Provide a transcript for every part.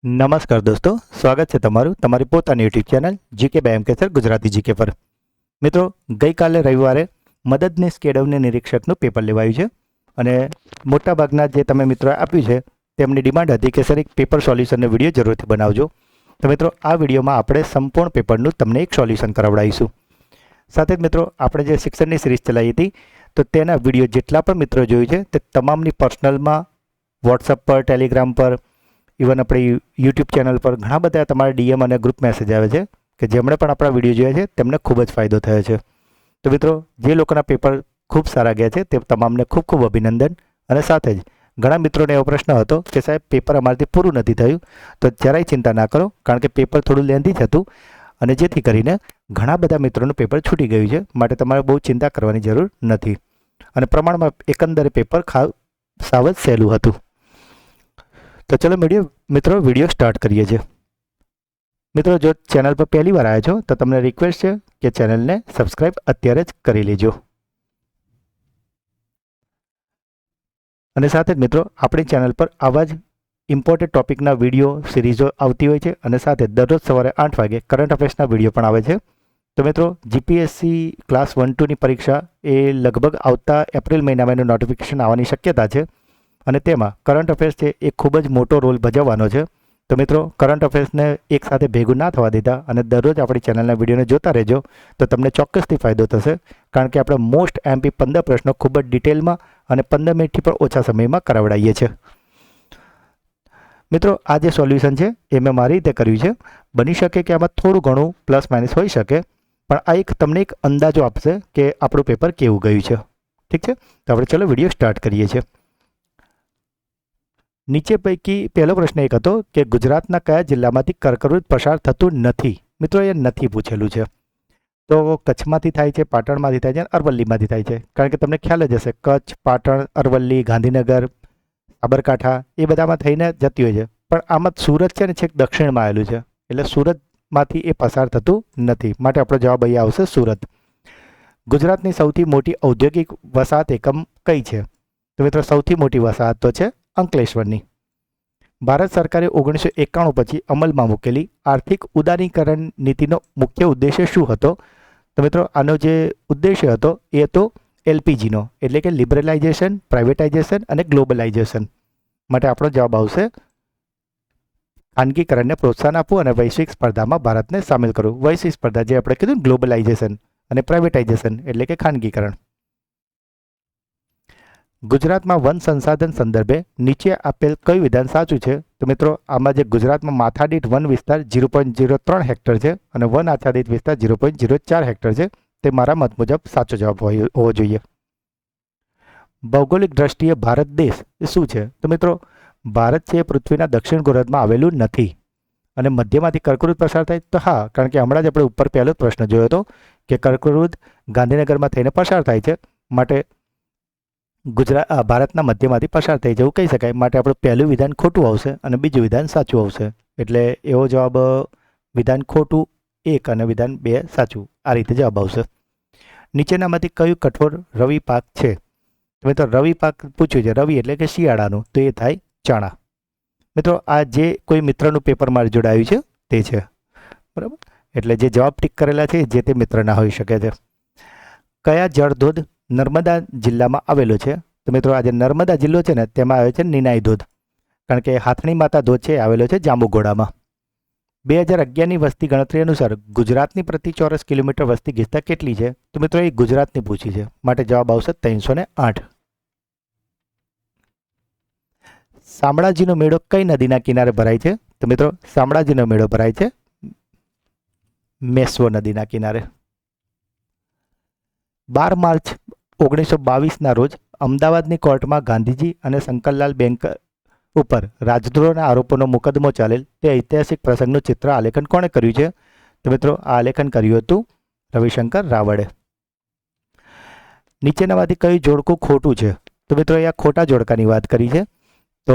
નમસ્કાર દોસ્તો, સ્વાગત છે તમારું તમારી પોતાની YouTube channel GK by M K sir Gujarati GK પર. મિત્રો, ગઈકાલે રવિવારે મદદનીશ કેળવણી નિરીક્ષકનું પેપર લેવાયું છે અને મોટાભાગના જે તમે મિત્રો આપ્યું છે તેમની ડિમાન્ડ હતી કે સર એક પેપર સોલ્યુશનનો વિડીયો જરૂરથી બનાવજો. તો મિત્રો, આ વિડીયોમાં આપણે સંપૂર્ણ પેપરનું તમને એક સોલ્યુશન કરાવડાવીશું. સાથે જ મિત્રો, આપણે જે શિક્ષણની સિરીઝ ચલાવી હતી તો તેના વિડીયો જેટલા પણ મિત્રો જોયું છે તે તમામની પર્સનલમાં વોટ્સઅપ પર, ટેલિગ્રામ પર, ઇવન આપણી યુટ્યુબ ચેનલ પર ઘણા બધા તમારા ડીએમ અને ગ્રુપ મેસેજ આવે છે કે જેમણે પણ આપણા વિડીયો જોયા છે તેમને ખૂબ જ ફાયદો થયો છે. તો મિત્રો, જે લોકોના પેપર ખૂબ સારા ગયા છે તે તમામને ખૂબ ખૂબ અભિનંદન. અને સાથે જ ઘણા મિત્રોને એવો પ્રશ્ન હતો કે સાહેબ પેપર અમારાથી પૂરું નથી થયું, તો જરાય ચિંતા ના કરો, કારણ કે પેપર થોડું લેન્ધી જ હતું અને જેથી કરીને ઘણા બધા મિત્રોનું પેપર છૂટી ગયું છે, માટે તમારે બહુ ચિંતા કરવાની જરૂર નથી. અને પ્રમાણમાં એકંદરે પેપર સાવ જ સહેલું હતું. તો ચલો મિત્રો વિડીયો સ્ટાર્ટ કરીએ છીએ. મિત્રો, જો ચેનલ પર પહેલી વાર આવ્યા છો તો તમને રિક્વેસ્ટ છે કે ચેનલને સબસ્ક્રાઇબ અત્યારે જ કરી લેજો. અને સાથે જ મિત્રો, આપણી ચેનલ પર આવા જ ઇમ્પોર્ટન્ટ ટોપિકના વિડીયો સિરીઝો આવતી હોય છે અને સાથે દરરોજ સવારે 8 વાગે કરંટ અફેર્સના વિડીયો પણ આવે છે. તો મિત્રો, જીપીએસસી ક્લાસ 1-2ની પરીક્ષા એ લગભગ આવતા એપ્રિલ મહિનામાં એનું નોટિફિકેશન આવવાની શક્યતા છે અને તેમાં કરંટ અફેર્સ છે એ ખૂબ જ મોટો રોલ ભજવવાનો છે. તો મિત્રો, કરંટ અફેર્સને એકસાથે ભેગું ના થવા દેતા અને દરરોજ આપણી ચેનલના વિડીયોને જોતા રહેજો તો તમને ચોક્કસથી ફાયદો થશે, કારણ કે આપણે મોસ્ટ એમપી 15 પ્રશ્નો ખૂબ જ ડિટેલમાં અને 15 મિનિટથી પણ ઓછા સમયમાં કરાવડાવીએ છીએ. મિત્રો, આ જે સોલ્યુશન છે એ મેં મારી રીતે કર્યું છે. બની શકે કે આમાં થોડું ઘણું પ્લસ માઇનસ હોઈ શકે, પણ આ તમને એક અંદાજો આપશે કે આપણું પેપર કેવું ગયું છે. ઠીક છે, તો આપણે ચલો વિડીયો સ્ટાર્ટ કરીએ છીએ. નીચે પૈકી પહેલો પ્રશ્ન એક હતો કે ગુજરાતના કયા જિલ્લામાંથી કર્કવૃત પસાર થતું નથી. મિત્રો, એ નથી પૂછેલું છે. તો કચ્છમાંથી થાય છે, પાટણમાંથી થાય છે અને અરવલ્લીમાંથી થાય છે. કારણ કે તમને ખ્યાલ જ હશે, કચ્છ, પાટણ, અરવલ્લી, ગાંધીનગર, સાબરકાંઠા એ બધામાં થઈને જતી હોય છે. પણ આમાં સુરત છે ને છેક દક્ષિણમાં આવેલું છે, એટલે સુરતમાંથી એ પસાર થતું નથી, માટે આપણો જવાબ અહીંયા આવશે સુરત. ગુજરાતની સૌથી મોટી ઔદ્યોગિક વસાહત એકમ કઈ છે? તો મિત્રો, સૌથી મોટી વસાહત તો છે અંકલેશ્વરની. ભારત સરકારે 1991 પછી અમલમાં મૂકેલી આર્થિક ઉદારીકરણ નીતિનો મુખ્ય ઉદ્દેશ્ય શું હતો? તો મિત્રો, આનો જે ઉદ્દેશ્ય હતો એ હતો એલપીજીનો, એટલે કે લિબરલાઇઝેશન, પ્રાઇવેટાઇઝેશન અને ગ્લોબલાઇઝેશન. માટે આપણો જવાબ આવશે ખાનગીકરણને પ્રોત્સાહન આપવું અને વૈશ્વિક સ્પર્ધામાં ભારતને સામેલ કરવું. વૈશ્વિક સ્પર્ધા જે આપણે કીધું ગ્લોબલાઇઝેશન અને પ્રાઇવેટાઇઝેશન એટલે કે ખાનગીકરણ. ગુજરાતમાં વન સંસાધન સંદર્ભે નીચે આપેલ કયું વિધાન સાચું છે? તો મિત્રો, આમાં જે ગુજરાતમાં માથાદીઠ વન વિસ્તાર 0.03 હેક્ટર છે અને વન આચ્છાદિત વિસ્તાર 0.04 હેક્ટર છે, તે મારા મત મુજબ સાચો જવાબ હોવો જોઈએ. ભૌગોલિક દ્રષ્ટિએ ભારત દેશ એ શું છે? તો મિત્રો, ભારત છે એ પૃથ્વીના દક્ષિણ ગોળાર્ધમાં આવેલું નથી. અને મધ્યમાંથી કર્કવૃત પસાર થાય? તો હા, કારણ કે હમણાં જ આપણે ઉપર પહેલો જ પ્રશ્ન જોયો હતો કે કર્કવૃત ગાંધીનગરમાં થઈને પસાર થાય છે, માટે ભારતના મધ્યમાંથી પસાર થઈ જવું કહી શકાય. માટે આપણું પહેલું વિધાન ખોટું આવશે અને બીજું વિધાન સાચું આવશે. એટલે એવો જવાબ વિધાન ખોટું 1 અને વિધાન 2 સાચું, આ રીતે જવાબ આવશે. નીચેનામાંથી કયું કઠોર રવિ પાક છે? મિત્રો, રવિ પાક પૂછ્યું છે, રવિ એટલે કે શિયાળાનું, તો એ થાય ચણા. મિત્રો, આ જે કોઈ મિત્રનું પેપર મારી જોડે આવ્યું છે તે છે, બરાબર. એટલે જે જવાબ ટીક કરેલા છે જે તે મિત્રના હોઈ શકે છે. કયા જળધોધ નર્મદા જિલ્લામાં આવેલો છે? તો મિત્રો, આ જે નર્મદા જિલ્લો છે ને તેમાં આવે છે નિનાઈ ધોધ, કારણ કે હાથણી માતા ધોધ છે આવેલો છે જાંબુઘોડામાં. 2011ની વસ્તી ગણતરી અનુસાર ગુજરાતની પ્રતિ ચોરસ કિલોમીટર વસ્તી ગીચતા કેટલી છે? તો મિત્રો, એ ગુજરાતની પૂછી છે, માટે જવાબ આવશે 308. શામળાજીનો મેળો કઈ નદીના કિનારે ભરાય છે? તો મિત્રો, શામળાજીનો મેળો ભરાય છે મેશ્વો નદીના કિનારે. 12 માર્ચ 1922ના રોજ અમદાવાદની કોર્ટમાં ગાંધીજી અને શંકરલાલ બેન્કર ઉપર રાજદ્રોહના આરોપોનો મુકદ્દમો ચાલેલ તે ઐતિહાસિક પ્રસંગનું ચિત્ર આલેખન કોણે કર્યું છે? તો મિત્રો, આ આલેખન કર્યું હતું રવિશંકર રાવળે. નીચેનામાંથી કયું જોડકું ખોટું છે? તો મિત્રો, અહીંયા ખોટા જોડકાની વાત કરી છે. તો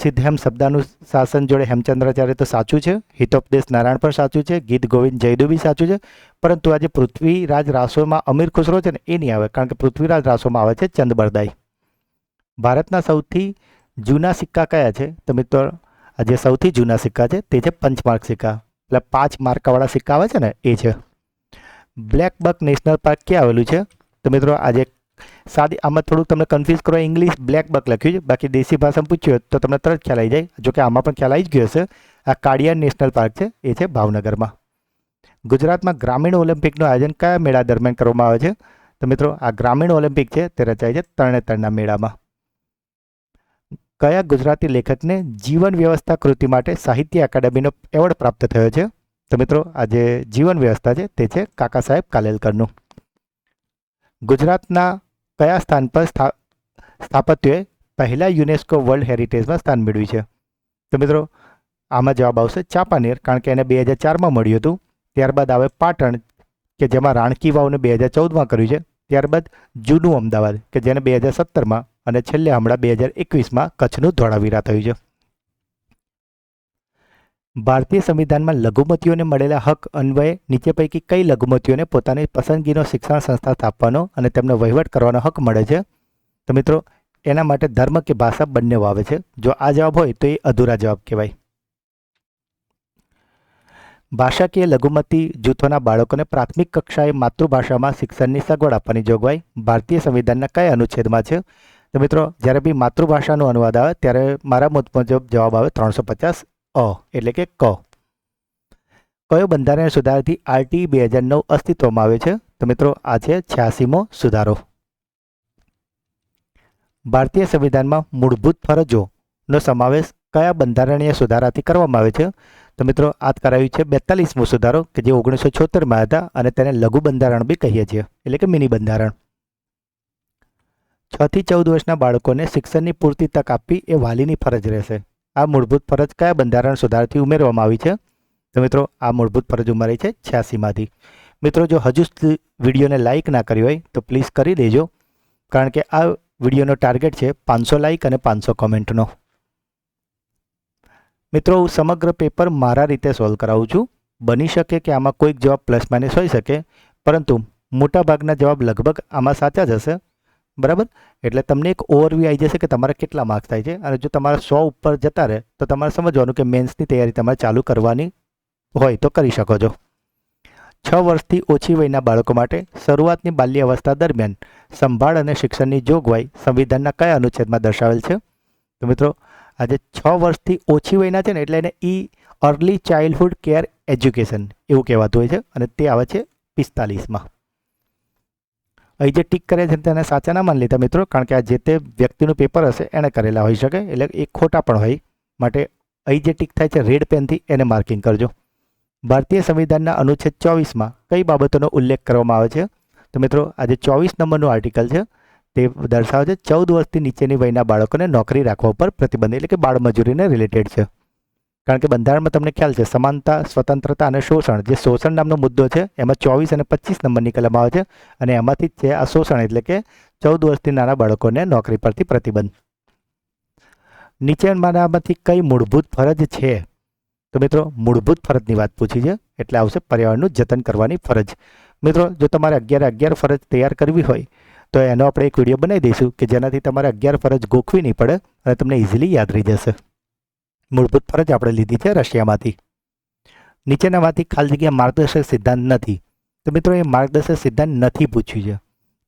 સિદ્ધહેમ શબ્દાનું શાસન જોડે હેમચંદ્રાચાર્ય તો સાચું છે, હિતોપદેશ નારાયણ પણ સાચું છે, ગીત ગોવિંદ જયદુ બી સાચું છે, પરંતુ આજે પૃથ્વીરાજ રાસોમાં અમીર ખુસરો છે ને એ નહીં આવે, કારણ કે પૃથ્વીરાજ રાસોમાં આવે છે ચંદ બરદાઈ. ભારતના સૌથી જૂના સિક્કા કયા છે? તો મિત્રો, આ જે સૌથી જૂના સિક્કા છે તે છે પંચમાર્ક સિક્કા, એટલે 5 માર્કાવાળા સિક્કા આવે છે ને એ છે. બ્લેક બક નેશનલ પાર્ક ક્યાં આવેલું છે? તો મિત્રો આજે સાદી આમાં થોડું તમને કન્ફ્યુઝ કરવા ઇંગ્લિશ બ્લેક બક લખ્યું છે, બાકી દેશી ભાષામાં પૂછ્યું તો તમને તરત ખ્યાલ આવી જાય. જોકે આમાં પણ ખ્યાલ આવી જ ગયો હશે. આ કાળિયાર નેશનલ પાર્ક છે, એ છે ભાવનગરમાં. ગુજરાતમાં ગ્રામીણ ઓલિમ્પિકનું આયોજન કયા મેળા દરમિયાન કરવામાં આવે છે? તો મિત્રો આ ગ્રામીણ ઓલિમ્પિક છે તે રચાય છે તરણેતરના મેળામાં. કયા ગુજરાતી લેખકને જીવન વ્યવસ્થા કૃતિ માટે સાહિત્ય અકાદમીનો એવોર્ડ પ્રાપ્ત થયો છે? તો મિત્રો આ જે જીવન વ્યવસ્થા છે તે છે કાકા સાહેબ કાલેલકરનું. ગુજરાતના કયા સ્થાન પર સ્થાપત્યોએ પહેલા યુનેસ્કો વર્લ્ડ હેરિટેજમાં સ્થાન મેળવ્યું છે? તો મિત્રો આમાં જવાબ આવશે ચાંપાનેર, કારણ કે એને 2004માં મળ્યું હતું. ત્યારબાદ આવે પાટણ, કે જેમાં રાણકી વાવને 2014માં કર્યું છે. ત્યારબાદ જૂનું અમદાવાદ, કે જેને 2017માં, અને છેલ્લે હમણાં 2021માં કચ્છનું ધોળાવીરા થયું છે. ભારતીય સંવિધાનમાં લઘુમતીઓને મળેલા હક અન્વયે નીચે પૈકી કઈ લઘુમતીઓને પોતાની પસંદગીનો શિક્ષણ સંસ્થા સ્થાપવાનો અને તેમનો વહીવટ કરવાનો હક મળે છે? તો મિત્રો એના માટે ધર્મ કે ભાષા બંને આવે છે. જો આ જવાબ હોય તો એ અધૂરા જવાબ કહેવાય. ભાષાકીય લઘુમતી જૂથોના બાળકોને પ્રાથમિક કક્ષાએ માતૃભાષામાં શિક્ષણની સગવડ આપવાની જોગવાઈ ભારતીય સંવિધાનના કયા અનુચ્છેદમાં છે? તો મિત્રો જ્યારે બી માતૃભાષાનો અનુવાદ આવે ત્યારે મારા મત મુજબ જવાબ આવે 350 અ, એટલે કે ક. કયો બંધારણ સુધારાથી આરટી 2009 અસ્તિત્વમાં આવે છે? તો મિત્રો આ છે 86મો સુધારો. ભારતીય સંવિધાનમાં મૂળભૂત ફરજોનો સમાવેશ કયા બંધારણીય સુધારાથી કરવામાં આવે છે? તો મિત્રો આ કરાયું છે 42મો સુધારો, કે જે 1976માં હતા, અને તેને લઘુ બંધારણ બી કહીએ છીએ, એટલે કે મિની બંધારણ. 6 થી 14 વર્ષના બાળકોને શિક્ષણની પૂરતી તક આપવી એ વાલીની ફરજ રહેશે. આ મૂળભૂત ફરજ કયા બંધારણ સુધારથી ઉમેરવામાં આવી છે? તો મિત્રો આ મૂળભૂત ફરજ ઉમેરાઈ છે 86માંથી. મિત્રો જો હજુ વિડીયોને લાઇક ના કરી હોય તો પ્લીઝ કરી દેજો, કારણ કે આ વિડીયોનો ટાર્ગેટ છે 500 લાઇક અને 500 કોમેન્ટનો. મિત્રો હું સમગ્ર પેપર મારા રીતે સોલ્વ કરાવું છું. બની શકે કે આમાં કોઈક જવાબ પ્લસ માઇનસ હોઈ શકે, પરંતુ મોટાભાગના જવાબ લગભગ આમાં સાચા જ હશે. બરાબર, એટલે તમને એક ઓવરવ્યૂ આવી જશે કે તમારે કેટલા માર્ક્સ થાય છે. અને જો તમારા 100 ઉપર જતા રહે તો તમારે સમજવાનું કે મેન્સની તૈયારી તમારે ચાલુ કરવાની હોય તો કરી શકો છો. 6 વર્ષથી ઓછી વયના બાળકો માટે શરૂઆતની બાલ્ય અવસ્થા દરમિયાન સંભાળ અને શિક્ષણની જોગવાઈ સંવિધાનના કયા અનુચ્છેદમાં દર્શાવેલ છે? તો મિત્રો આજે 6 વર્ષથી ઓછી વયના છે ને, એટલે એને અર્લી ચાઇલ્ડહુડ કેર એજ્યુકેશન એવું કહેવાતું હોય છે, અને તે આવે છે 45માં. અહીં જે ટીક કરે છે તેને સાચા ના માની લેતા મિત્રો, કારણ કે આ જે તે વ્યક્તિનું પેપર હશે એણે કરેલા હોઈ શકે, એટલે એ ખોટા પણ હોય. માટે અહીં જે ટીક થાય છે રેડ પેનથી એને માર્કિંગ કરજો. ભારતીય સંવિધાનના અનુચ્છેદ 24માં કઈ બાબતોનો ઉલ્લેખ કરવામાં આવે છે? તો મિત્રો આજે 24 નંબરનું આર્ટિકલ છે તે દર્શાવે છે 14 વર્ષથી નીચેની વયના બાળકોને નોકરી રાખવા ઉપર પ્રતિબંધ, એટલે કે બાળમજૂરીને રિલેટેડ છે. કારણ કે બંધારણમાં તમને ખ્યાલ છે સમાનતા, સ્વતંત્રતા અને શોષણ, જે શોષણ નામનો મુદ્દો છે એમાં 24 અને 25 નંબરની કલમ આવે છે, અને એમાંથી જ છે આ શોષણ, એટલે કે 14 વર્ષથી નાના બાળકોને નોકરી પરથી પ્રતિબંધ. નીચેનામાંથી કઈ મૂળભૂત ફરજ છે? તો મિત્રો મૂળભૂત ફરજની વાત પૂછી છે, એટલે આવશે પર્યાવરણનું જતન કરવાની ફરજ. મિત્રો જો તમારે 11 ફરજ તૈયાર કરવી હોય તો એનો આપણે એક વિડીયો બનાવી દઈશું કે જેનાથી તમારે 11 ફરજ ગોખવી નહીં પડે અને તમને ઇઝીલી યાદ રહી જશે. મૂળભૂત ફરજ આપણે લીધી છે રશિયામાંથી. નીચેનામાંથી ખાલી જગ્યા માર્ગદર્શક સિદ્ધાંત નથી. તો મિત્રો એ માર્ગદર્શક સિદ્ધાંત નથી પૂછ્યું છે,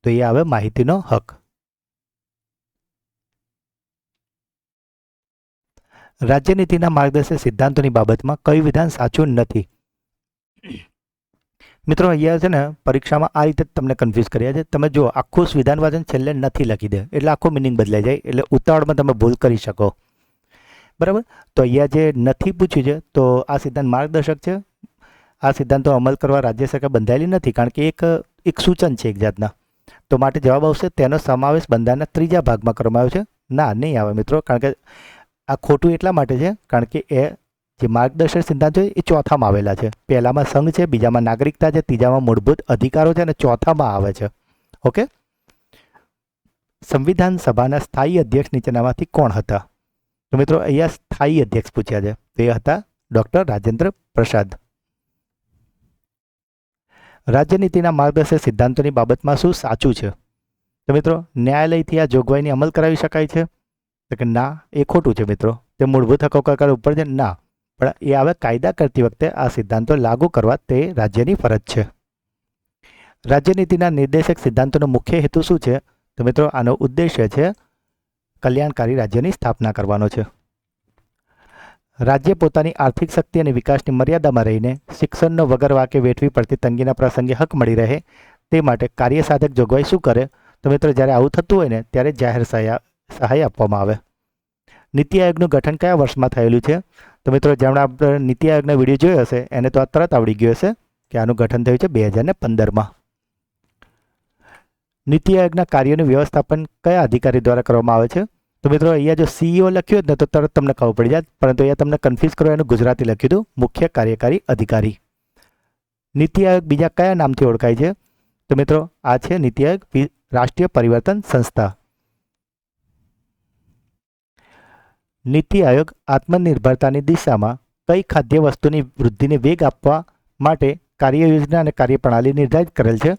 તો એ આવે માહિતીનો હક. રાજ્યનીતિના માર્ગદર્શક સિદ્ધાંતોની બાબતમાં કયું વિધાન સાચું નથી? મિત્રો અહીંયા છે ને પરીક્ષામાં આ રીતે તમને કન્ફ્યુઝ કર્યા છે. તમે જો આખું વિધાન વાચન છેલ્લે નથી લખી દે એટલે આખું મિનિંગ બદલાઈ જાય, એટલે ઉતાવળમાં તમે ભૂલ કરી શકો. બરાબર, તો અહીંયા જે નથી પૂછ્યું છે તો આ સિદ્ધાંત માર્ગદર્શક છે. આ સિદ્ધાંતો અમલ કરવા રાજ્ય સરકાર બંધાયેલી નથી, કારણ કે એક સૂચન છે એક જાતના. તો માટે જવાબ આવશે તેનો સમાવેશ બંધારણના 3જા ભાગમાં કરવામાં આવ્યો છે. ના, નહીં આવે મિત્રો, કારણ કે આ ખોટું એટલા માટે છે કારણ કે એ જે માર્ગદર્શક સિદ્ધાંતો છે એ ચોથામાં આવેલા છે. પહેલામાં સંઘ છે, બીજામાં નાગરિકતા છે, ત્રીજામાં મૂળભૂત અધિકારો છે, અને ચોથામાં આવે છે. ઓકે. સંવિધાન સભાના સ્થાયી અધ્યક્ષ નીચેનામાંથી કોણ હતા? તો મિત્રો અહીંયા સ્થાયી અધ્યક્ષ પૂછ્યા છે, તો એ હતા ડૉક્ટર રાજેન્દ્ર પ્રસાદ. રાજ્યનીતિના માર્ગદર્શક સિદ્ધાંતોની બાબતમાં શું સાચું છે? તો મિત્રો ન્યાયાલયથી આ જોગવાઈની અમલ કરાવી શકાય છે. તો કે ના, એ ખોટું છે મિત્રો. તે મૂળભૂત હકો કર ઉપર છે ના, પણ એ આવે કાયદા કરતી વખતે આ સિદ્ધાંતો લાગુ કરવા તે રાજ્યની ફરજ છે. રાજ્યનીતિના નિર્દેશક સિદ્ધાંતોનો મુખ્ય હેતુ શું છે? તો મિત્રો આનો ઉદ્દેશ્ય છે કલ્યાણકારી રાજ્યની સ્થાપના કરવાનો છે. રાજ્ય પોતાની આર્થિક શક્તિ અને વિકાસની મર્યાદામાં રહીને શિક્ષણનો વગર વાકે વેઠવી પડતી તંગીના પ્રસંગે હક મળી રહે તે માટે કાર્યસાધક જોગવાઈ શું કરે? તો મિત્રો જ્યારે આવું થતું હોય ને ત્યારે જાહેર સહાય આપવામાં આવે. નીતિ આયોગનું ગઠન કયા વર્ષમાં થયેલું છે? તો મિત્રો જેમણે આપણે નીતિ આયોગનો વિડીયો જોયો હશે એને તો આ તરત આવડી ગયો હશે કે આનું ગઠન થયું છે 2015માં. નીતિ આયોગના કાર્યોનું વ્યવસ્થાપન કયા અધિકારી દ્વારા કરવામાં આવે છે? તો મિત્રો અહીંયા જો CEO લખ્યું ને તો તરત તમને ખબર પડી જાય, પરંતુ અહીંયા તમને કન્ફ્યુઝ કરો એનું ગુજરાતી લખ્યું હતું મુખ્ય કાર્યકારી અધિકારી. નીતિ આયોગ બીજા કયા નામથી ઓળખાય છે? તો મિત્રો આ છે નીતિ આયોગ રાષ્ટ્રીય પરિવર્તન સંસ્થા. નીતિ આયોગ આત્મનિર્ભરતાની દિશામાં કઈ ખાદ્ય વસ્તુની વૃદ્ધિને વેગ આપવા માટે કાર્ય યોજના અને કાર્યપ્રણાલી નિર્ધારિત કરેલ છે?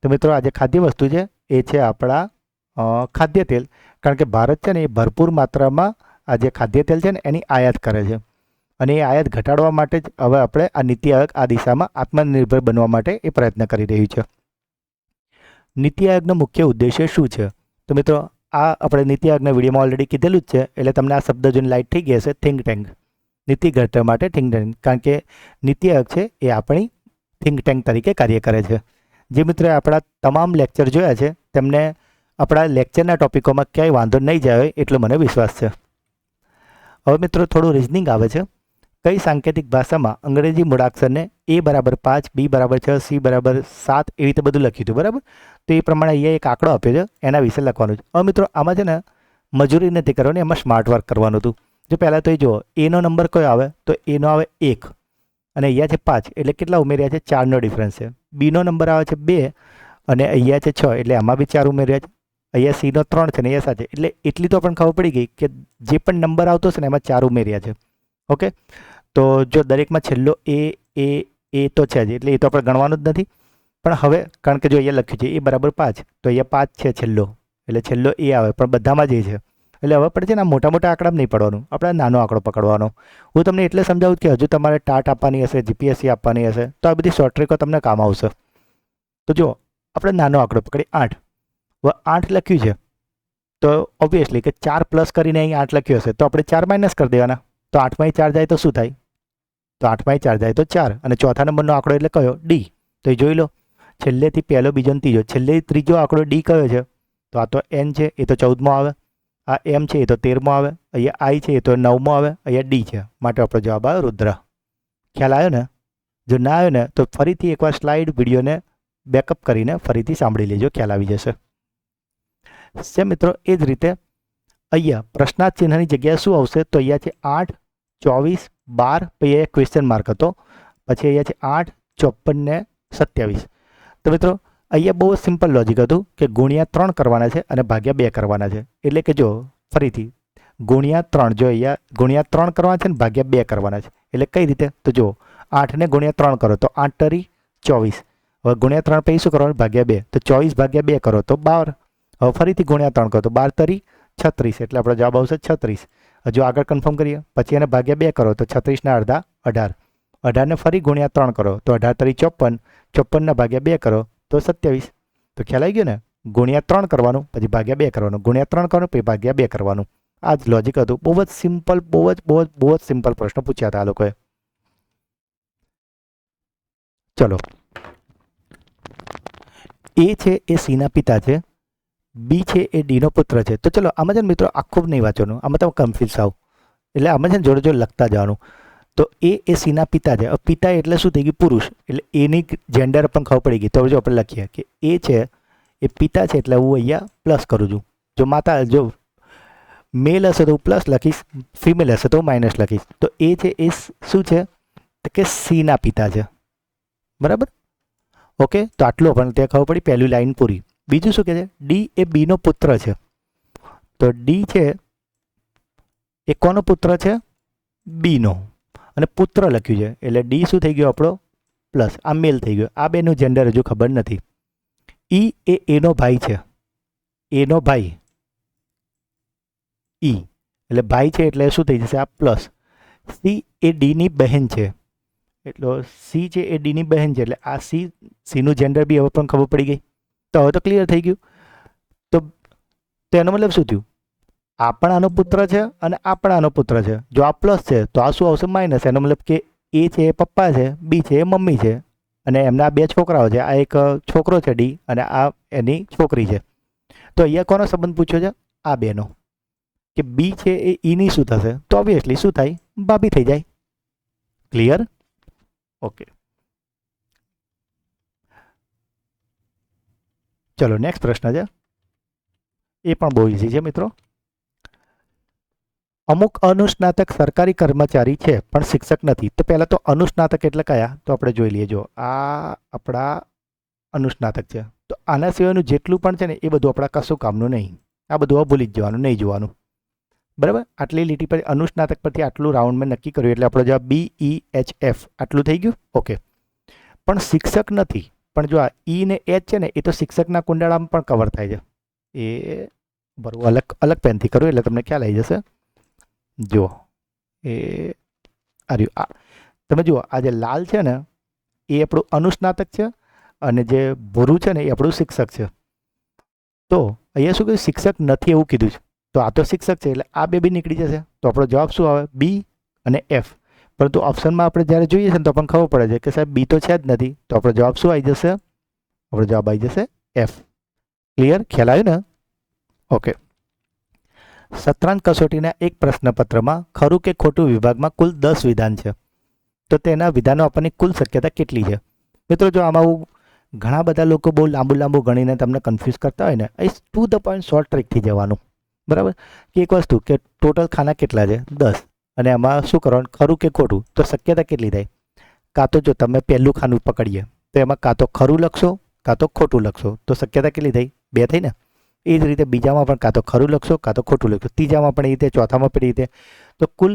તો મિત્રો આ જે ખાદ્ય વસ્તુ છે એ છે આપણા ખાદ્ય તેલ. કારણ કે ભારત છે ને એ ભરપૂર માત્રામાં આ જે ખાદ્ય તેલ છે ને એની આયાત કરે છે, અને એ આયાત ઘટાડવા માટે જ હવે આપણે આ નીતિ આયોગ આ દિશામાં આત્મનિર્ભર બનવા માટે એ પ્રયત્ન કરી રહ્યું છે. નીતિ આયોગનો મુખ્ય ઉદ્દેશ્ય શું છે? તો મિત્રો આ આપણે નીતિ આયોગના વિડીયોમાં ઓલરેડી કીધેલું જ છે, એટલે તમને આ શબ્દ જોઈને લાઇટ થઈ ગયા હશે. થિંક ટેન્ક, નીતિ ઘડતર માટે થિંક ટેન્ક. કારણ કે નીતિ આયોગ છે એ આપણી થિંક ટેન્ક તરીકે કાર્ય કરે છે. જે મિત્રોએ આપણા તમામ લેક્ચર જોયા છે તેમને આપણા લેક્ચરના ટોપિકોમાં ક્યાંય વાંધો નહીં જાય હોય એટલો મને વિશ્વાસ છે. હવે મિત્રો થોડું રિઝનિંગ આવે છે. કઈ સાંકેતિક ભાષામાં અંગ્રેજી મૂળાક્ષરને A = 5, B = 6, C = 7 એવી રીતે બધું લખ્યું હતું, બરાબર? તો એ પ્રમાણે અહીંયા એક આંકડો આપ્યો છે, એના વિશે લખવાનું છે. હવે મિત્રો આમાં છે ને મજૂરી નથી કરવાની, એમાં સ્માર્ટ વર્ક કરવાનું હતું. જો પહેલાં તો એ જુઓ, એનો નંબર કયો આવે? તો એનો આવે 1, અને અહીંયા છે 5, એટલે કેટલા ઉમેર્યા છે? 4નો ડિફરન્સ છે. બીનો નંબર આવે છે 2, અને અહીંયા છે 6, એટલે આમાં બી 4 ઉમેર્યા છે. અહીંયા સીનો 3 છે ને અહીંયા 7 છે, એટલે એટલી તો પણ ખબર પડી ગઈ કે જે પણ નંબર આવતો છે ને એમાં 4 ઉમેર્યા છે. ઓકે, તો જો દરેકમાં છેલ્લો એ તો છે જ, એટલે એ તો આપણે ગણવાનું જ નથી. પણ હવે કારણ કે જો અહીંયા લખ્યું છે A = 5, તો અહીંયા 5 છે છેલ્લો, એટલે છેલ્લો એ આવે, પણ બધામાં જ એ છે. એટલે હવે પડે છે ને આ મોટા મોટા આંકડામાં નહીં પડવાનું, આપણે નાનો આંકડો પકડવાનો. હું તમને એટલે સમજાવું કે હજુ તમારે ટાટ આપવાની હશે, GPSC આપવાની હશે, તો આ બધી શોર્ટ ટ્રીકો તમને કામ આવશે. તો જો આપણે નાનો આંકડો પકડી 8. હવે 8 લખ્યું છે, તો ઓબ્વિયસલી કે 4 પ્લસ કરીને અહીં 8 લખ્યું હશે, તો આપણે 4 માઇનસ કરી દેવાના. તો 8માંથી 4 જાય તો શું થાય? તો 8માંથી 4 જાય તો 4, અને ચોથા નંબરનો આંકડો એટલે કયો? D. તો એ જોઈ લો, છેલ્લેથી પહેલો, બીજો ને ત્રીજો, છેલ્લે ત્રીજો આંકડો D કયો છે? તો આ તો N છે, એ તો 14મો આવે. આ M છે, એ તો 13મો આવે. અહીંયા I છે, એ તો 9મો આવે. અહીંયા D છે, માટે આપણો જવાબ આવે રુદ્ર. ખ્યાલ આવ્યો ને? જો ના આવ્યો ને તો ફરીથી એકવાર સ્લાઇડ વિડીયોને બેકઅપ કરીને ફરીથી સાંભળી લેજો, ખ્યાલ આવી જશે. મિત્રો એ જ રીતે અહીંયા પ્રશ્નાર્થ ચિહ્નની જગ્યાએ શું આવશે? તો અહીંયા છે 8, 24, 12, પછી અહીંયા ક્વેશ્ચન માર્ક હતો, પછી અહીંયા છે 8, 54 ને 27. તો મિત્રો અહીંયા બહુ સિમ્પલ લોજિક હતું કે ગુણ્યા 3 કરવાના છે અને ભાગ્યા 2 કરવાના છે. એટલે કે જો ફરીથી ગુણ્યા 3, જો અહીંયા ગુણ્યા 3 કરવાના છે ને ભાગ્યા 2 કરવાના છે. એટલે કઈ રીતે? તો જો 8 ને ગુણ્યા 3 કરો તો 8 તરી 24. હવે ગુણ્યા 3 પછી શું કરવાનું? ભાગ્યા 2. તો 24 ભાગ્યા 2 કરો તો 12. હવે ફરીથી ગુણ્યા 3 કરો તો 12 તરી 36, એટલે આપણો જવાબ આવશે 36. હજુ આગળ કન્ફર્મ કરીએ, પછી એને ભાગ્યા 2 કરો તો 36 ના અડધા 18. 18 ને ફરી ગુણ્યા 3 કરો તો 18 તરી 54. 54 ના ભાગ્યા 2 કરો તો 27. તો ખ્યાલ આવી ગયો ને? ગુણ્યા 3 કરવાનું, પછી ભાગ્યા 2 કરવાનું, ગુણ્યા 3 કરવાનું, પછી ભાગ્યા 2 કરવાનું. આ જ લોજિક હતું. બહુ જ સિમ્પલ, બહુ જ સિમ્પલ પ્રશ્ન પૂછ્યા હતા આ લોકોએ. ચલો, A છે એ Cના પિતા છે, B છે એ Dનો પુત્ર છે. તો ચલો આમાં છે ને મિત્રો આખું નહીં વાંચવાનું, આમાં તમે કન્ફ્યુઝ થાવ, એટલે આમાં છે ને જોડે જોડે લખતા જવાનું. તો A એ Cના પિતા છે. પિતા એટલે શું થઈ ગયું? પુરુષ, એટલે એની જેન્ડર પણ ખબર પડી ગઈ. તો જો આપણે લખીએ કે A છે એ પિતા છે, એટલે હું અહીંયા પ્લસ કરું છું. જો માતા, જો મેલ હશે તો હું પ્લસ લખીશ, ફિમેલ હશે તો હું માઇનસ લખીશ. તો A છે એ શું છે? તો કે Cના પિતા છે, બરાબર? ઓકે, તો આટલું પણ ત્યાં ખબર પડી, પહેલી લાઈન પૂરી. બીજું શું કહે છે? D એ Bનો પુત્ર છે. તો D છે એ કોનો પુત્ર છે? Bનો, અને પુત્ર લખ્યું છે એટલે D શું થઈ ગયો આપણો? પ્લસ. આ મેલ થઈ ગયો. આ બેનું જેન્ડર હજુ ખબર નથી. E એ Aનો ભાઈ છે, Aનો ભાઈ. ઈ એટલે ભાઈ છે એટલે શું થઈ જશે? આ પ્લસ. સી એ ડીની બહેન છે એટલે સી છે એ ડીની બહેન છે એટલે આ સીનું જેન્ડર બી હવે પણ ખબર પડી ગઈ. તો હવે તો ક્લિયર થઈ ગયું. તો એનો મતલબ શું થયું? આ પણ આનો પુત્ર છે અને આ પણ આનો પુત્ર છે. જો આ પ્લસ છે તો આ શું આવશે? માઇનસ. એનો મતલબ કે એ છે એ પપ્પા છે, બી છે એ મમ્મી છે અને એમના 2 છોકરાઓ છે. આ એક છોકરો છે ડી અને આ એની છોકરી છે. તો અહીંયા કોનો સંબંધ પૂછ્યો છે? આ બેનો. કે બી છે એ ઈની શું થશે? તો ઓબ્વિયસલી શું થાય? ભાભી થઈ જાય. ક્લિયર? ઓકે, ચલો નેક્સ્ટ પ્રશ્ન છે. એ પણ બહુ ઇઝી છે મિત્રો. અમુક અનુસ્નાતક સરકારી કર્મચારી છે પણ શિક્ષક નથી. તો પહેલાં તો અનુસ્નાતક એટલે કયા? તો આપણે જોઈ લઈએ. જો આ આપણા અનુસ્નાતક છે. તો આના સિવાયનું જેટલું પણ છે ને એ બધું આપણા કશું કામનું નહીં. આ બધું ભૂલી જ જવાનું, નહીં જોવાનું. બરાબર? આટલી લીટી પર અનુસ્નાતક પરથી આટલું રાઉન્ડ મેં નક્કી કર્યું એટલે આપણો જવાબ BEHF આટલું થઈ ગયું. ઓકે, પણ શિક્ષક નથી. પણ જો આ ઈ ને એચ છે ને એ તો શિક્ષકના કુંડાળામાં પણ કવર થાય છે. એ બરાબર અલગ પેનથી કરું એટલે તમને ખ્યાલ આવી જશે. જો એ આ તમે જુઓ, આ જે લાલ છે ને એ આપણું અનુસ્નાતક છે અને જે ભૂરું છે ને એ આપણું શિક્ષક છે. તો અહીંયા શું કહ્યું? શિક્ષક નથી એવું કીધું છે. તો આ તો શિક્ષક છે એટલે આ બે બી નીકળી જશે. તો આપણો જવાબ શું આવે? બી અને એફ. પરંતુ ઓપ્શનમાં આપણે જ્યારે જોઈએ છે ને તો પણ ખબર પડે છે કે સાહેબ બી તો છે જ નથી. તો આપણો જવાબ શું આવી જશે? આપણો જવાબ આવી જશે એફ. ક્લિયર? ખ્યાલ આવ્યો ને? ઓકે. સત્રાંત કસોટીના એક પ્રશ્નપત્રમાં ખરું કે ખોટું વિભાગમાં કુલ 10 વિધાન છે. તો તેના વિધાનો આપવાની કુલ શક્યતા કેટલી છે? મિત્રો જો આમાં ઘણા બધા લોકો બહુ લાંબુ ગણીને તમને કન્ફ્યુઝ કરતા હોય ને, એ ટુ ધ પોઈન્ટ શોર્ટ ટ્રીકથી જવાનું. બરાબર? કે એક વસ્તુ કે ટોટલ ખાના કેટલા છે? 10. અને એમાં શું કરવાનું? ખરું કે ખોટું? તો શક્યતા કેટલી થાય? કાં તો જો તમે પહેલું ખાનું પકડીએ તો એમાં કાં તો ખરું લખશો કાં તો ખોટું લખશો. તો શક્યતા કેટલી થઈ? 2 થઈ ને? એ જ રીતે બીજામાં પણ કાં તો ખરું લખશો કાં તો ખોટું લખશો. ત્રીજામાં પણ એ રીતે, ચોથામાં પણ એ રીતે. તો કુલ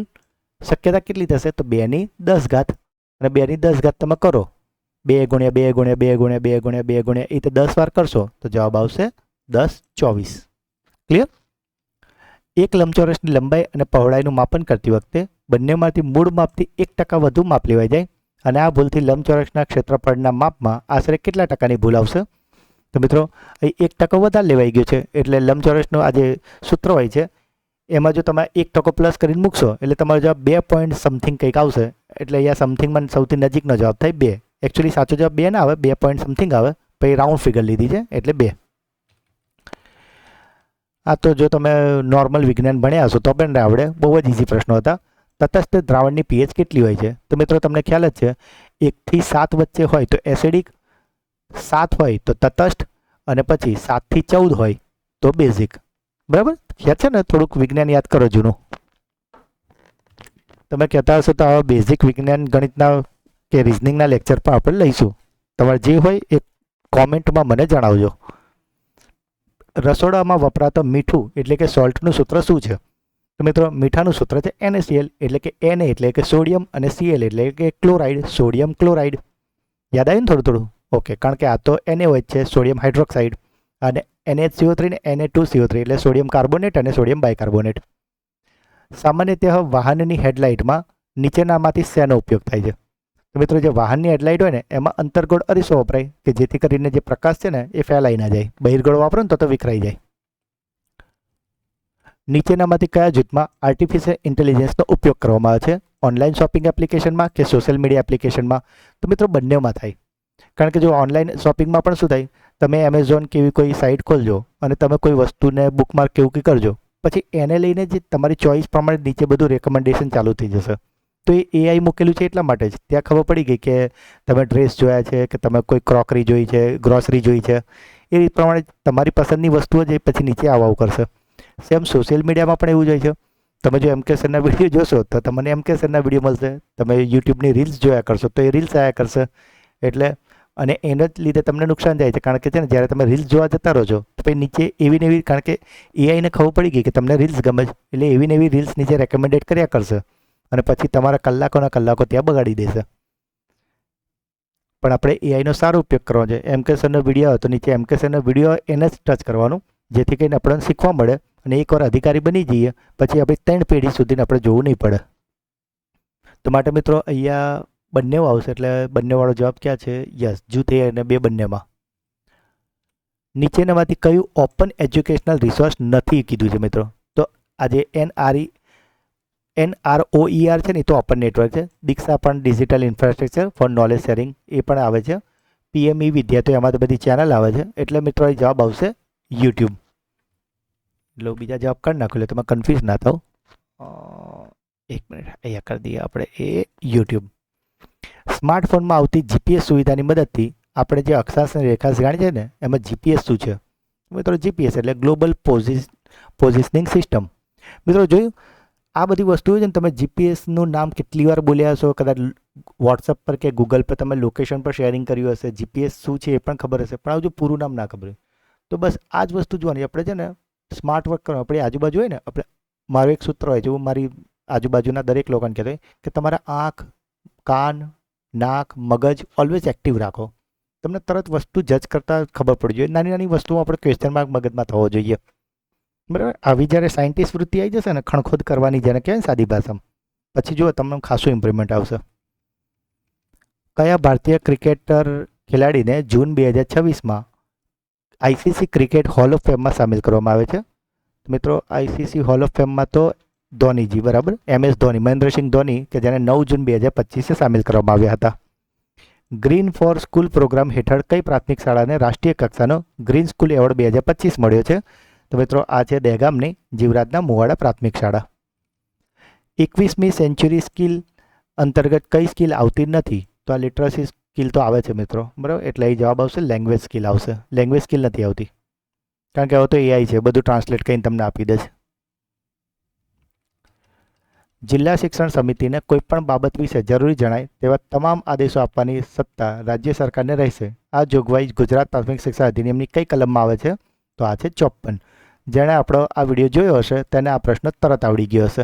શક્યતા કેટલી થશે? તો 2 ની 10 ઘાત. અને 2 ની 10 ઘાત તમે કરો 2 ગુણ્યા 2 ગુણ્યા 2 ગુણ્યા 2 ગુણ્યા 2 ગુણ્યા એ રીતે 10 વાર કરશો તો જવાબ આવશે 10 24. ક્લિયર? એક લંબચોરસની લંબાઈ અને પહોળાઈનું માપન કરતી વખતે બંનેમાંથી મૂળ માપથી 1% વધુ માપ લેવાઈ જાય અને આ ભૂલથી લંબચોરસના ક્ષેત્રફળના માપમાં આશરે કેટલા ટકાની ભૂલ આવશે? તો મિત્રો અહીં 1% વધારે લેવાઈ ગયું છે એટલે લંબચોરસનું આ જે સૂત્ર હોય છે એમાં જો તમે 1% પ્લસ કરીને મૂકશો એટલે તમારો જવાબ 2 પોઈન્ટ સમથિંગ કંઈક આવશે. એટલે અહીંયા સમથિંગમાં સૌથી નજીકનો જવાબ થાય 2. એકચ્યુઅલી સાચો જવાબ 2 ના આવે, 2 પોઈન્ટ સમથિંગ આવે. પછી રાઉન્ડ ફિગર લીધી છે એટલે 2. આ તો જો તમે નોર્મલ વિજ્ઞાન ભણ્યા હશો તો પણ આવડે. બહુ જ ઇઝી પ્રશ્નો હતા. તટસ્થ દ્રાવણની પીએચ કેટલી હોય છે? તો મિત્રો તમને ખ્યાલ જ છે 1 થી 7 વચ્ચે હોય તો એસિડિક, 7 હોય તો તટસ્થ અને પછી 7 થી 14 હોય તો બેઝિક. બરાબર? યાદ છે ને? થોડુંક વિજ્ઞાન યાદ કરો જૂનું. તમે કહેતા હશો તો આવા બેઝિક વિજ્ઞાન ગણિતના કે રિઝનિંગના લેક્ચર પણ આપણે લઈશું. તમારે જે હોય એ કોમેન્ટમાં મને જણાવજો. રસોડામાં વપરાતો મીઠું એટલે કે સોલ્ટનું સૂત્ર શું છે? તો મિત્રો મીઠાનું સૂત્ર છે NaCl એટલે કે Na એટલે કે સોડિયમ અને Cl એટલે કે ક્લોરાઇડ, સોડિયમ ક્લોરાઇડ. યાદ આવ્યું ને થોડું? ઓકે, કારણ કે આ તો NaOH છે, સોડિયમ હાઇડ્રોક્સાઇડ, અને NaHCO3 ને Na2CO3 એટલે સોડિયમ કાર્બોનેટ અને સોડિયમ બાયકાર્બોનેટ. સામાન્યતઃ વાહનની હેડલાઇટમાં નીચેનામાંથી શેનો ઉપયોગ થાય છે? તો મિત્રો જે વાહનની હેડલાઇટ હોય ને એમાં અંતર્ગોળ અરીસો વપરાય કે જેથી કરીને જે પ્રકાશ છે ને એ ફેલાઈ ના જાય. બહિર્ગોળ વાપરો ને તો વિખરાઈ જાય. નીચેનામાંથી કયા જૂથમાં આર્ટિફિશિયલ ઇન્ટેલિજન્સનો ઉપયોગ કરવામાં આવે છે? ઓનલાઈન શોપિંગ એપ્લિકેશનમાં કે સોશિયલ મીડિયા એપ્લિકેશનમાં? તો મિત્રો બંનેમાં થાય. કારણ કે જો ઓનલાઈન શોપિંગમાં પણ શું થાય, તમે એમેઝોન કેવી કોઈ સાઇટ ખોલજો અને તમે કોઈ વસ્તુને બુકમાર્ક કેવું કંઈ કરજો, પછી એને લઈને જે તમારી ચોઈસ પ્રમાણે નીચે બધું રેકમેન્ડેશન ચાલુ થઈ જશે. તો એ AI મૂકેલું છે એટલા માટે જ. ત્યાં ખબર પડી ગઈ કે તમે ડ્રેસ જોયા છે કે તમે કોઈ ક્રોકરી જોઈ છે, ગ્રોસરી જોઈ છે, એ પ્રમાણે તમારી પસંદની વસ્તુઓ જે પછી નીચે આવવું કરશે. સેમ સોશિયલ મીડિયામાં પણ એવું જ હોય છે. તમે જો MK સરના વિડીયો જોશો તો તમને MK સરના વિડીયો મળશે. તમે યુટ્યુબની રીલ્સ જોયા કરશો તો એ રીલ્સ આવ્યા કરશે. એટલે અને એના જ લીધે તમને નુકસાન જાય છે. કારણ કે છે ને જ્યારે તમે રીલ્સ જોવા જતા રહો છો તો પછી નીચે એવી ને એવી, કારણ કે AIને ખબર પડી ગઈ કે તમને રીલ્સ ગમે છે એટલે એવી ને એવી રીલ્સ નીચે રેકમેન્ડેડ કર્યા કરશે અને પછી તમારા કલાકોના કલાકો ત્યાં બગાડી દેશે. પણ આપણે AIનો સારો ઉપયોગ કરવાનો છે. MK સરનો વિડીયો આવે તો નીચે MK સરનો વિડીયો એને જ ટચ કરવાનું જેથી કરીને આપણને શીખવા મળે અને એકવાર અધિકારી બની જઈએ પછી આપણે 3 પેઢી સુધી આપણે જોવું નહીં પડે. તો માટે મિત્રો અહીંયા બંને આવશે, એટલે બંનેવાળો જવાબ ક્યાં છે? યસ, જૂથ એ અને 2 બંનેમાં. નીચેનામાંથી કયું ઓપન એજ્યુકેશનલ રિસોર્સ નથી કીધું છે મિત્રો? તો આજે NROER છે ને, એ તો ઓપન નેટવર્ક છે. દીક્ષા પણ digital infrastructure for knowledge sharing, એ પણ આવે છે. PME વિદ્યા, તો એમાં તો બધી ચેનલ આવે છે. એટલે મિત્રો એ જવાબ આવશે યુટ્યુબ. એટલે બીજા જવાબ કરી નાખો એટલે તમે કન્ફ્યુઝ ના થાવ. 1 મિનિટ અહીંયા કરી દઈએ આપણે એ યુટ્યુબ. સ્માર્ટફોનમાં આવતી GPS સુવિધાની મદદથી આપણે જે અક્ષાંશ અને રેખાંશ જાણીએ છીએ ને, એમાં GPS શું છે? મિત્રો GPS એટલે ગ્લોબલ પોઝિશનિંગ સિસ્ટમ. મિત્રો જોયું આ બધી વસ્તુઓ છે ને, તમે GPSનું નામ કેટલી વાર બોલ્યા હશો, કદાચ વોટ્સઅપ પર કે ગૂગલ પર તમે લોકેશન પર શેરિંગ કર્યું હશે. GPS શું છે એ પણ ખબર હશે, પણ આવું જો પૂરું નામ ના ખબર હોય તો બસ આ જ વસ્તુ જોવાની. આપણે છે ને સ્માર્ટ વર્ક કરવાનું. આપણી આજુબાજુ હોય ને, આપણે મારું એક સૂત્ર હોય છે, હું મારી આજુબાજુના દરેક લોકોને કહેતો હોય કે તમારા આંખ, કાન, નાક, મગજ ઓલવેઝ એક્ટિવ રાખો. તમને તરત વસ્તુ જજ કરતાં ખબર પડી જોઈએ. નાની નાની વસ્તુઓ આપણે ક્વેશ્ચન માર્ક મગજમાં થવો જોઈએ. બરાબર. આવી જ્યારે સાયન્ટિસ્ટ વૃત્તિ આવી જશે ને, ખણખોદ કરવાની, જેને કહેવાય ને સાદી ભાષામાં, પછી જુઓ તમને ખાસું ઇમ્પ્રુવમેન્ટ આવશે. કયા ભારતીય ક્રિકેટર ખેલાડીને જૂન 2026માં ICC ક્રિકેટ હોલ ઓફ ફેમમાં સામેલ કરવામાં આવે છે? મિત્રો ICC હોલ ઓફ ફેમમાં તો ધોનીજી, બરાબર, MS ધોની, મહેન્દ્રસિંહ ધોની, કે જેને 9 જૂન 2025 સામેલ કરવામાં આવ્યા હતા. ગ્રીન ફોર સ્કૂલ પ્રોગ્રામ હેઠળ કઈ પ્રાથમિક શાળાને રાષ્ટ્રીય કક્ષાનો ગ્રીન સ્કૂલ એવોર્ડ 2025 મળ્યો છે? તો મિત્રો આ છે દહેગામની જીવરાજના મુવાડા પ્રાથમિક શાળા. 21મી સેન્ચુરી સ્કિલ અંતર્ગત કઈ સ્કિલ આવતી નથી? તો આ લિટરસી સ્કિલ તો આવે છે મિત્રો, બરાબર. એટલે એ જવાબ આવશે લેંગ્વેજ સ્કિલ આવશે. લેંગ્વેજ સ્કિલ નથી આવતી, કારણ કે હવે તો AI છે, બધું ટ્રાન્સલેટ કરીને તમને આપી દે છે. જિલ્લા શિક્ષણ સમિતિને કોઈપણ બાબત વિશે જરૂરી જણાય તેવા તમામ આદેશો આપવાની સત્તા રાજ્ય સરકારને રહેશે. આ જોગવાઈ ગુજરાત પ્રાથમિક શિક્ષા અધિનિયમની કઈ કલમમાં આવે છે? તો આ છે 54. જેણે આપણો આ વિડીયો જોયો હશે તેને આ પ્રશ્ન તરત આવડી ગયો હશે.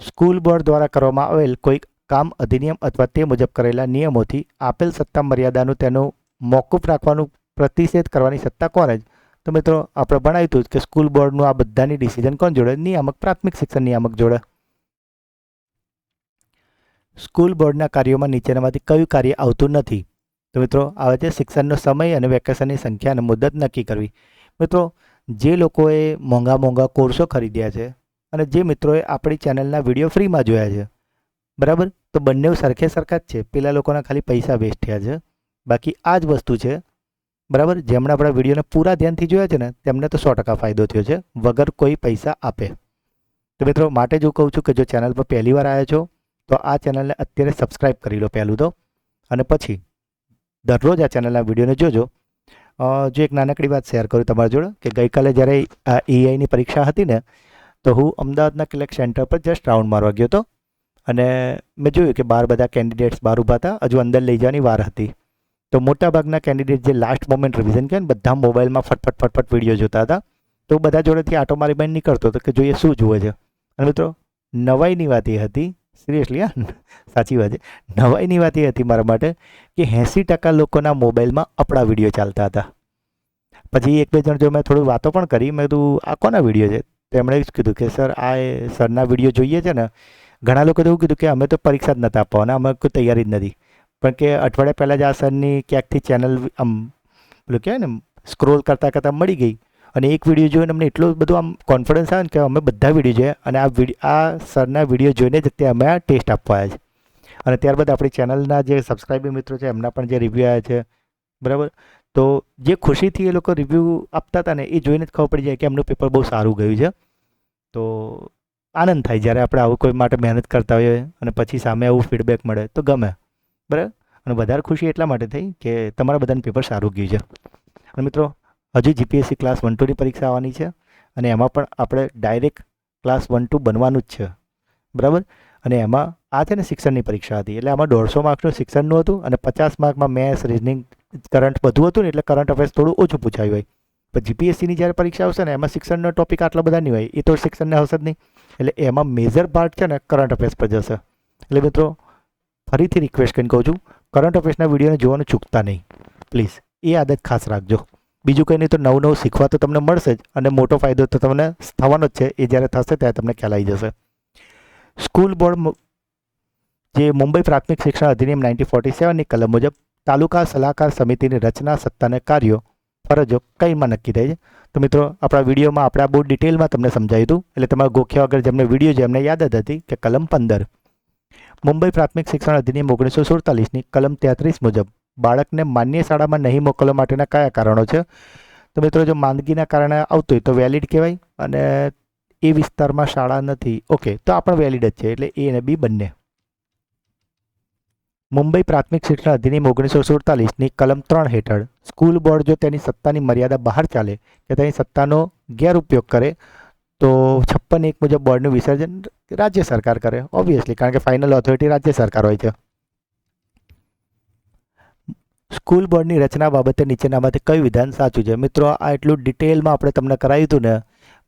સ્કૂલ બોર્ડ દ્વારા કરવામાં આવેલ કોઈ કામ અધિનિયમ અથવા તે મુજબ કરેલા નિયમોથી આપેલ સત્તા મર્યાદાનું તેનું મોકૂફ રાખવાનું પ્રતિષેધ કરવાની સત્તા કોને? તો મિત્રો આપણે ભણાવ્યું હતું કે સ્કૂલ બોર્ડનું આ બધાની ડિસિઝન કોણ જોડે? નિયામક, પ્રાથમિક શિક્ષણ નિયામક જોડે. સ્કૂલ બોર્ડના કાર્યોમાં નીચેનામાંથી કયું કાર્ય આવતું નથી? તો મિત્રો આવે છે શિક્ષણનો સમય અને વેકેશનની સંખ્યા અને મુદત નક્કી કરવી. મિત્રો જે લોકોએ મોંઘા કોર્સો ખરીદ્યા છે અને જે મિત્રોએ આપણી ચેનલના વિડીયો ફ્રીમાં જોયા છે, બરાબર, તો બંને સરખે સરખા જ છે. પેલા લોકોના ખાલી પૈસા વેસ્ટ થયા છે. બાકી આ જ વસ્તુ છે, બરાબર. જેમણે આપણા વિડીયોને પૂરા ધ્યાનથી જોયા છે ને, તેમને તો 100% ફાયદો થયો છે વગર કોઈ પૈસા આપે. તો મિત્રો માટે જ હું કહું છું કે જો ચેનલ પર પહેલી વાર આવ્યા છો તો આ ચેનલને અત્યારે સબસ્ક્રાઈબ કરી લો પહેલું તો, અને પછી દરરોજ આ ચેનલના વિડીયોને જોજો. જો એક નાનકડી વાત શેર કરું તમારા જોડે કે ગઈકાલે જ્યારે આ AIની પરીક્ષા હતી ને, તો હું અમદાવાદના કેટલાક સેન્ટર પર જસ્ટ રાઉન્ડ મારવા ગયો હતો અને મેં જોયું કે બહાર બધા કેન્ડિડેટ્સ બહાર ઊભા હતા, હજુ અંદર લઈ જવાની વાર હતી. તો મોટાભાગના કેન્ડિડેટ જે લાસ્ટ મોમેન્ટ રિવિઝન કહે ને, બધા મોબાઈલમાં ફટફટ વિડીયો જોતા હતા. તો બધા જોડેથી આટો મારી બહાર નીકળતો હતો કે જોઈએ શું જુએ છે. અને મિત્રો નવાઈની વાત એ હતી, સિરિયસલી સાચી વાત છે, નવાઈની વાત એ હતી મારા માટે કે 80% લોકોના મોબાઈલમાં આપણા વિડીયો ચાલતા હતા. પછી એક બે જણ જો મેં થોડી વાતો પણ કરી, મેં કીધું આ કોના વિડીયો છે? તો એમણે જ કીધું કે સર આ સરના વિડીયો જોઈએ છે ને. ઘણા લોકોએ એવું કીધું કે અમે તો પરીક્ષા જ નહોતા આપવાના, અમે કોઈ તૈયારી જ નથી. પણ કે અઠવાડિયા પહેલાં જ આ સરની ક્યાંકથી ચેનલ આમ પેલું કહેવાય ને સ્ક્રોલ કરતાં મળી ગઈ અને એક વિડીયો જોઈને અમને એટલું બધું આમ કોન્ફિડન્સ આવે ને કે અમે બધા વિડીયો જોઈએ અને આ સરના વિડીયો જોઈને જ અત્યારે અમે આ ટેસ્ટ આપવા આવ્યા છે. અને ત્યારબાદ આપણી ચેનલના જે સબસ્ક્રાઈબર મિત્રો છે એમના પણ જે રિવ્યૂ આવ્યા છે, બરાબર. તો જે ખુશીથી એ લોકો રિવ્યૂ આપતા હતા ને, એ જોઈને જ ખબર પડી જાય કે એમનું પેપર બહુ સારું ગયું છે. તો આનંદ થાય જ્યારે આપણે આવું કોઈ માટે મહેનત કરતા હોઈએ અને પછી સામે આવું ફીડબેક મળે તો ગમે, બરાબર. અને વધારે ખુશી એટલા માટે થઈ કે તમારા બધાનું પેપર સારું ગયું છે. અને મિત્રો હજુ GPSC ક્લાસ 1-2ની પરીક્ષા આવવાની છે અને એમાં પણ આપણે ડાયરેક્ટ ક્લાસ 1-2 બનવાનું જ છે, બરાબર. અને એમાં આ છે ને શિક્ષણની પરીક્ષા હતી, એટલે આમાં 150 માર્ક્સનું શિક્ષણનું હતું અને 50 માર્કમાં મેથ્સ, રીઝનિંગ, કરંટ બધું હતું ને, એટલે કરંટ અફેર્સ થોડું ઓછું પૂછાયું હોય. પણ GPSCની જ્યારે પરીક્ષા આવશે ને, એમાં શિક્ષણનો ટોપિક આટલા બધા નહીં હોય, એ તો શિક્ષણને હશે જ નહીં. એટલે એમાં મેજર પાર્ટ છે ને કરંટ અફેર્સ પર જશે. એટલે મિત્રો ફરીથી રિક્વેસ્ટ કરીને કહું છું, કરંટ અફેર્સના વિડીયોને જોવાનું ચૂકતા નહીં પ્લીઝ, એ આદત ખાસ રાખજો. બીજું કંઈ નહીં તો નવું નવું શીખવા તો તમને મળશે જ, અને મોટો ફાયદો તો તમને થવાનો જ છે. એ જ્યારે થશે ત્યારે તમને ખ્યાલ આવી જશે. સ્કૂલ બોર્ડ જે મુંબઈ પ્રાથમિક શિક્ષણ અધિનિયમ 1947ની કલમ મુજબ તાલુકા સલાહકાર સમિતિની રચના, સત્તાને કાર્યો, ફરજો કઈમાં નક્કી થાય છે? તો મિત્રો, આપણા વિડીયોમાં આપણે આ બહુ ડિટેલમાં તમને સમજાવ્યું હતું, એટલે તમારે ગોખ્યા વગર જેમને વિડીયો છે એમને યાદ જ હતી કે કલમ 15 મુંબઈ પ્રાથમિક શિક્ષણ અધિનિયમ 1947ની કલમ 33 મુજબ બાળકને માન્ય શાળામાં નહીં મોકલવા માટેના કયા કારણો છે? તો મિત્રો, જો માંદગીના કારણે આવતું હોય તો વેલિડ કહેવાય, અને એ વિસ્તારમાં શાળા નથી, ઓકે, તો આ પણ વેલિડ જ છે. એટલે એ અને બી બંને. મુંબઈ પ્રાથમિક શિક્ષણ અધિનિયમ 1947ની કલમ 3 હેઠળ સ્કૂલ બોર્ડ જો તેની સત્તાની મર્યાદા બહાર ચાલે કે તેની સત્તાનો ગેરઉપયોગ કરે તો 56(1) મુજબ બોર્ડનું વિસર્જન રાજ્ય સરકાર કરે, ઓબ્વિયસલી, કારણ કે ફાઇનલ ઓથોરિટી રાજ્ય સરકાર હોય છે. સ્કૂલ બોર્ડની રચના બાબતે નીચેનામાંથી કયું વિધાન સાચું છે? મિત્રો, આ એટલું ડિટેલમાં આપણે તમને કરાવ્યું હતું ને,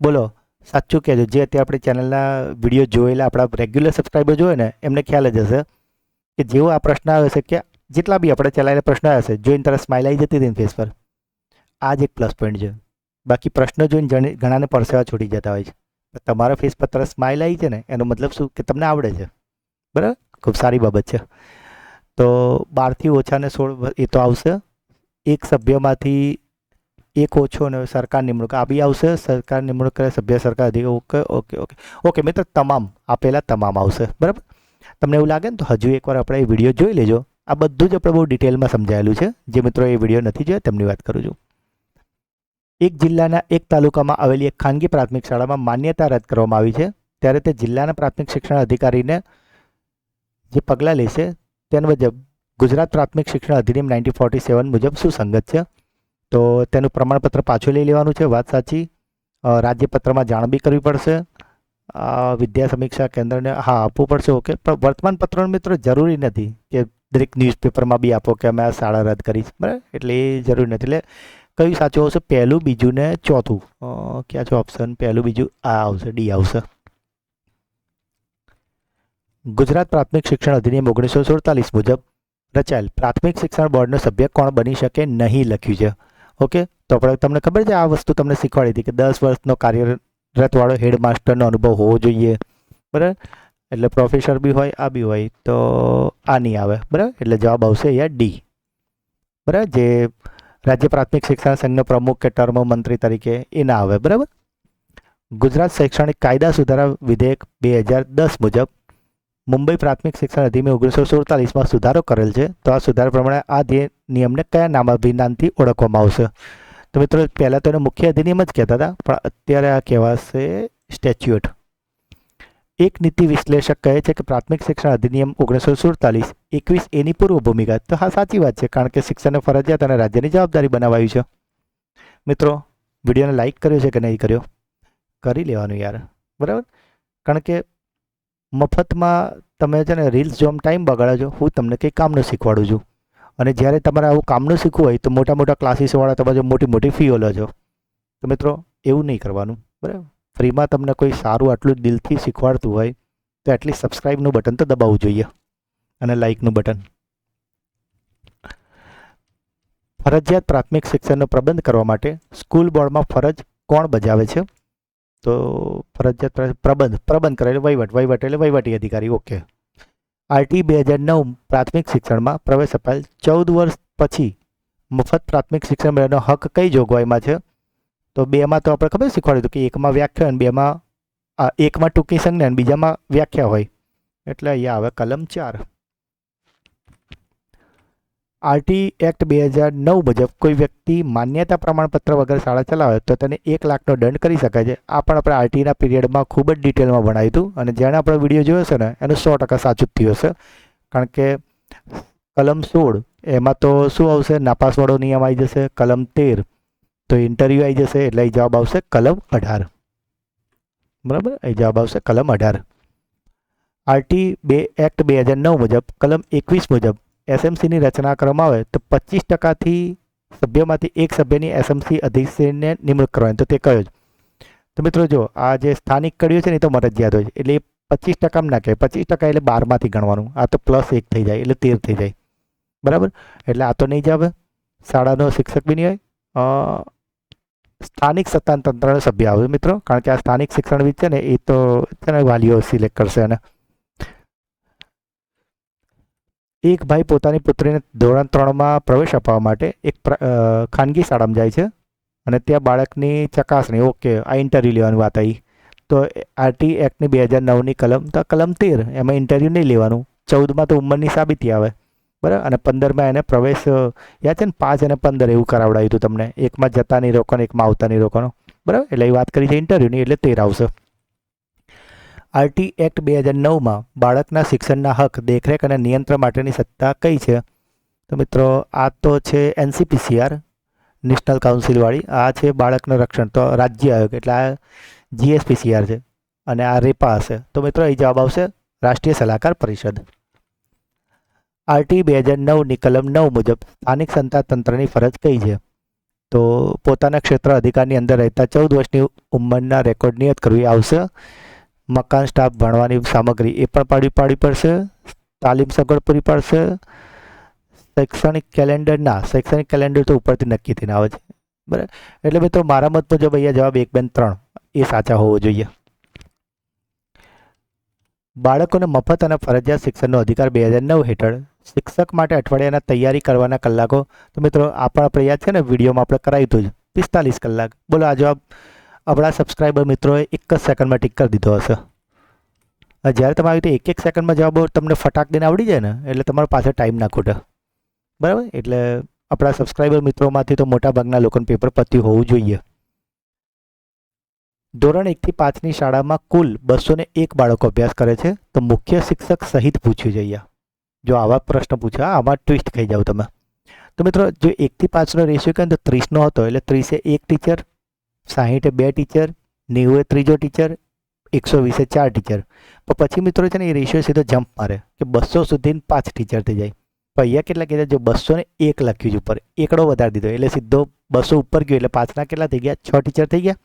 બોલો સાચું કહેજો. જે અત્યારે આપણે ચેનલના વિડીયો જોયેલા આપણા રેગ્યુલર સબસ્ક્રાઈબર જોઈએ ને, એમને ખ્યાલ જ હશે કે જેવો આ પ્રશ્ન આવ્યો છે, કે જેટલા બી આપણે ચલાવેલા પ્રશ્ન આવ્યા છે, જોઈને તરત સ્માઇલ આવી જતી હતી ફેસ પર, આ જ એક પ્લસ પોઈન્ટ છે. બાકી પ્રશ્નો જોઈને ઘણાને પરસેવા છૂટી જતા હોય છે. તમારા ફેસ પર તરત સ્માઇલ આવી છે ને, એનો મતલબ શું? કે તમને આવડે છે. બરાબર, ખૂબ સારી બાબત છે. તો 12થી ઓછા ને 16 એ તો આવશે. એક સભ્યમાંથી એક ઓછો અને સરકાર નિમણૂક આ બી આવશે. સરકાર નિમણૂક કરે સભ્ય સરકાર અધિકારી, ઓકે ઓકે ઓકે ઓકે મિત્રો, તમામ આપેલા તમામ આવશે. બરાબર, તમને એવું લાગે ને તો હજુ એકવાર આપણે એ વિડીયો જોઈ લેજો. આ બધું જ આપણે બહુ ડિટેલમાં સમજાયેલું છે. જે મિત્રો એ વિડીયો નથી જોયા તેમની વાત કરું છું. એક જિલ્લાના એક તાલુકામાં આવેલી એક ખાનગી પ્રાથમિક શાળામાં માન્યતા રદ કરવામાં આવી છે, ત્યારે તે જિલ્લાના પ્રાથમિક શિક્ષણ અધિકારીને જે પગલાં લેશે તેના મુજબ ગુજરાત પ્રાથમિક શિક્ષણ અધિનિયમ 1947 મુજબ સુસંગત છે. તો તેનું પ્રમાણપત્ર પાછું લઈ લેવાનું છે, વાત સાચી. રાજ્યપત્રમાં જાણ બી કરવી પડશે. વિદ્યા સમીક્ષા કેન્દ્રને હા આપવું પડશે, ઓકે. પણ વર્તમાનપત્રોનો મિત્રો જરૂરી નથી કે દરેક ન્યૂઝપેપરમાં બી આપો કે અમે આ શાળા રદ કરીશ, બરાબર, એટલે એ જરૂરી નથી. એટલે કયું સાચું આવશે? પહેલું, બીજું ને ચોથું. ક્યાં છે ઓપ્શન? પહેલું, બીજું, આ આવશે, ડી આવશે. ગુજરાત પ્રાથમિક શિક્ષણ અધિનિયમ 1947 મુજબ રચાયેલ પ્રાથમિક શિક્ષણ બોર્ડનો સભ્ય કોણ બની શકે નહીં લખ્યું છે, ઓકે. તો આપણે તમને ખબર છે આ વસ્તુ તમને શીખવાડી હતી કે 10 વર્ષનો કાર્યરતવાળો હેડમાસ્ટરનો અનુભવ હોવો જોઈએ, બરાબર. એટલે પ્રોફેસર બી હોય, આ બી હોય, તો આ નહીં આવે, બરાબર. એટલે જવાબ આવશે અહીંયા ડી, બરાબર. જે રાજ્ય પ્રાથમિક શિક્ષણ સંઘનો પ્રમુખ કે ટર્મ મંત્રી તરીકે એ ના આવે, બરાબર. ગુજરાત શૈક્ષણિક કાયદા સુધારા વિધેયક 2010 મુજબ મુંબઈ પ્રાથમિક શિક્ષણ અધિનિયમ 1947માં સુધારો કરેલ છે. તો આ સુધારા પ્રમાણે આ નિયમને કયા નામાભિધાનથી ઓળખવામાં આવશે? તો મિત્રો, પહેલાં તો એને મુખ્ય અધિનિયમ જ કહેતા હતા, પણ અત્યારે આ કહેવાશે સ્ટેચ્યુટ. એક નીતિ વિશ્લેષક કહે છે કે પ્રાથમિક શિક્ષણ અધિનિયમ 1947 21 એની પૂર્વ ભૂમિકા. તો હા, સાચી વાત છે, કારણ કે શિક્ષણને ફરજિયાત અને રાજ્યની જવાબદારી બનાવાયું છે. મિત્રો, વિડીયોને લાઇક કર્યો છે કે નહીં કર્યો? કરી લેવાનું યાર, બરાબર. કારણ કે મફતમાં તમે છે ને રીલ્સ જોમ ટાઈમ બગાડો છો. હું તમને કંઈ કામનું શીખવાડું છું, અને જ્યારે તમારે આવું કામનું શીખવું હોય તો મોટા મોટા ક્લાસીસવાળા તમે મોટી મોટી ફીઓ લો છો. તો મિત્રો, એવું નહીં કરવાનું, બરાબર. ફ્રીમાં તમને કોઈ સારું આટલું દિલથી શીખવાડતું હોય તો એટલીસ્ટ સબસ્ક્રાઈબનું બટન તો દબાવવું જોઈએ, અને લાઇકનું બટન. ફરજિયાત પ્રાથમિક શિક્ષણનો પ્રબંધ કરવા માટે સ્કૂલ બોર્ડમાં ફરજ કોણ બજાવે છે? તો ફરજિયાત પ્રબંધ કરેલો વહીવટ એટલે વહીવટી અધિકારી, ઓકે. આરટી 2009 પ્રાથમિક શિક્ષણમાં પ્રવેશ અપાયેલ 14 વર્ષ પછી મફત પ્રાથમિક શિક્ષણ મેળવવાનો હક કઈ જોગવાઈમાં છે? તો 2માં તો આપણે ખબર શીખવાડ્યું હતું કે 1માં વ્યાખ્યા અને 2માં 1માં ટૂંકી સંજ્ઞા અને બીજામાં વ્યાખ્યા હોય. એટલે અહીંયા આવે કલમ 4. આરટી એક્ટ 2009 મુજબ કોઈ વ્યક્તિ માન્યતા પ્રમાણપત્ર વગર શાળા ચલાવે તો તેને 1 લાખનો દંડ કરી શકાય છે. આ પણ આપણે આરટીના પીરિયડમાં ખૂબ જ ડિટેલમાં ભણાવ્યું હતું, અને જેણે આપણો વિડીયો જોયો છે ને એનું 100% સાચું જ થયું હશે. કારણ કે કલમ 16 એમાં તો શું આવશે? નાપાસવાળો નિયમ આવી જશે. કલમ 13 તો ઇન્ટરવ્યૂ આવી જશે, એટલે એ જવાબ આવશે કલમ 18, બરાબર. એ જવાબ આવશે કલમ 18. આરટી એક્ટ 2009 મુજબ કલમ 21 મુજબ એસએમસીની રચના કરવામાં આવે તો 25% સભ્યોમાંથી એક સભ્યની એસએમસી અધ્યક્ષને નિમણૂક કરવાની. તો તે કયો જ? તો મિત્રો, જો આ જે સ્થાનિક કડીઓ છે ને એ તો મરજિયાત હોય, એટલે 25% ના કહેવાય. 25% એટલે 12માંથી ગણવાનું. આ તો +1 થઈ જાય એટલે 13 થઈ જાય, બરાબર. એટલે આ તો નહીં જ આવે. શાળાનો શિક્ષક બી નહીં હોય, સ્થાનિક સત્તાતંત્રના સભ્ય આવે મિત્રો, કારણ કે આ સ્થાનિક શિક્ષણવિદ છે ને એ તો છે ને વાલીઓ સિલેક્ટ કરશે. અને એક ભાઈ પોતાની પુત્રીને ધોરણ 3માં પ્રવેશ અપાવવા માટે એક ખાનગી શાળામાં જાય છે અને ત્યાં બાળકની ચકાસણી, ઓકે, આ ઇન્ટરવ્યૂ લેવાની વાત આવી. તો આરટી એક્ટની 2009ની કલમ 13, એમાં ઇન્ટરવ્યૂ નહીં લેવાનું. 14માં તો ઉંમરની સાબિતી આવે, બરાબર. અને 15માં એને પ્રવેશ યાદ છે ને, 5 અને 15 એવું કરાવડાવ્યું હતું તમને. એકમાં જતા નહીં રોકવાનો, એકમાં આવતા નહીં રોકવાનો, બરાબર. એટલે એ વાત કરી છે ઇન્ટરવ્યૂની, એટલે 13 આવશે. આરટી એક્ટ 2009માં બાળકના શિક્ષણના હક, દેખરેખ અને નિયંત્રણ માટેની સત્તા કઈ છે? તો મિત્રો આ તો છે NCPCR, નેશનલ કાઉન્સિલવાળી. આ છે બાળકનું રક્ષણ, તો રાજ્ય આયોગ, એટલે આ GSPCR છે. અને આ રેપા હશે. તો મિત્રો એ જવાબ આવશે રાષ્ટ્રીય સલાહકાર પરિષદ. આરટી 2009ની કલમ 9 મુજબ સ્થાનિક સત્તાતંત્રની ફરજ કઈ છે? તો પોતાના ક્ષેત્ર અધિકારની અંદર રહેતા 14 વર્ષની ઉંમરના રેકોર્ડ નિયત કરવી આવશે. મકાન, સ્ટાફ, ભણવાની સામગ્રી એ પણ પાડી પડશે. તાલીમ સગવડ પૂરી પાડશે. શૈક્ષણિક કેલેન્ડર તો ઉપરથી નક્કી થઈને આવે છે, બરાબર. એટલે મિત્રો મારા મત મુજબ અહીંયા જવાબ 1, 2, 3 એ સાચા હોવો જોઈએ. બાળકોને મફત અને ફરજિયાત શિક્ષણનો અધિકાર 2009 હેઠળ શિક્ષક માટે અઠવાડિયાના તૈયારી કરવાના કલાકો, તો મિત્રો આ પણ આપણે યાદ છે ને, વિડીયોમાં આપણે કરાવ્યું હતું જ, 45 કલાક. બોલો, આ જવાબ આપણા સબસ્ક્રાઈબર મિત્રોએ 1 જ સેકન્ડમાં ટીક કરી દીધો હશે. જ્યારે તમે આવી રીતે 1 સેકન્ડમાં જવાબો તમને ફટાક દઈને આવડી જાય ને, એટલે તમારો પાછળ ટાઈમ ના ખૂટે, બરાબર. એટલે આપણા સબસ્ક્રાઈબર મિત્રોમાંથી તો મોટાભાગના લોકોનું પેપર પત્યું હોવું જોઈએ. ધોરણ 1 થી 5ની શાળામાં કુલ 201 બાળકો અભ્યાસ કરે છે, તો મુખ્ય શિક્ષક સહિત પૂછ્યું જોઈએ. જો આવા પ્રશ્ન પૂછ્યા, આમાં ટ્વિસ્ટ ખાઈ જાવ તમે. તો મિત્રો જો 1 થી 5નો રેશિયો કહે તો 30નો હતો, એટલે 30 એ 1 ટીચર, 60 એ 2 ટીચર, 90 એ ત્રીજો ટીચર, 120 એ 4 ટીચર. પણ પછી મિત્રો છે ને એ રેશિયો સીધો જમ્પ મારે કે 200 સુધી 5 ટીચર થઈ જાય. પણ અહીંયા કેટલા કીધા? જો 201 લખ્યું છે ઉપર, એકડો વધારી દીધો, એટલે સીધો 200 ઉપર ગયો, એટલે 5ના કેટલા થઈ ગયા? 6 ટીચર થઈ ગયા,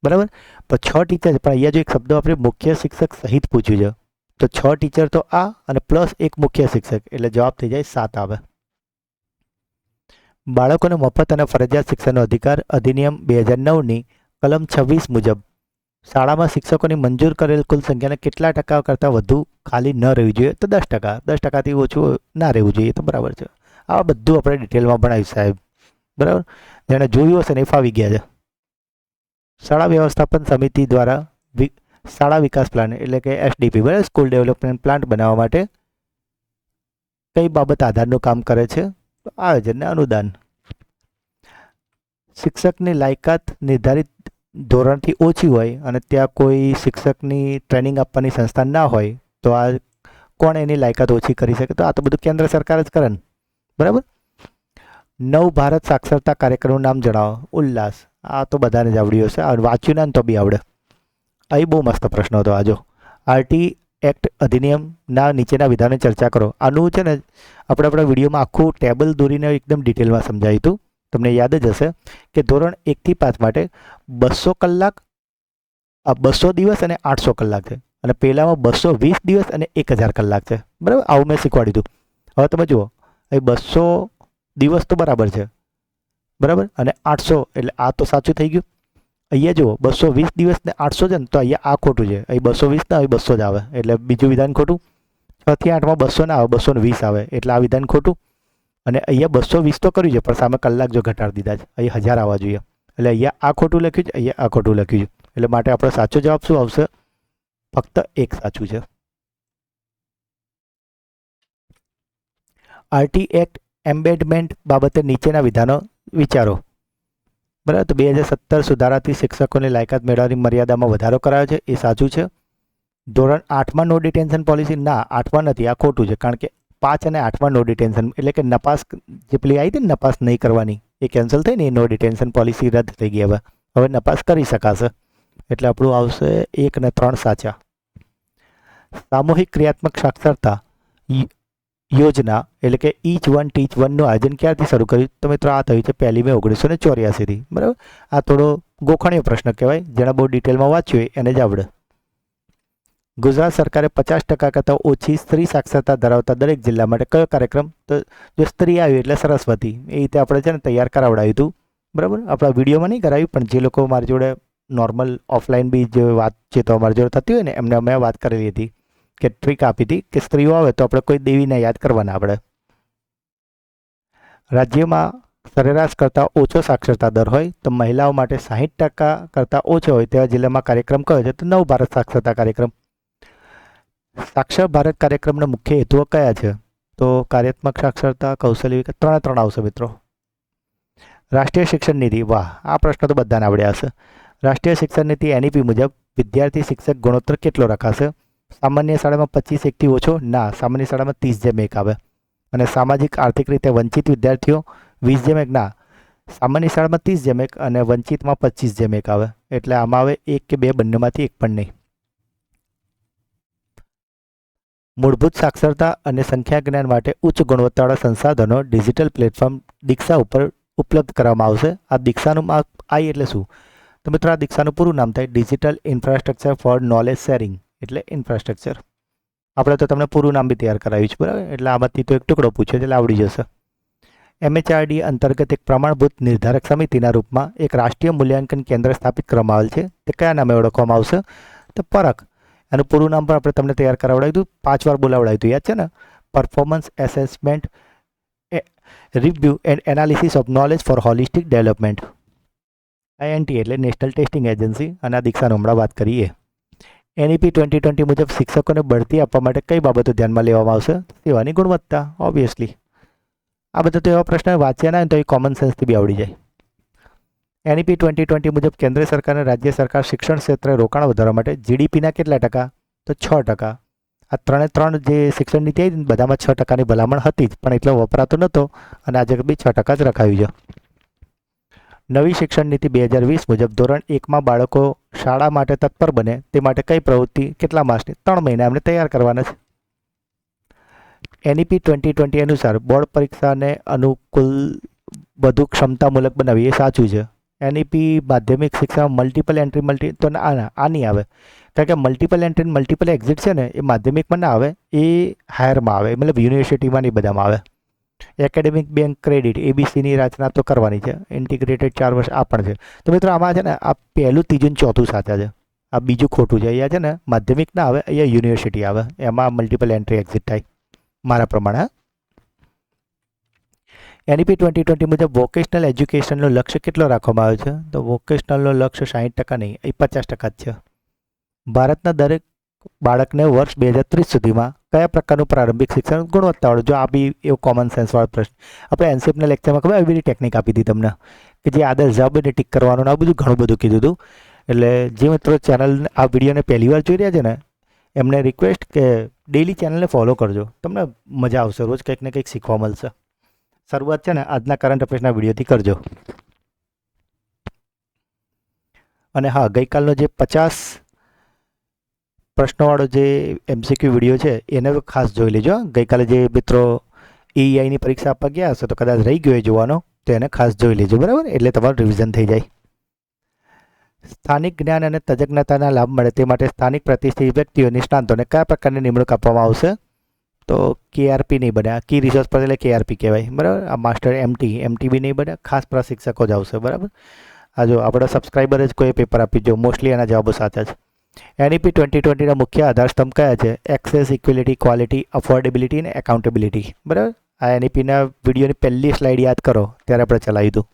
બરાબર. પણ 6 ટીચર છે, પણ અહીંયા જો એક શબ્દ આપણે મુખ્ય શિક્ષક સહિત પૂછ્યું છે, તો 6 ટીચર તો આ અને પ્લસ એક મુખ્ય શિક્ષક, એટલે જવાબ થઈ જાય 7 આવે. બાળકોને મફત અને ફરજિયાત શિક્ષણનો અધિકાર અધિનિયમ 2009ની કલમ 26 મુજબ શાળામાં શિક્ષકોની મંજૂર કરેલ કુલ સંખ્યાના કેટલા ટકા કરતાં વધુ ખાલી ન રહેવી જોઈએ? તો 10%. 10%થી ઓછું ના રહેવું જોઈએ, તો બરાબર છે. આ બધું આપણે ડિટેલમાં ભણાવ્યું સાહેબ, બરાબર. જેણે જોયું હશે ને એ ફાવી ગયા છે. શાળા વ્યવસ્થાપન સમિતિ દ્વારા શાળા વિકાસ પ્લાન, એટલે કે SDP, બરાબર, સ્કૂલ ડેવલપમેન્ટ પ્લાન બનાવવા માટે કઈ બાબત આધારનું કામ કરે છે? આયોજન ને અનુદાન. શિક્ષકની લાયકાત નિર્ધારિત ધોરણથી ઓછી હોય અને ત્યાં કોઈ શિક્ષકની ટ્રેનિંગ આપવાની સંસ્થા ના હોય, તો આ કોણ એની લાયકાત ઓછી કરી શકે? તો આ તો બધું કેન્દ્ર સરકાર જ કરે ને, બરાબર. નવ ભારત સાક્ષરતા કાર્યક્રમનું નામ જણાવો. ઉલ્લાસ, આ તો બધાને જ આવડ્યું હશે, વાંચ્યું ના તો બી આવડે. અહીં બહુ મસ્ત પ્રશ્ન હતો આજો. આરટી એક્ટ અધિનિયમના નીચેના વિધાનની ચર્ચા કરો. આનું છે ને આપણે આપણા વિડીયોમાં આખું ટેબલ દોરીને એકદમ ડિટેલમાં સમજાવ્યું હતું. તમને યાદ જ હશે કે ધોરણ 1 થી 5 માટે 200 કલાક, 200 દિવસ અને 800 કલાક છે, અને પહેલામાં 220 દિવસ અને 1000 કલાક છે, બરાબર. આવું મેં શીખવાડ્યું હતું. હવે તમે જુઓ, અહીં 200 દિવસ તો બરાબર છે, બરાબર, અને 800, એટલે આ તો સાચું થઈ ગયું. અહીંયા જુઓ 220 દિવસ ને 800 છે ને, તો અહીંયા આ ખોટું છે. અહીં 220 ના, અહીં 200 જ આવે, એટલે બીજું વિધાન ખોટું. 6 થી 8માં 200 ના આવે, 220 આવે, એટલે આ વિધાન ખોટું. અને અહીંયા 220 તો કર્યું છે, પણ સામે કલાક જો ઘટાડી દીધા છે, અહીંયા 1000 આવવા જોઈએ, એટલે અહીંયા આ ખોટું લખ્યું છે, અહીંયા આ ખોટું લખ્યું છે. એટલે માટે આપણો સાચો જવાબ શું આવશે? ફક્ત એક સાચું છે. આરટી એક્ટ એમ્બેડમેન્ટ બાબતે નીચેના વિધાનો વિચારો, બરાબર. તો 2017 સુધારાથી શિક્ષકોની લાયકાત મેળવવાની મર્યાદામાં વધારો કરાયો છે, એ સાચું છે. ધોરણ 8માં નો ડિટેન્શન પોલિસી, ના 8માં નથી, આ ખોટું છે. કારણ કે 5 અને 8માં નો ડિટેન્શન, એટલે કે નપાસ જે પેલી આવી હતી ને, નપાસ નહીં કરવાની, એ કેન્સલ થઈ ને, એ નો ડિટેન્શન પોલિસી રદ થઈ ગઈ. હવે નપાસ કરી શકાશે, એટલે આપણું આવશે 1 અને 3 સાચા. સામૂહિક ક્રિયાત્મક સાક્ષરતા યોજના, એટલે કે ઈચ વન ટીચ વનનું આયોજન ક્યારથી શરૂ કર્યું? તો મિત્રો આ થયું છે 1 મે 1984થી, બરાબર. આ થોડો ગોખણીય પ્રશ્ન કહેવાય, જેને બહુ ડિટેલમાં વાંચ્યું હોય એને જ આવડે. ગુજરાત સરકારે 50% કરતાં ઓછી સ્ત્રી સાક્ષરતા ધરાવતા દરેક જિલ્લા માટે કયો કાર્યક્રમ? તો જો સ્ત્રી આવી એટલે સરસ્વતી, એ રીતે આપણે છે ને તૈયાર કરાવડાવ્યું હતું, બરાબર. આપણા વિડીયોમાં નહીં કરાવી, પણ જે લોકો મારી જોડે નોર્મલ ઓફલાઈન બી જે વાતચીતો અમારી જોડે થતી હોય ને એમને અમે વાત કરેલી હતી કે ટ્રીક આપી હતી કે સ્ત્રીઓ આવે તો આપણે કોઈ દેવીને યાદ કરવાના આપણે. રાજ્યમાં સરેરાશ કરતાં ઓછો સાક્ષરતા દર હોય તો મહિલાઓ માટે 60% કરતાં ઓછો હોય તેવા જિલ્લામાં કાર્યક્રમ કયો છે? તો નવ ભારત સાક્ષરતા કાર્યક્રમ. સાક્ષર ભારત કાર્યક્રમના મુખ્ય હેતુઓ કયા છે? તો કાર્યાત્મક સાક્ષરતા, કૌશલ્ય વિકાસ, ત્રણ આવશે મિત્રો. રાષ્ટ્રીય શિક્ષણ નીતિ, વાહ, આ પ્રશ્ન તો બધાને આવડ્યા હશે. રાષ્ટ્રીય શિક્ષણ નીતિ એનઈપી મુજબ વિદ્યાર્થી શિક્ષક ગુણોત્તર કેટલો રખાશે? સામાન્ય શાળામાં 25:1 ઓછો? ના, સામાન્ય શાળામાં 30:1 આવે. અને સામાજિક આર્થિક રીતે વંચિત વિદ્યાર્થીઓ 20:1? ના, સામાન્ય શાળામાં 30:1 અને વંચિતમાં 25:1 આવે. એટલે આમાં આવે 1 કે 2, બંનેમાંથી એક પણ નહીં. મૂળભૂત સાક્ષરતા અને સંખ્યા જ્ઞાન માટે ઉચ્ચ ગુણવત્તાવાળા સંસાધનો ડિજિટલ પ્લેટફોર્મ દીક્ષા ઉપર ઉપલબ્ધ કરવામાં આવશે. આ દીક્ષાનું આઈ એટલે શું? તો મિત્રો, આ દીક્ષાનું પૂરું નામ થાય digital infrastructure for knowledge sharing, એટલે ઇન્ફ્રાસ્ટ્રક્ચર. આપણે તો તમને પૂરું નામ બી તૈયાર કરાવ્યું છે, બરાબર. એટલે આમાંથી તો એક ટુકડો પૂછ્યો એટલે આવડી જશે. MHRD અંતર્ગત એક પ્રમાણભૂત નિર્ધારક સમિતિના રૂપમાં એક રાષ્ટ્રીય મૂલ્યાંકન કેન્દ્ર સ્થાપિત કરવામાં આવેલ છે. તે કયા નામે ઓળખવામાં આવશે? તો પરખ. એનું પૂરું નામ પણ આપણે તમને તૈયાર કરાવડાવ્યું હતું, 5 વાર બોલાવડાવ્યું હતું, યાદ છે ને? Performance assessment review and analysis of knowledge four holistic development, INT એટલે નેશનલ ટેસ્ટિંગ એજન્સી. અને આ દીક્ષાનો હમણાં વાત કરીએ. NEP 2020 મુજબ શિક્ષકોને બઢતી આપવા માટે કઈ બાબતો ધ્યાનમાં લેવામાં આવશે? સેવાની ગુણવત્તા, ઓબ્વિયસલી. આ બધા તો એવા પ્રશ્ન વાંચ્યા ના તો એ કોમન સેન્સથી બી આવડી જાય. NEP 2020 મુજબ કેન્દ્ર સરકાર અને રાજ્ય સરકાર શિક્ષણ ક્ષેત્રે રોકાણ વધારવા માટે GDPના કેટલા ટકા? તો 6%. આ ત્રણ જે શિક્ષણ નીતિ આવી બધામાં 6%ની ભલામણ હતી જ, પણ એટલો વપરાતો નહોતો અને આજે બી 6% જ રખાયું છે. નવી શિક્ષણ નીતિ 2020 મુજબ ધોરણ 1માં બાળકો શાળા માટે તત્પર બને તે માટે કઈ પ્રવૃત્તિ કેટલા માસની? 3 મહિના એમને તૈયાર કરવાના છે. NEP 2020 અનુસાર બોર્ડ પરીક્ષાને અનુકૂળ વધુ ક્ષમતામૂલક બનાવી, એ સાચું છે. NEP માધ્યમિક શિક્ષણ મલ્ટિપલ એન્ટ્રી તો આની આવે, કારણ કે મલ્ટિપલ એન્ટ્રી મલ્ટિપલ એક્ઝિટ છે ને એ માધ્યમિકમાં ના આવે, એ હાયરમાં આવે, મતલબ યુનિવર્સિટીમાં નહીં બધામાં આવે. એકેડેમિક બેંક ક્રેડિટ ABCની રચના તો કરવાની છે. ઇન્ટિગ્રેટેડ 4 વર્ષ આ પણ છે. તો મિત્રો આમાં છે ને આ પહેલું, ત્રીજું, ચોથું સાચા છે, આ બીજું ખોટું છે. અહીંયા છે ને માધ્યમિક ના આવે, અહીંયા યુનિવર્સિટી આવે, એમાં મલ્ટિપલ એન્ટ્રી એક્ઝિટ થાય મારા પ્રમાણે. NEP 2020 મુજબ વોકેશનલ એજ્યુકેશનનો લક્ષ્ય કેટલો રાખવામાં આવ્યો છે? તો વોકેશનલનો લક્ષ્ય 60% નહીં, એ 50% જ છે. ભારતના દરેક બાળકને વર્ષ 2030 સુધીમાં કયા પ્રકારનું પ્રારંભિક શિક્ષણ ગુણવત્તાવાળું? જો આ બી એવો કોમન સેન્સવાળો પ્રશ્ન. આપણે એનસીએફના લેક્ચરમાં ખબર આવી બધી ટેકનિક આપી હતી તમને, કે જે આદર જવાબને ટીક કરવાનું, આ બધું ઘણું બધું કીધું હતું. એટલે જે મિત્રો ચેનલ આ વિડીયોને પહેલી વાર જોઈ રહ્યા છે ને એમને રિક્વેસ્ટ કે ડેઈલી ચેનલને ફોલો કરજો, તમને મજા આવશે, રોજ કંઈક ને કંઈક શીખવા મળશે. શરૂઆત છે ને આજના કરંટ અફેર્સના વિડીયોથી કરજો. અને હા, ગઈકાલનો જે 50 પ્રશ્નોવાળો જે MCQ વિડીયો છે એને ખાસ જોઈ લેજો. ગઈકાલે જે મિત્રો EIની પરીક્ષા આપવા ગયા હશે તો કદાચ રહી ગયો જોવાનો, તો એને ખાસ જોઈ લેજો, બરાબર. એટલે તમારું રિવિઝન થઈ જાય. સ્થાનિક જ્ઞાન અને તજજ્ઞતાના લાભ મળે તે માટે સ્થાનિક પ્રતિષ્ઠિત વ્યક્તિઓ નિષ્ણાંતોને કયા પ્રકારની નિમણૂક આપવામાં આવશે? તો KRP નહીં બન્યા, કી રિસોર્સ પર, એટલે KRP કહેવાય, બરાબર. આ માસ્ટર MT બી નહીં બન્યા, ખાસ પ્રશિક્ષકો જ આવશે, બરાબર. આ જો આપણા સબસ્ક્રાઈબર જ કોઈ પેપર આપી જો, મોસ્ટલી એના જવાબો સાચા છે. NEP 2020ના મુખ્ય આધારસ્તંભ કયા છે? એક્સેસ, ઇક્વિલિટી, ક્વોલિટી, અફોર્ડેબિલિટી અને એકાઉન્ટેબિલિટી, બરાબર. આ NEPના વિડીયોની પહેલી સ્લાઇડ યાદ કરો ત્યારે આપણે ચલાવ્યું હતું.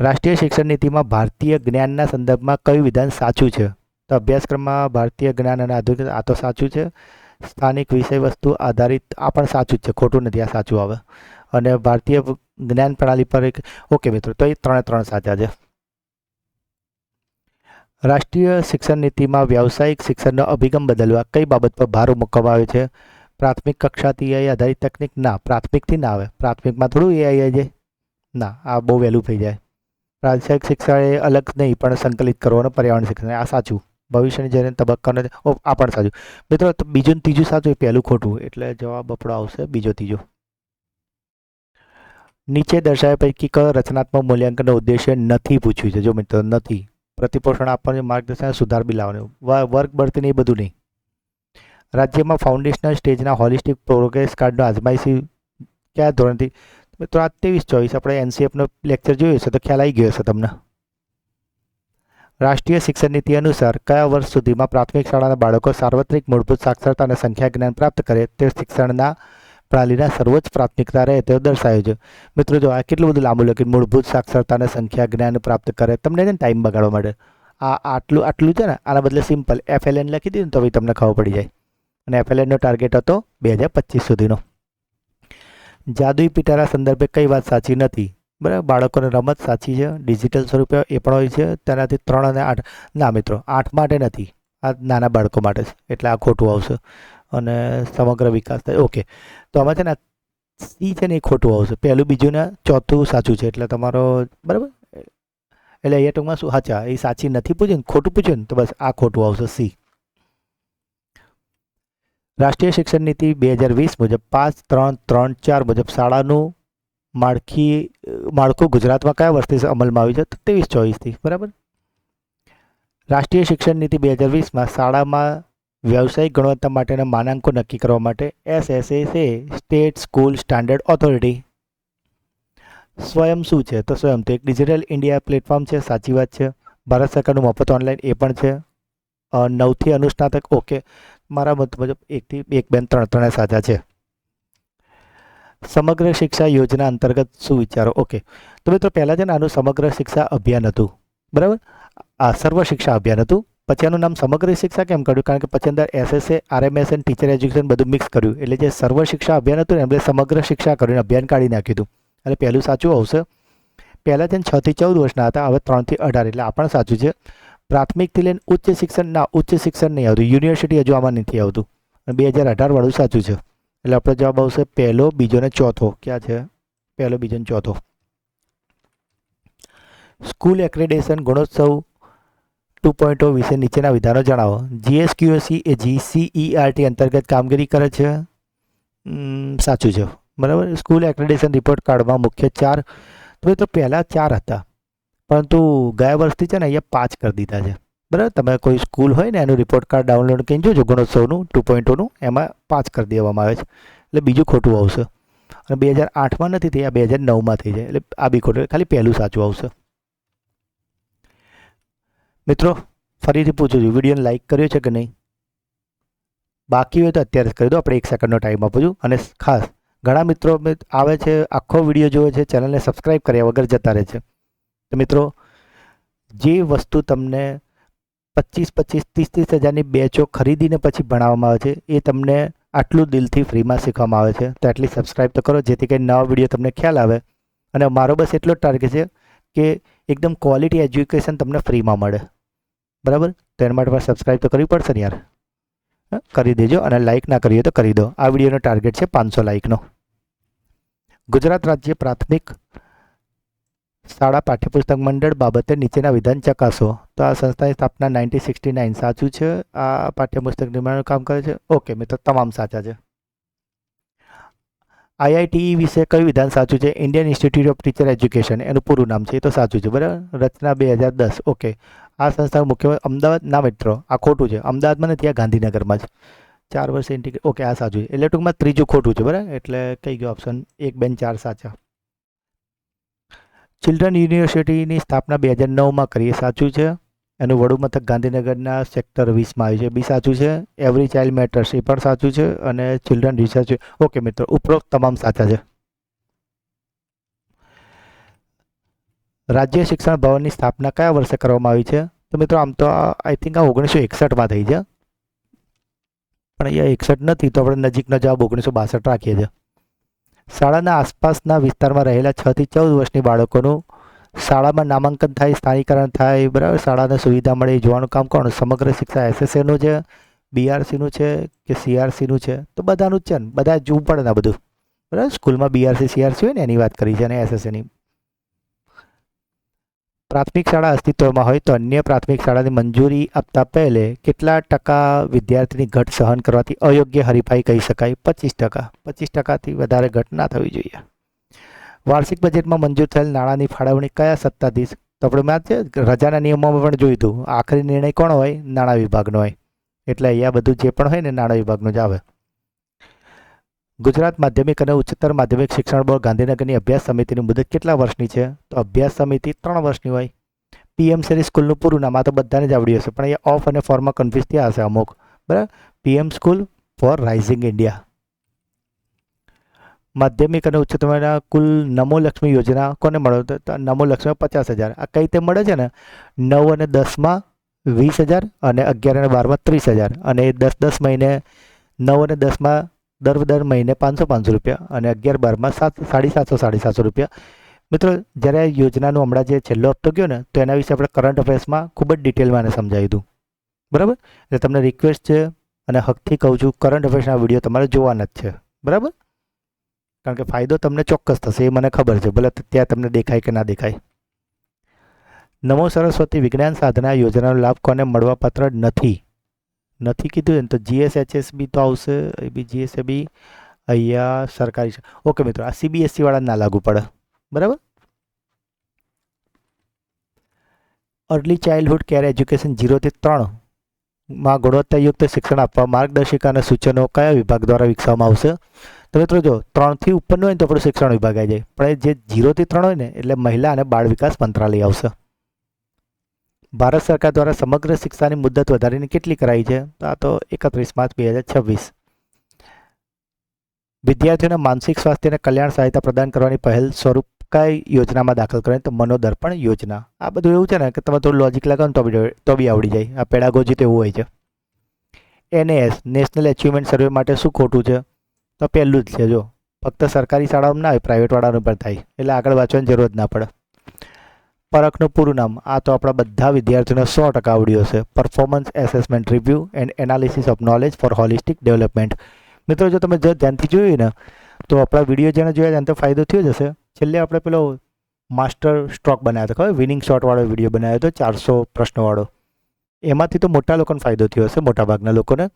રાષ્ટ્રીય શિક્ષણ નીતિમાં ભારતીય જ્ઞાનના સંદર્ભમાં કયું વિધાન સાચું છે? તો અભ્યાસક્રમમાં ભારતીય જ્ઞાન અને આધુનિક, આ તો સાચું છે. સ્થાનિક વિષય વસ્તુ આધારિત, આ પણ સાચું જ છે, ખોટું નથી, આ સાચું આવે. અને ભારતીય જ્ઞાન પ્રણાલી પર એક, ઓકે મિત્રો, તો એ 3 સાચા છે. રાષ્ટ્રીય શિક્ષણ નીતિમાં વ્યાવસાયિક શિક્ષણનો અભિગમ બદલવા કઈ બાબત પર ભાર મૂકવામાં આવ્યો છે? પ્રાથમિક કક્ષાથી AI આધારિત તકનિક? ના, પ્રાથમિકથી ના આવે, પ્રાથમિકમાં થોડું AI આવી જાય, ના, આ બહુ વહેલું થઈ જાય. વ્યાવસાયિક શિક્ષણ એ અલગ નહીં પણ સંકલિત કરવાનું, પર્યાવરણ શિક્ષણ, આ સાચું. ભવિષ્યની જેને તબક્કાનો, આ પણ સાચું. મિત્રો બીજું ત્રીજું સાચું, એ પહેલું ખોટું, એટલે જવાબ આપણો આવશે બીજો, ત્રીજો. નીચે દર્શાવ્યા પૈકી કયો રચનાત્મક મૂલ્યાંકનનો ઉદ્દેશ્ય નથી પૂછ્યું છે? જો મિત્રો નથી. પ્રતિપોષણ આપવાનું, માર્ગદર્શન, સુધાર બી લાવવાનું, વર્ગ બઢતી નહીં, બધું નહીં. રાજ્યમાં ફાઉન્ડેશનલ સ્ટેજના હોલિસ્ટિક પ્રોગ્રેસ કાર્ડનો અજમાયશી કયા ધોરણથી? મિત્રો આ 23-24 આપણે એનસીએફનો લેક્ચર જોયો છે તો ખ્યાલ આવી ગયો હશે તમને. રાષ્ટ્રીય શિક્ષણ નીતિ અનુસાર કયા વર્ષ સુધીમાં પ્રાથમિક શાળાના બાળકો સાર્વત્રિક મૂળભૂત સાક્ષરતા અને સંખ્યા જ્ઞાન પ્રાપ્ત કરે તે શિક્ષણના પ્રણાલીના સર્વોચ્ચ પ્રાથમિકતા રહે તેવું દર્શાવ્યું છે. મિત્રો જો આ કેટલું બધું લાંબુ લખ્યું, મૂળભૂત સાક્ષરતા અને સંખ્યા જ્ઞાન પ્રાપ્ત કરે, તમને છે ને ટાઈમ બગાડવા માટે આટલું છે ને, આના બદલે સિમ્પલ FLN લખી દીધું તો તમને ખબર પડી જાય. અને FLNનો ટાર્ગેટ હતો 2025 સુધીનો. જાદુઈ પિટારા સંદર્ભે કઈ વાત સાચી નથી? બરાબર, બાળકોને રમત સાચી છે, ડિજિટલ સ્વરૂપે એ પણ હોય છે, તેનાથી 3 અને 8 ના મિત્રો 8 માટે નથી, આ નાના બાળકો માટે છે, એટલે આ ખોટું આવશે. અને સમગ્ર વિકાસ થાય. ઓકે, તો આમાં છે ને સી છે ને એ ખોટું આવશે. પહેલું, બીજું ને ચોથું સાચું છે, એટલે તમારો બરાબર. એટલે અહીંયા ટૂંકમાં શું, હાચા એ સાચી નથી પૂછ્યું ને, ખોટું પૂછ્યું ને, તો બસ આ ખોટું આવશે, સી. રાષ્ટ્રીય શિક્ષણ નીતિ 2020 મુજબ 5-3-3-4 મુજબ શાળાનું માળખું ગુજરાતમાં કયા વર્ષથી અમલમાં આવ્યું છે? 23-24થી. બરાબર. રાષ્ટ્રીય શિક્ષણ નીતિ 2020માં શાળામાં વ્યવસાયિક ગુણવત્તા માટેના માનાંકો નક્કી કરવા માટે SSA state school standard authority. સ્વયં શું છે? તો સ્વયં તો એક ડિજિટલ ઇન્ડિયા પ્લેટફોર્મ છે, સાચી વાત છે. ભારત સરકારનું મફત ઓનલાઈન એ પણ છે. 9થી અનુસ્નાતક, ઓકે, મારા મત મુજબ 1 2 3 ત્રણે સાચા છે. સમગ્ર શિક્ષા યોજના અંતર્ગત શું વિચારો? ઓકે, તો મિત્રો પહેલાં છે ને આનું સમગ્ર શિક્ષા અભિયાન હતું, બરાબર. આ સર્વ શિક્ષા અભિયાન હતું. પછી આનું નામ સમગ્ર શિક્ષા કેમ કર્યું? કારણ કે પછી અંદર SSA RMS અને ટીચર એજ્યુકેશન બધું મિક્સ કર્યું, એટલે જે સર્વ શિક્ષા અભિયાન હતું ને એમણે સમગ્ર શિક્ષા કર્યું, અભિયાન કાઢી નાખ્યું હતું. એટલે પહેલું સાચું આવશે. પહેલાં છે ને 6 થી 14 વર્ષના હતા, હવે 3 થી 18, એટલે આ પણ સાચું છે. પ્રાથમિકથી લઈને ઉચ્ચ શિક્ષણ, ના ઉચ્ચ શિક્ષણ નહીં આવતું, યુનિવર્સિટી હજુ આમાં નથી આવતું. અને 2018 વાળું સાચું છે. એટલે આપણો જવાબ આવશે પહેલો, બીજો ને ચોથો. ક્યાં છે? પહેલો, બીજો ને ચોથો. સ્કૂલ એક્રેડિટેશન ગુણોત્સવ 2.0 વિશે નીચેના વિધાનો જણાવો. GSQC એ GCERT અંતર્ગત કામગીરી કરે છે. સાચું છે, બરાબર. સ્કૂલ એક્રેડિટેશન રિપોર્ટ કાર્ડમાં મુખ્ય 4, તો પહેલાં 4 હતા, પરંતુ ગયા વર્ષથી છે ને અહીંયા 5 કરી દીધા છે, બરાબર. તમે કોઈ સ્કૂલ હોય ને એનું રિપોર્ટ કાર્ડ ડાઉનલોડ કરીને જોજો, ગુણોત્સવનું 2.0નું, એમાં 5 કરી દેવામાં આવે છે, એટલે બીજું ખોટું આવશે. અને 2008માં નથી થઈ, આ 2009માં થઈ જાય, એટલે આ બી ખોટું, ખાલી પહેલું સાચું આવશે. મિત્રો ફરીથી પૂછું છું, વિડીયોને લાઇક કર્યો છે કે નહીં? બાકી હોય તો અત્યારે જ કરી દો, આપણે 1 સેકન્ડનો ટાઈમ આપું છું. અને ખાસ ઘણા મિત્રો આવે છે, આખો વિડીયો જોવે છે, ચેનલને સબસ્ક્રાઈબ કર્યા વગર જતા રહે છે. તો મિત્રો, જે વસ્તુ તમને 25-30 હજારની બેચો ખરીદીને પછી ભણાવવામાં આવે છે, એ તમને આટલું દિલથી ફ્રીમાં શીખવામાં આવે છે. તો એટલી સબસ્ક્રાઈબ તો કરો, જેથી કરીને નવા વિડીયો તમને ખ્યાલ આવે. અને મારો બસ એટલો જ ટાર્ગેટ છે કે એકદમ ક્વોલિટી એજ્યુકેશન તમને ફ્રીમાં મળે, બરાબર. તો એના માટે સબસ્ક્રાઈબ તો કરવી પડશે ને યાર, કરી દેજો. અને લાઇક ના કરીએ તો કરી દો. આ વિડીયોનો ટાર્ગેટ છે 500 લાઇકનો. ગુજરાત રાજ્ય પ્રાથમિક શાળા પાઠ્યપુસ્તક મંડળ બાબતે નીચેના વિધાન ચકાસો. તો આ સંસ્થાની સ્થાપના 1969, સાચું છે. આ પાઠ્યપુસ્તક નિર્માણનું કામ કરે છે. ઓકે મિત્રો, તમામ સાચા છે. IITE વિશે કયું વિધાન સાચું છે? Indian institute of teacher education, એનું પૂરું નામ છે, એ તો સાચું છે, બરાબર. રચના 2010. ઓકે, આ સંસ્થાનું મુખ્ય અમદાવાદ, ના મિત્રો આ ખોટું છે. અમદાવાદમાં નથી, આ ગાંધીનગરમાં જ. 4 વર્ષ ઇન્ટિગ્રેટ, ઓકે, આ સાચું છે. એટલે ટૂંકમાં ત્રીજું ખોટું છે, બરાબર. એટલે કઈ ગયો ઓપ્શન 1, 2, 4 સાચા. ચિલ્ડ્રન યુનિવર્સિટીની સ્થાપના 2009માં કરીએ, સાચું છે. એનું વડું મથક ગાંધીનગરના સેક્ટર 20માં આવ્યું છે, બી સાચું છે. એવરી ચાઇલ્ડ મેટર્સ, એ પણ સાચું છે. અને ચિલ્ડ્રન રિસર્ચ, ઓકે મિત્રો, ઉપરોક્ત તમામ સાચા છે. રાજ્ય શિક્ષણ ભવનની સ્થાપના કયા વર્ષે કરવામાં આવી છે? તો મિત્રો આમ તો આઈ થિંક આ 1961માં થઈ છે, પણ અહીંયા 61 નથી, તો આપણે નજીકનો જવાબ 1962 રાખીએ છીએ. શાળાના આસપાસના વિસ્તારમાં રહેલા 6 થી 14 વર્ષની બાળકોનું શાળામાં નામાંકન થાય, સ્થાનીકરણ થાય, બરાબર. શાળાને સુવિધા મળે એ જોવાનું કામ કોણ? સમગ્ર શિક્ષા SSAનું છે, BRCનું છે કે CRCનું છે? તો બધાનું જ છે ને, બધા જોવું પડે ને બધું, બરાબર. સ્કૂલમાં BRC CRC હોય ને એની વાત કરી છે, અને SSAની. પ્રાથમિક શાળા અસ્તિત્વમાં હોય તો અન્ય પ્રાથમિક શાળાની મંજૂરી આપતા પહેલે કેટલા ટકા વિદ્યાર્થીની ઘટ સહન કરવાથી અયોગ્ય હરીફાઈ કહી શકાય? 25%. 25%થી વધારે ઘટ ના થવી જોઈએ. વાર્ષિક બજેટમાં મંજૂર થયેલ નાણાંની ફાળવણી કયા સત્તાધીશ? તો આપણે મેં છે રજાના નિયમોમાં પણ જોયું હતું, આખરી નિર્ણય કોણ હોય? નાણાં વિભાગનો હોય. એટલે અહીંયા બધું જે પણ હોય ને નાણાં વિભાગનું જ આવે. ગુજરાત માધ્યમિક અને ઉચ્ચતર માધ્યમિક શિક્ષણ બોર્ડ ગાંધીનગરની અભ્યાસ સમિતિની મુદત કેટલા વર્ષની છે? તો અભ્યાસ સમિતિ 3 વર્ષની હોય. પીએમ શ્રી સ્કૂલનું પૂરું નામ આ તો બધાને જ આવડ્યું હશે, પણ એ ઓફ અને ફોરમાં કન્ફ્યુઝ થયા હશે અમુક, બરાબર. PM school four rising India. માધ્યમિક અને ઉચ્ચતરના કુલ નમો લક્ષ્મી યોજના કોને મળે? તો નમો લક્ષ્મી 50,000. આ કઈ રીતે મળે છે ને? 9 અને 10માં 20,000 અને 11 અને 12માં 30,000 અને 10 મહિને 9 અને 10માં દર મહિને 500 રૂપિયા અને 11-12માં 750 રૂપિયા. મિત્રો, જ્યારે આ યોજનાનું હમણાં જે છેલ્લો હપ્તો ગયો ને, તો એના વિશે આપણે કરંટ અફેર્સમાં ખૂબ જ ડિટેલમાં એને સમજાવી હતું, બરાબર. એટલે તમને રિક્વેસ્ટ છે અને હકથી કહું છું, કરંટ અફેર્સના વિડીયો તમારે જોવાના જ છે, બરાબર. કારણ કે ફાયદો તમને ચોક્કસ થશે, એ મને ખબર છે, ભલે ત્યાં તમને દેખાય કે ના દેખાય. નમો સરસ્વતી વિજ્ઞાન સાધના યોજનાનો લાભ કોને મળવાપાત્ર નથી? નથી કીધું ને તો GSHSB તો આવશે. એ બી GSAB અહીંયા સરકારી છે. ઓકે મિત્રો, આ CBSE વાળા ના લાગુ પડે, બરાબર. અર્લી ચાઇલ્ડહુડ કેર એજ્યુકેશન 0 થી 3 માં ગુણવત્તાયુક્ત શિક્ષણ આપવા માર્ગદર્શિકા અને સૂચનો કયા વિભાગ દ્વારા વિકસાવવામાં આવશે? તો મિત્રો જો 3 થી ઉપરનું હોય ને તો આપણું શિક્ષણ વિભાગ આવી જાય, પણ જે 0 થી 3 હોય ને એટલે મહિલા અને બાળ વિકાસ મંત્રાલય આવશે. ભારત સરકાર દ્વારા સમગ્ર શિક્ષાની મુદત વધારીને કેટલી કરાઈ છે? તો આ તો 31 માર્ચ 2026. વિદ્યાર્થીઓના માનસિક સ્વાસ્થ્ય અને કલ્યાણ સહાયતા પ્રદાન કરવાની પહેલ સ્વરૂપ કઈ યોજનામાં દાખલ કરવાની? તો મનોદર્પણ યોજના. આ બધું એવું છે ને કે તમે થોડું લોજિક લગાવો ને તો બી આવડી જાય. આ પેડાગોજી તો એવું હોય છે. NAS નેશનલ એચિવમેન્ટ સર્વે માટે શું ખોટું છે? તો પહેલું જ છે, જો ફક્ત સરકારી શાળાઓમાં ના હોય, પ્રાઇવેટ વાળાનું પણ થાય, એટલે આગળ વાંચવાની જરૂર જ ના પડે. પરખનું પૂરું નામ આ તો આપણા બધા વિદ્યાર્થીઓને 100% આવડ્યું હશે. Performance assessment review and analysis of knowledge four holistic development. મિત્રો, જો તમે ધ્યાનથી જોયું ને તો આપણા વિડીયો જેને જોયા તેને તો ફાયદો થયો જ હશે. છેલ્લે આપણે પેલો માસ્ટર સ્ટ્રોક બનાવ્યો હતો, ખબર, વિનિંગ શોટવાળો વિડીયો બનાવ્યો હતો 400 પ્રશ્નોવાળો. એમાંથી તો મોટા લોકોને ફાયદો થયો હશે, મોટાભાગના લોકોને.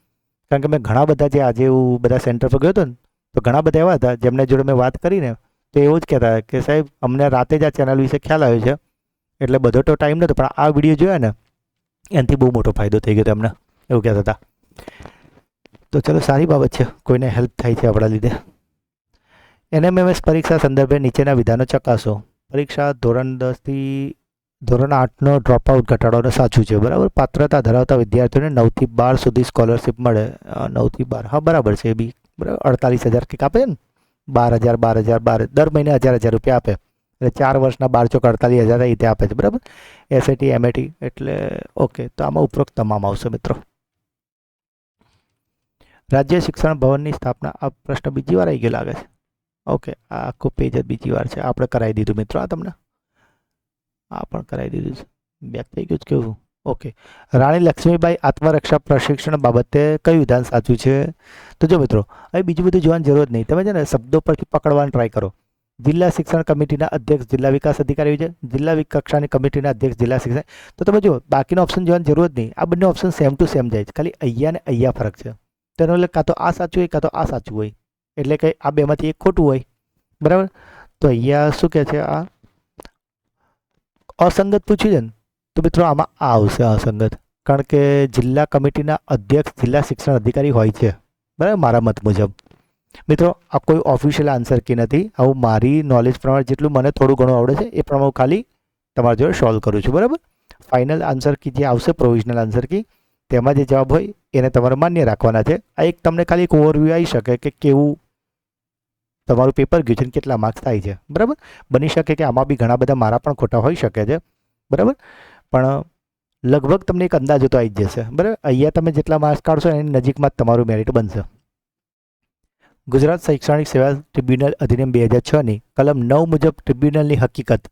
કારણ કે મેં ઘણા બધા જે આજે હું બધા સેન્ટર પર ગયો હતો ને, તો ઘણા બધા એવા હતા જેમને જોડે મેં વાત કરીને તો એવું જ કહેતા કે સાહેબ અમને રાતે જ આ ચેનલ વિશે ખ્યાલ આવ્યો છે, એટલે બધો તો ટાઈમ નહોતો, પણ આ વિડીયો જોયા ને એનાથી બહુ મોટો ફાયદો થઈ ગયો તમને, એવું કહેતા હતા. તો ચલો, સારી બાબત છે, કોઈને હેલ્પ થાય છે આપણા લીધે. NMMS પરીક્ષા સંદર્ભે નીચેના વિધાનો ચકાસો. પરીક્ષા ધોરણ 10 થી ધોરણ 8નો ડ્રોપઆઉટ ઘટાડવાનું સાચું છે, બરાબર. પાત્રતા ધરાવતા વિદ્યાર્થીઓને 9 થી 12 સુધી સ્કોલરશિપ મળે. 9 થી 12, હા બરાબર છે. એ બી બરાબર. 48,000 કંઈક આપે છે ને, 12,000 દર મહિને 1,000 રૂપિયા આપે, એટલે 4 વર્ષના 12 ચોક 48,000 રીતે આપે છે, બરાબર. SAT MAT એટલે ઓકે. તો આમાં ઉપરોક્ત તમામ આવશે મિત્રો. રાજ્ય શિક્ષણ ભવનની સ્થાપના, આ પ્રશ્ન બીજી વાર આવી ગયો લાગે છે. ઓકે, આ આખું પેજ જ બીજી વાર છે. આપણે કરાવી દીધું મિત્રો, આ તમને આ પણ કરાવી દીધું છે. બેક થઈ ગયું જ કેવું? ઓકે. રાણી લક્ષ્મીબાઈ આત્મરક્ષા પ્રશિક્ષણ બાબતે કયું વિધાન સાચું છે? તો જો મિત્રો, હવે બીજું બધું જોવાની જરૂર જ નહીં. તમે છે ને શબ્દો પરથી પકડવાનું ટ્રાય કરો. જિલ્લા શિક્ષણ કમિટીના અધ્યક્ષ જિલ્લા વિકાસ અધિકારી છે, જિલ્લા કક્ષાની કમિટીના અધ્યક્ષ જિલ્લા શિક્ષણ. તો તમે જો બાકીનો ઓપ્શન જોવાની જરૂર જ નહીં. આ બંને ઓપ્શન સેમ ટુ સેમ જાય છે, ખાલી અહીંયા ને અહીંયા ફરક છે. તેનો એટલે કાં તો આ સાચું હોય કાં તો આ સાચું હોય, એટલે કે આ બેમાંથી એક ખોટું હોય, બરાબર. તો અહીંયા શું કહે છે? આ અસંગત પૂછ્યું છે ને, તો મિત્રો આમાં આ આવશે અસંગત, કારણ કે જિલ્લા કમિટીના અધ્યક્ષ જિલ્લા શિક્ષણ અધિકારી હોય છે, બરાબર, મારા મત મુજબ. મિત્રો, આ કોઈ ઓફિશિયલ આન્સર કી નથી. આવું મારી નોલેજ પ્રમાણે જેટલું મને થોડું ઘણું આવડે છે એ પ્રમાણે ખાલી તમારા જોડે સોલ્વ કરું છું, બરાબર. ફાઇનલ આન્સર કી જે આવશે, પ્રોવિઝનલ આન્સર કી, તેમાં જે જવાબ હોય એને તમારે માન્ય રાખવાના છે. આ એક તમને ખાલી એક ઓવરવ્યૂ આવી શકે કે કેવું તમારું પેપર ગયું છે ને કેટલા માર્ક્સ થાય છે, બરાબર. બની શકે કે આમાં બી ઘણા બધા મારા પણ ખોટા હોઈ શકે છે, બરાબર, પણ લગભગ તમને એક અંદાજો તો આવી જ જશે, બરાબર. અહીંયા તમે જેટલા માર્ક્સ કાઢશો એની નજીકમાં જ તમારું મેરિટ બનશે. ગુજરાત શૈક્ષણિક સેવા ટ્રિબ્યુનલ અધિનિયમ 2006ની કલમ 9 મુજબ ટ્રિબ્યુનલની હકીકત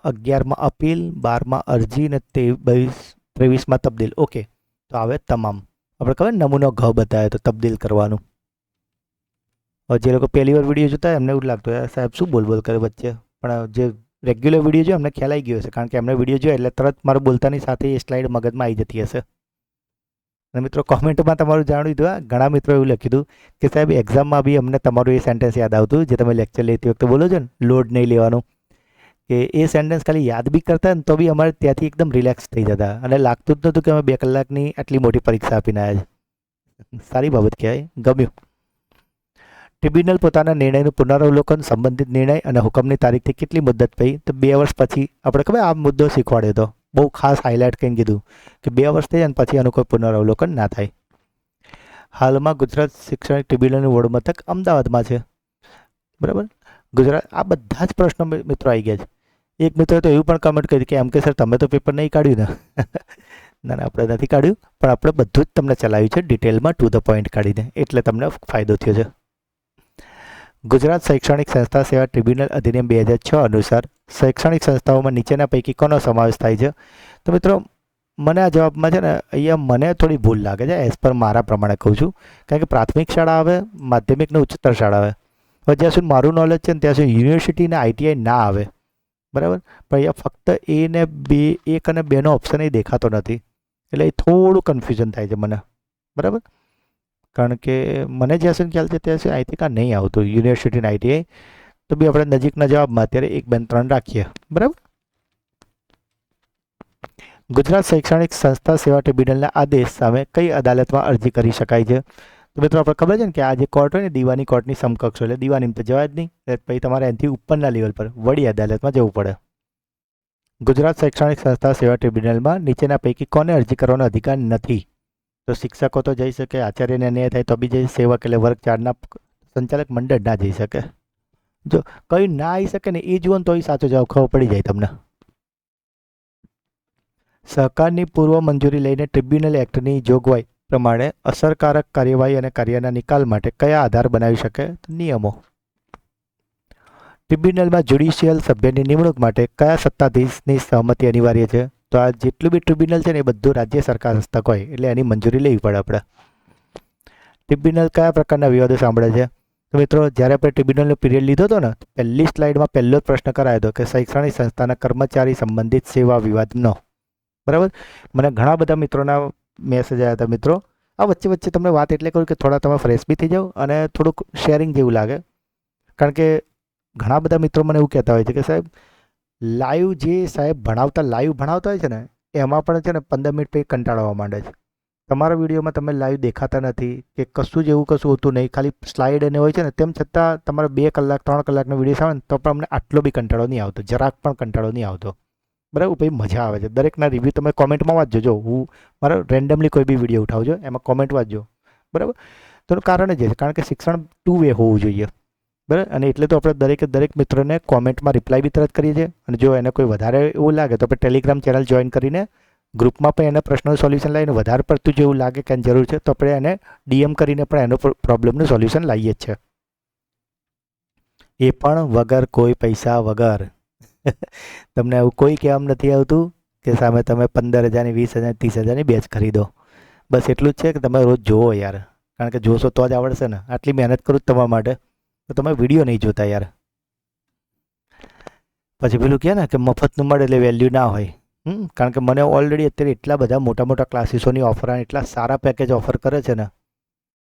11માં અપીલ, 12માં અરજી અને 23માં તબદીલ. ઓકે, તો આવે તમામ. આપણે ખબર નમૂનો ઘ બતાવે તો તબદીલ કરવાનું. જે લોકો પહેલી વાર વિડીયો જોતા એમને એવું લાગતું હોય સાહેબ શું બોલ કરે વચ્ચે, પણ જે રેગ્યુલર વિડીયો જોયો એમને ખ્યાલ આવી ગયો હશે, કારણ કે એમને વિડીયો જોયો એટલે તરત મારું બોલતાની સાથે એ સ્લાઇડ મગજમાં આવી જતી હશે. અને મિત્રો, કોમેન્ટમાં તમારું જાણવું દીધું, ઘણા મિત્રો એવું લખ્યું હતું કે સાહેબ એક્ઝામમાં બી અમને તમારું એ સેન્ટેન્સ યાદ આવતું જે તમે લેક્ચર લેતી વખતે બોલો છો ને, લોડ નહીં લેવાનું, કે એ સેન્ટેન્સ ખાલી યાદ બી કરતા ને તો બી અમારે ત્યાંથી એકદમ રિલેક્સ થઈ જતા અને લાગતું જ નહોતું કે અમે 2 કલાકની આટલી મોટી પરીક્ષા આપીને આવ્યા છે. સારી બાબત કહેવાય, ગમ્યું. ટ્રિબ્યુનલ પોતાના નિર્ણયનું પુનરાવલોકન સંબંધિત નિર્ણય અને હુકમની તારીખથી કેટલી મુદ્દત પછી તો 2 વર્ષ પછી. આપણે ખબર આ મુદ્દો શીખવાડ્યો હતો, બહુ ખાસ હાઇલાઇટ કરીને કીધું કે 2 વર્ષ થઈ અને પછી આનું કોઈ પુનરાવલોકન ના થાય. હાલમાં ગુજરાત શૈક્ષણિક ટ્રિબ્યુનલનું વડ મથક અમદાવાદમાં છે. બરાબર. ગુજરાત આ બધા જ પ્રશ્નો મિત્રો આવી ગયા છે. એક મિત્રોએ તો એવું પણ કમેન્ટ કરી કે એમ કે સર તમે તો પેપર નહીં કાઢ્યું ને. ના ના, આપણે નથી કાઢ્યું, પણ આપણે બધું જ તમને ચલાવ્યું છે ડિટેલમાં, ટુ ધ પોઈન્ટ કાઢીને, એટલે તમને ફાયદો થયો છે. ગુજરાત શૈક્ષણિક સંસ્થા સેવા ટ્રિબ્યુનલ અધિનિયમ 2006 અનુસાર શૈક્ષણિક સંસ્થાઓમાં નીચેના પૈકી કોનો સમાવેશ થાય છે? તો મિત્રો મને આ જવાબમાં છે ને અહીંયા મને થોડી ભૂલ લાગે છે, એઝ પર મારા પ્રમાણે કહું છું. કારણ કે પ્રાથમિક શાળા આવે, માધ્યમિક ને ઉચ્ચતર શાળા આવે. હવે જ્યાં સુધી મારું નોલેજ છે ને ત્યાં સુધી યુનિવર્સિટી અને આઈટીઆઈ ના આવે. બરાબર. પણ અહીંયા ફક્ત એ ને બે, 1 અને 2નો ઓપ્શન એ દેખાતો નથી, એટલે એ થોડું કન્ફ્યુઝન થાય છે મને. બરાબર. કારણ કે મને જ્યાં સુધી ખ્યાલ છે ત્યાં સુધી આઈ થિંક આ નહીં આવતું યુનિવર્સિટી આઈટીઆઈ. તો બી આપણે નજીકના જવાબમાં અત્યારે 1, 2, 3 રાખીએ. બરાબર. ગુજરાત શૈક્ષણિક સંસ્થા સેવા ટ્રિબ્યુનલના આદેશ સામે કઈ અદાલતમાં અરજી કરી શકાય છે? તો મિત્રો આપણે ખબર છે ને કે આ જે કોર્ટ હોય ને દીવાની કોર્ટની સમકક્ષ હોય, એટલે દીવાની તો જવાય જ નહીં, પછી તમારે એનાથી ઉપરના લેવલ પર વડી અદાલતમાં જવું પડે. ગુજરાત શૈક્ષણિક સંસ્થા સેવા ટ્રિબ્યુનલમાં નીચેના પૈકી કોને અરજી કરવાનો અધિકાર નથી? તો શિક્ષકો તો જઈ શકે, આચાર્યને અન્યાય થાય તો બી જઈ, સેવક એટલે વર્ગ 4ના સંચાલક મંડળ ના જઈ શકે. જો કઈ ના આવી શકે ને એ જુઓ ને તો એ સાચો જવાબ ખબર પડી જાય તમને. સહકારની પૂર્વ મંજૂરી લઈને ટ્રિબ્યુનલ એક્ટની જોગવાઈ પ્રમાણે અસરકારક કાર્યવાહી અને કાર્યના નિકાલ માટે કયા આધાર બનાવી શકે? નિયમો. ટ્રિબ્યુનલમાં જ્યુડિશિયલ સભ્યની નિમણૂક માટે કયા સત્તાધીશની સહમતિ અનિવાર્ય છે? તો આ જેટલું બી ટ્રિબ્યુનલ છે ને એ બધું રાજ્ય સરકાર હસ્તક હોય, એટલે એની મંજૂરી લેવી પડે આપણે. ટ્રિબ્યુનલ કયા પ્રકારના વિવાદો સાંભળે છે? તો મિત્રો જ્યારે આપણે ટ્રિબ્યુનલનો પીરિયડ લીધો હતો ને, પહેલી સ્લાઇડમાં પહેલો જ પ્રશ્ન કરાયો હતો કે શૈક્ષણિક સંસ્થાના કર્મચારી સંબંધિત સેવા વિવાદનો. બરાબર. મને ઘણા બધા મિત્રોના મેસેજ આવ્યા હતા. મિત્રો આ વચ્ચે તમને વાત એટલે કરું કે થોડા તમે ફ્રેશ બી થઈ જાઓ અને થોડુંક શેરિંગ જેવું લાગે. કારણ કે ઘણા બધા મિત્રો મને એવું કહેતા હોય છે કે સાહેબ લાઈવ જે સાહેબ લાઈવ ભણાવતા હોય છે ને એમાં પણ છે ને 15 મિનિટ પછી કંટાળો આવવા માંડે છે. તમારા વિડીયોમાં તમે લાઈવ દેખાતા નથી કે કશું જ એવું કશું હોતું નહીં, ખાલી સ્લાઇડ અને હોય છે ને, તેમ છતાં તમારે 2 કલાક 3 કલાકનો વિડીયો આવે ને તો પણ અમને આટલો બી કંટાળો નહીં આવતો, જરાક પણ કંટાળો નહીં આવતો. બરાબર. પછી મજા આવે છે. દરેકના રિવ્યૂ તમે કોમેન્ટમાં વાંચજો. જો હું મારો રેન્ડમલી કોઈ બી વિડીયો ઉઠાવજો, એમાં કોમેન્ટ વાંચજો. બરાબર. તો એનું કારણ જ છે, કારણ કે શિક્ષણ 2 વે હોવું જોઈએ. બરાબર. અને એટલે તો આપણે દરેક મિત્રોને કોમેન્ટમાં રિપ્લાય બી તરત કરીએ છીએ. અને જો એને કોઈ વધારે એવું લાગે તો આપણે ટેલિગ્રામ ચેનલ જોઈન કરીને ગ્રુપમાં પણ એના પ્રશ્નનું સોલ્યુશન લાવીને વધારે પડતું જેવું લાગે કે એની જરૂર છે તો આપણે એને ડીએમ કરીને પણ એનો પ્રોબ્લેમનું સોલ્યુશન લાવીએ જ છે. એ પણ વગર કોઈ પૈસા વગર. તમને એવું કોઈ કહેવામાં નથી આવતું કે સામે તમે 15,000ની 20,000 30,000ની બેચ ખરીદો. બસ એટલું જ છે કે તમે રોજ જુઓ યાર, કારણ કે જોશો તો જ આવડશે ને. આટલી મહેનત કરું તમારા માટે તો તમે વિડીયો નહીં જોતા યાર. પછી પેલું કહે ને કે મફતનું મળે એટલે વેલ્યુ ના હોય. કારણ કે મને ઓલરેડી અત્યારે એટલા બધા મોટા ક્લાસીસોની ઓફર અને એટલા સારા પેકેજ ઓફર કરે છે ને,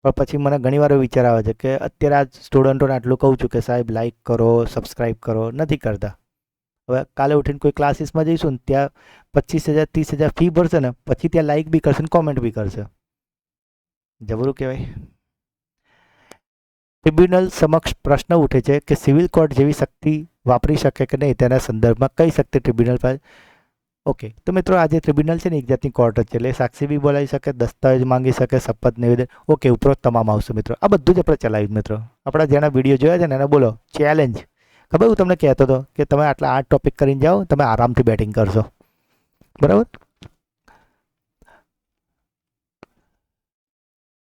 પણ પછી મને ઘણીવાર વિચાર આવે છે કે અત્યારે આ સ્ટુડન્ટોને આટલું કહું છું કે સાહેબ લાઇક કરો, સબસ્ક્રાઈબ કરો, નથી કરતા. હવે કાલે ઉઠીને કોઈ ક્લાસીસમાં જઈશું ને ત્યાં 25,000 30,000 ફી ભરશે ને, પછી ત્યાં લાઇક બી કરશે ને કોમેન્ટ બી કરશે. જબરું કહેવાય. ટ્રિબ્યુનલ સમક્ષ પ્રશ્ન ઉઠે છે કે સિવિલ કોર્ટ જેવી શક્તિ વાપરી શકે કે નહીં, તેના સંદર્ભમાં કઈ શક્તિ ટ્રિબ્યુનલ પાસે? ઓકે. તો મિત્રો આજે ટ્રિબ્યુનલ છે ને એક જાતની કોર્ટ જ છે, એટલે સાક્ષી બી બોલાવી શકે, દસ્તાવેજ માંગી શકે, શપથ નિવેદન, ઓકે, ઉપરોક્ત તમામ આવશે મિત્રો. આ બધું જ આપણે ચલાવ્યું મિત્રો. આપણા જેના વિડીયો જોયા છે ને એને બોલો ચેલેન્જ. ખબર હું તમને કહેતો હતો કે તમે આટલા 8 ટોપિક કરીને જાઓ, તમે આરામથી બેટિંગ કરશો. બરાબર.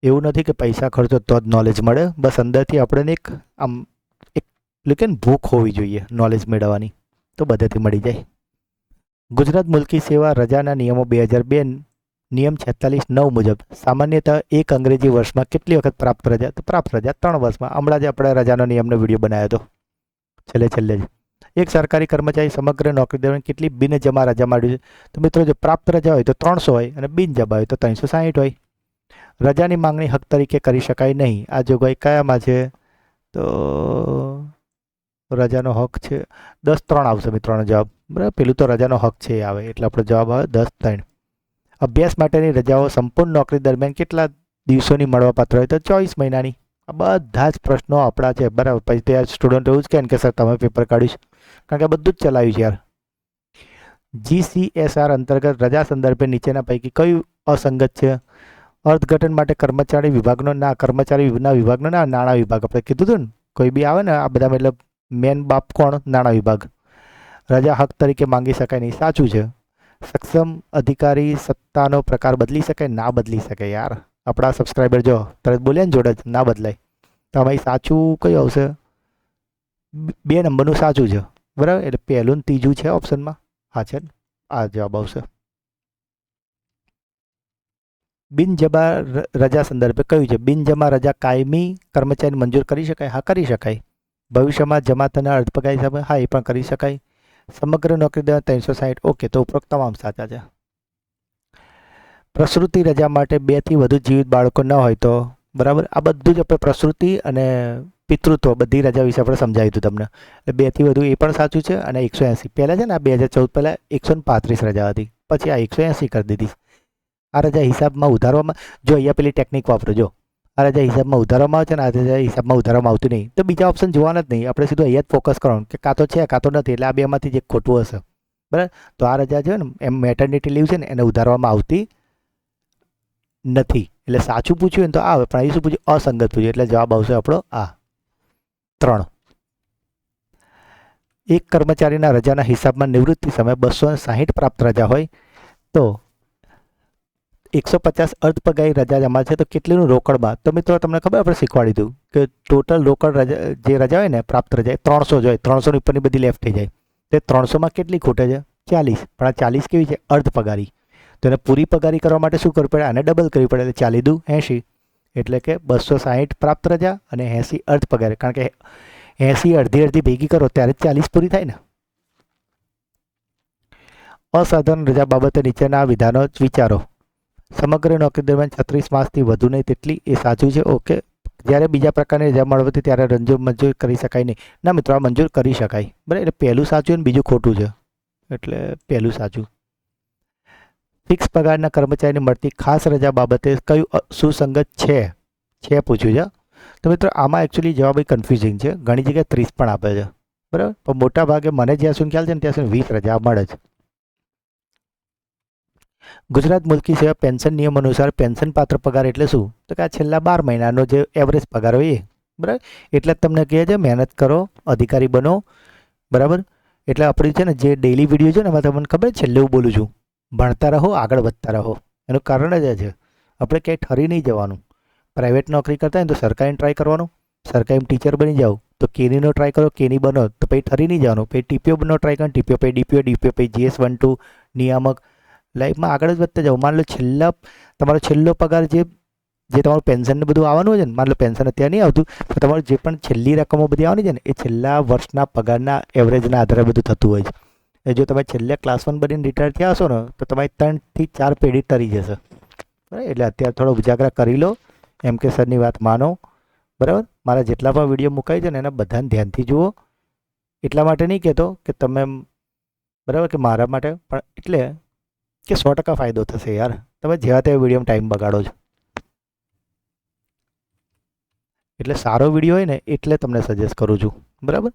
એવું નથી કે પૈસા ખર્ચો તો જ નોલેજ મળે. બસ અંદરથી આપણને એક લેકિન ભૂખ હોવી જોઈએ નોલેજ મેળવવાની, તો બધેથી મળી જાય. ગુજરાત મુલ્કી સેવા રજાના નિયમો 2002 નિયમ 46(9) મુજબ સામાન્યતઃ એક અંગ્રેજી વર્ષમાં કેટલી વખત પ્રાપ્ત રજા? તો પ્રાપ્ત રજા 3 વર્ષમાં. હમણાં જ આપણે રજાનો નિયમનો વિડીયો બનાવ્યો હતો છેલ્લે જ. એક સરકારી કર્મચારી સમગ્ર નોકરી દરમિયાન કેટલી બિનજમા રજા માંડ્યું છે? તો મિત્રો જો પ્રાપ્ત રજા હોય તો 300 હોય અને બિનજમા હોય તો 360 હોય. રજાની માંગણી હક તરીકે કરી શકાય નહીં. આ જોગવાઈ કયામાં છે? તો રજાનો હક છે 10(3) આવશે મિત્રોનો જવાબ. બરાબર. પેલું તો રજાનો હક છે આવે એટલે આપણો જવાબ આવે 10(3). અભ્યાસ માટેની રજાઓ સંપૂર્ણ નોકરી દરમિયાન કેટલા દિવસોની મળવાપાત્ર હોય? તો 24 મહિનાની. આ બધા જ પ્રશ્નો આપણા છે, બરાબર. પછી ત્યાં સ્ટુડન્ટ એવું જ કહે ને કે સર તમે પેપર કાઢ્યું છે, કારણ કે બધું જ ચલાવ્યું છે યાર. GCSR અંતર્ગત રજા સંદર્ભે નીચેના પૈકી કયું અસંગત છે? અર્થઘટન માટે કર્મચારી વિભાગનો ના, કર્મચારીના વિભાગનો ના, નાણાં વિભાગ. આપણે કીધું હતું ને, કોઈ બી આવે ને આ બધા મતલબ મેન બાપ કોણ? નાણાં વિભાગ. રજા હક તરીકે માંગી શકાય નહીં, સાચું છે. સક્ષમ અધિકારી સત્તાનો પ્રકાર બદલી શકાય? ના બદલી શકે યાર. આપણા સબસ્ક્રાઈબર જો તરત બોલ્યા ને જોડે જ ના બદલાય. તો અમારી સાચું કયું આવશે? 2 નંબરનું સાચું છે, બરાબર. એટલે પહેલું ને ત્રીજું છે ઓપ્શનમાં. હા છે ને, આ જવાબ આવશે. બિનજમા રજા સંદર્ભે કયું છે? બિનજમા રજા કાયમી કર્મચારી મંજૂર કરી શકાય? હા, કરી શકાય. ભવિષ્યમાં જમા થનાર અલ્પગાયી હિસાબે? હા, એ પણ કરી શકાય. સમગ્ર નોકરી દરમિયાન 360? ઓકે, તો ઉપરોક્ત તમામ સાચા છે. પ્રસૂતિ રજા માટે 2 થી વધુ જીવિત બાળકો ન હોય તો? બરાબર. આ બધું જ આપણે પ્રસૂતિ અને પિતૃત્વ બધી રજા વિશે આપણે સમજાવ્યું હતું તમને. એટલે 2 થી વધુ એ પણ સાચું છે. અને 180 પહેલાં છે ને, આ 2014 પહેલાં 135 રજા હતી, પછી આ 180 કરી દીધી. આ રજા હિસાબમાં ઉધારવામાં, જો અહીંયા પેલી ટેકનિક વાપરો, જો આ રજા હિસાબમાં ઉધારવામાં આવે છે ને આ રજા હિસાબમાં ઉધારવામાં આવતી નહીં, તો બીજા ઓપ્શન જોવાના જ નહીં. આપણે સીધું અહીંયા જ ફોકસ કરવાનું કે કાં તો છે કાં તો નથી. એટલે આ બેમાંથી જે ખોટું હશે, બરાબર. તો આ રજા છે ને, એમ મેટર્નિટી લીવ છે ને, એને ઉધારવામાં આવતી નથી. એટલે સાચું પૂછ્યું ને તો આવે, પણ અહીં શું પૂછ્યું? અસંગત પૂછ્યું. એટલે જવાબ આવશે આપણો આ 3. એક કર્મચારીના રજાના હિસાબમાં નિવૃત્તિ સમયે 260 પ્રાપ્ત રજા હોય તો 150 અર્ધપગારી રજા જમા છે તો કેટલીનું રોકડમાં? તો મિત્રો તમને ખબર, આપણે શીખવાડી દીધું કે ટોટલ રોકડ રજા જે રજા હોય ને, પ્રાપ્ત રજા 300 જ હોય. 300 ઉપરની બધી લેફ્ટ થઈ જાય. તે 300માં કેટલી ખૂટે છે? 40. પણ આ 40 કેવી છે? અર્ધપગારી. તો એને પૂરી પગારી કરવા માટે શું કરવું પડે? આને ડબલ કરવી પડે. એટલે 40 દુ 80. એટલે કે 260 પ્રાપ્ત રજા અને 80 અર્ધપગારી. કારણ કે 80 અડધી ભેગી કરો ત્યારે 40 પૂરી થાય ને. અસાધારણ રજા બાબતે નીચેના વિધાનો વિચારો. સમગ્ર નોકરી દરમિયાન 36 માસથી વધુ નહીં તેટલી, એ સાચું છે. ઓકે. જ્યારે બીજા પ્રકારની રજા મળવાથી ત્યારે મંજૂર કરી શકાય નહીં. ના મિત્રો, આ મંજૂર કરી શકાય, બરાબર. એટલે પહેલું સાચું અને બીજું ખોટું છે. એટલે પહેલું સાચું. ફિક્સ પગારના કર્મચારીને મળતી ખાસ રજા બાબતે કયું સુસંગત છે પૂછ્યું છે. તો મિત્રો આમાં એકચ્યુઅલી જવાબ કન્ફ્યુઝિંગ છે. ઘણી જગ્યાએ 30 પણ આપે છે, બરાબર. પણ મોટા ભાગે મને જ્યાં સુધી ખ્યાલ છે ને ત્યાં સુધી 20 રજા મળે છે. ગુજરાત મુલ્કી સેવા પેન્શન નિયમ અનુસાર પેન્શન પાત્ર પગાર એટલે શું? તો કે આ છેલ્લા 12 મહિનાનો જે એવરેજ પગાર હોય એ, બરાબર. એટલે જ તમને કહે છે મહેનત કરો, અધિકારી બનો, બરાબર. એટલે આપણી છે ને જે ડેઇલી વિડીયો છે ને, એમાં તમને ખબર છેલ્લે હું બોલું છું, ભણતા રહો, આગળ વધતા રહો. એનું કારણ જ છે આપણે ક્યાંય ઠરી નહીં જવાનું. પ્રાઇવેટ નોકરી કરતા હોય તો સરકારીને ટ્રાય કરવાનું. સરકારી ટીચર બની જાઓ તો કેનીનો ટ્રાય કરો, કેની બનો તો પછી ઠરી નહીં જવાનું. પછી ટીપીઓનો ટ્રાય કરો, ટીપીઓ, પછી ડીપીઓ, પછી GS1-2 નિયામક. લાઈફમાં આગળ જ વધતા જાઓ. માન લો તમારો છેલ્લો પગાર જે તમારું પેન્શન ને બધું આવવાનું હોય છે ને, માન લો પેન્શન અત્યારે નહીં આવતું, તો તમારું જે પણ છેલ્લી રકમો બધી આવવાની છે ને, એ છેલ્લા વર્ષના પગારના એવરેજના આધારે બધું થતું હોય છે. જો તમે છેલ્લે ક્લાસ 1 બનીને રિટાયર થયા હશો ને, તો તમારી 3 થી 4 પેઢી તરી જશે, બરાબર. એટલે અત્યારે થોડો ઉજાગરા કરી લો, એમ કે સરની વાત માનો, બરાબર. મારા જેટલા પણ વિડીયો મુકાય છે ને એને બધાને ધ્યાનથી જુઓ. એટલા માટે નહીં કહેતો કે તમે, બરાબર, કે મારા માટે, પણ એટલે કે 100% ફાયદો થશે યાર. તમે જેવા તેવા વિડીયોમાં ટાઈમ બગાડો છો. એટલે સારો વિડીયો હોય ને એટલે તમને સજેસ્ટ કરું છું, બરાબર.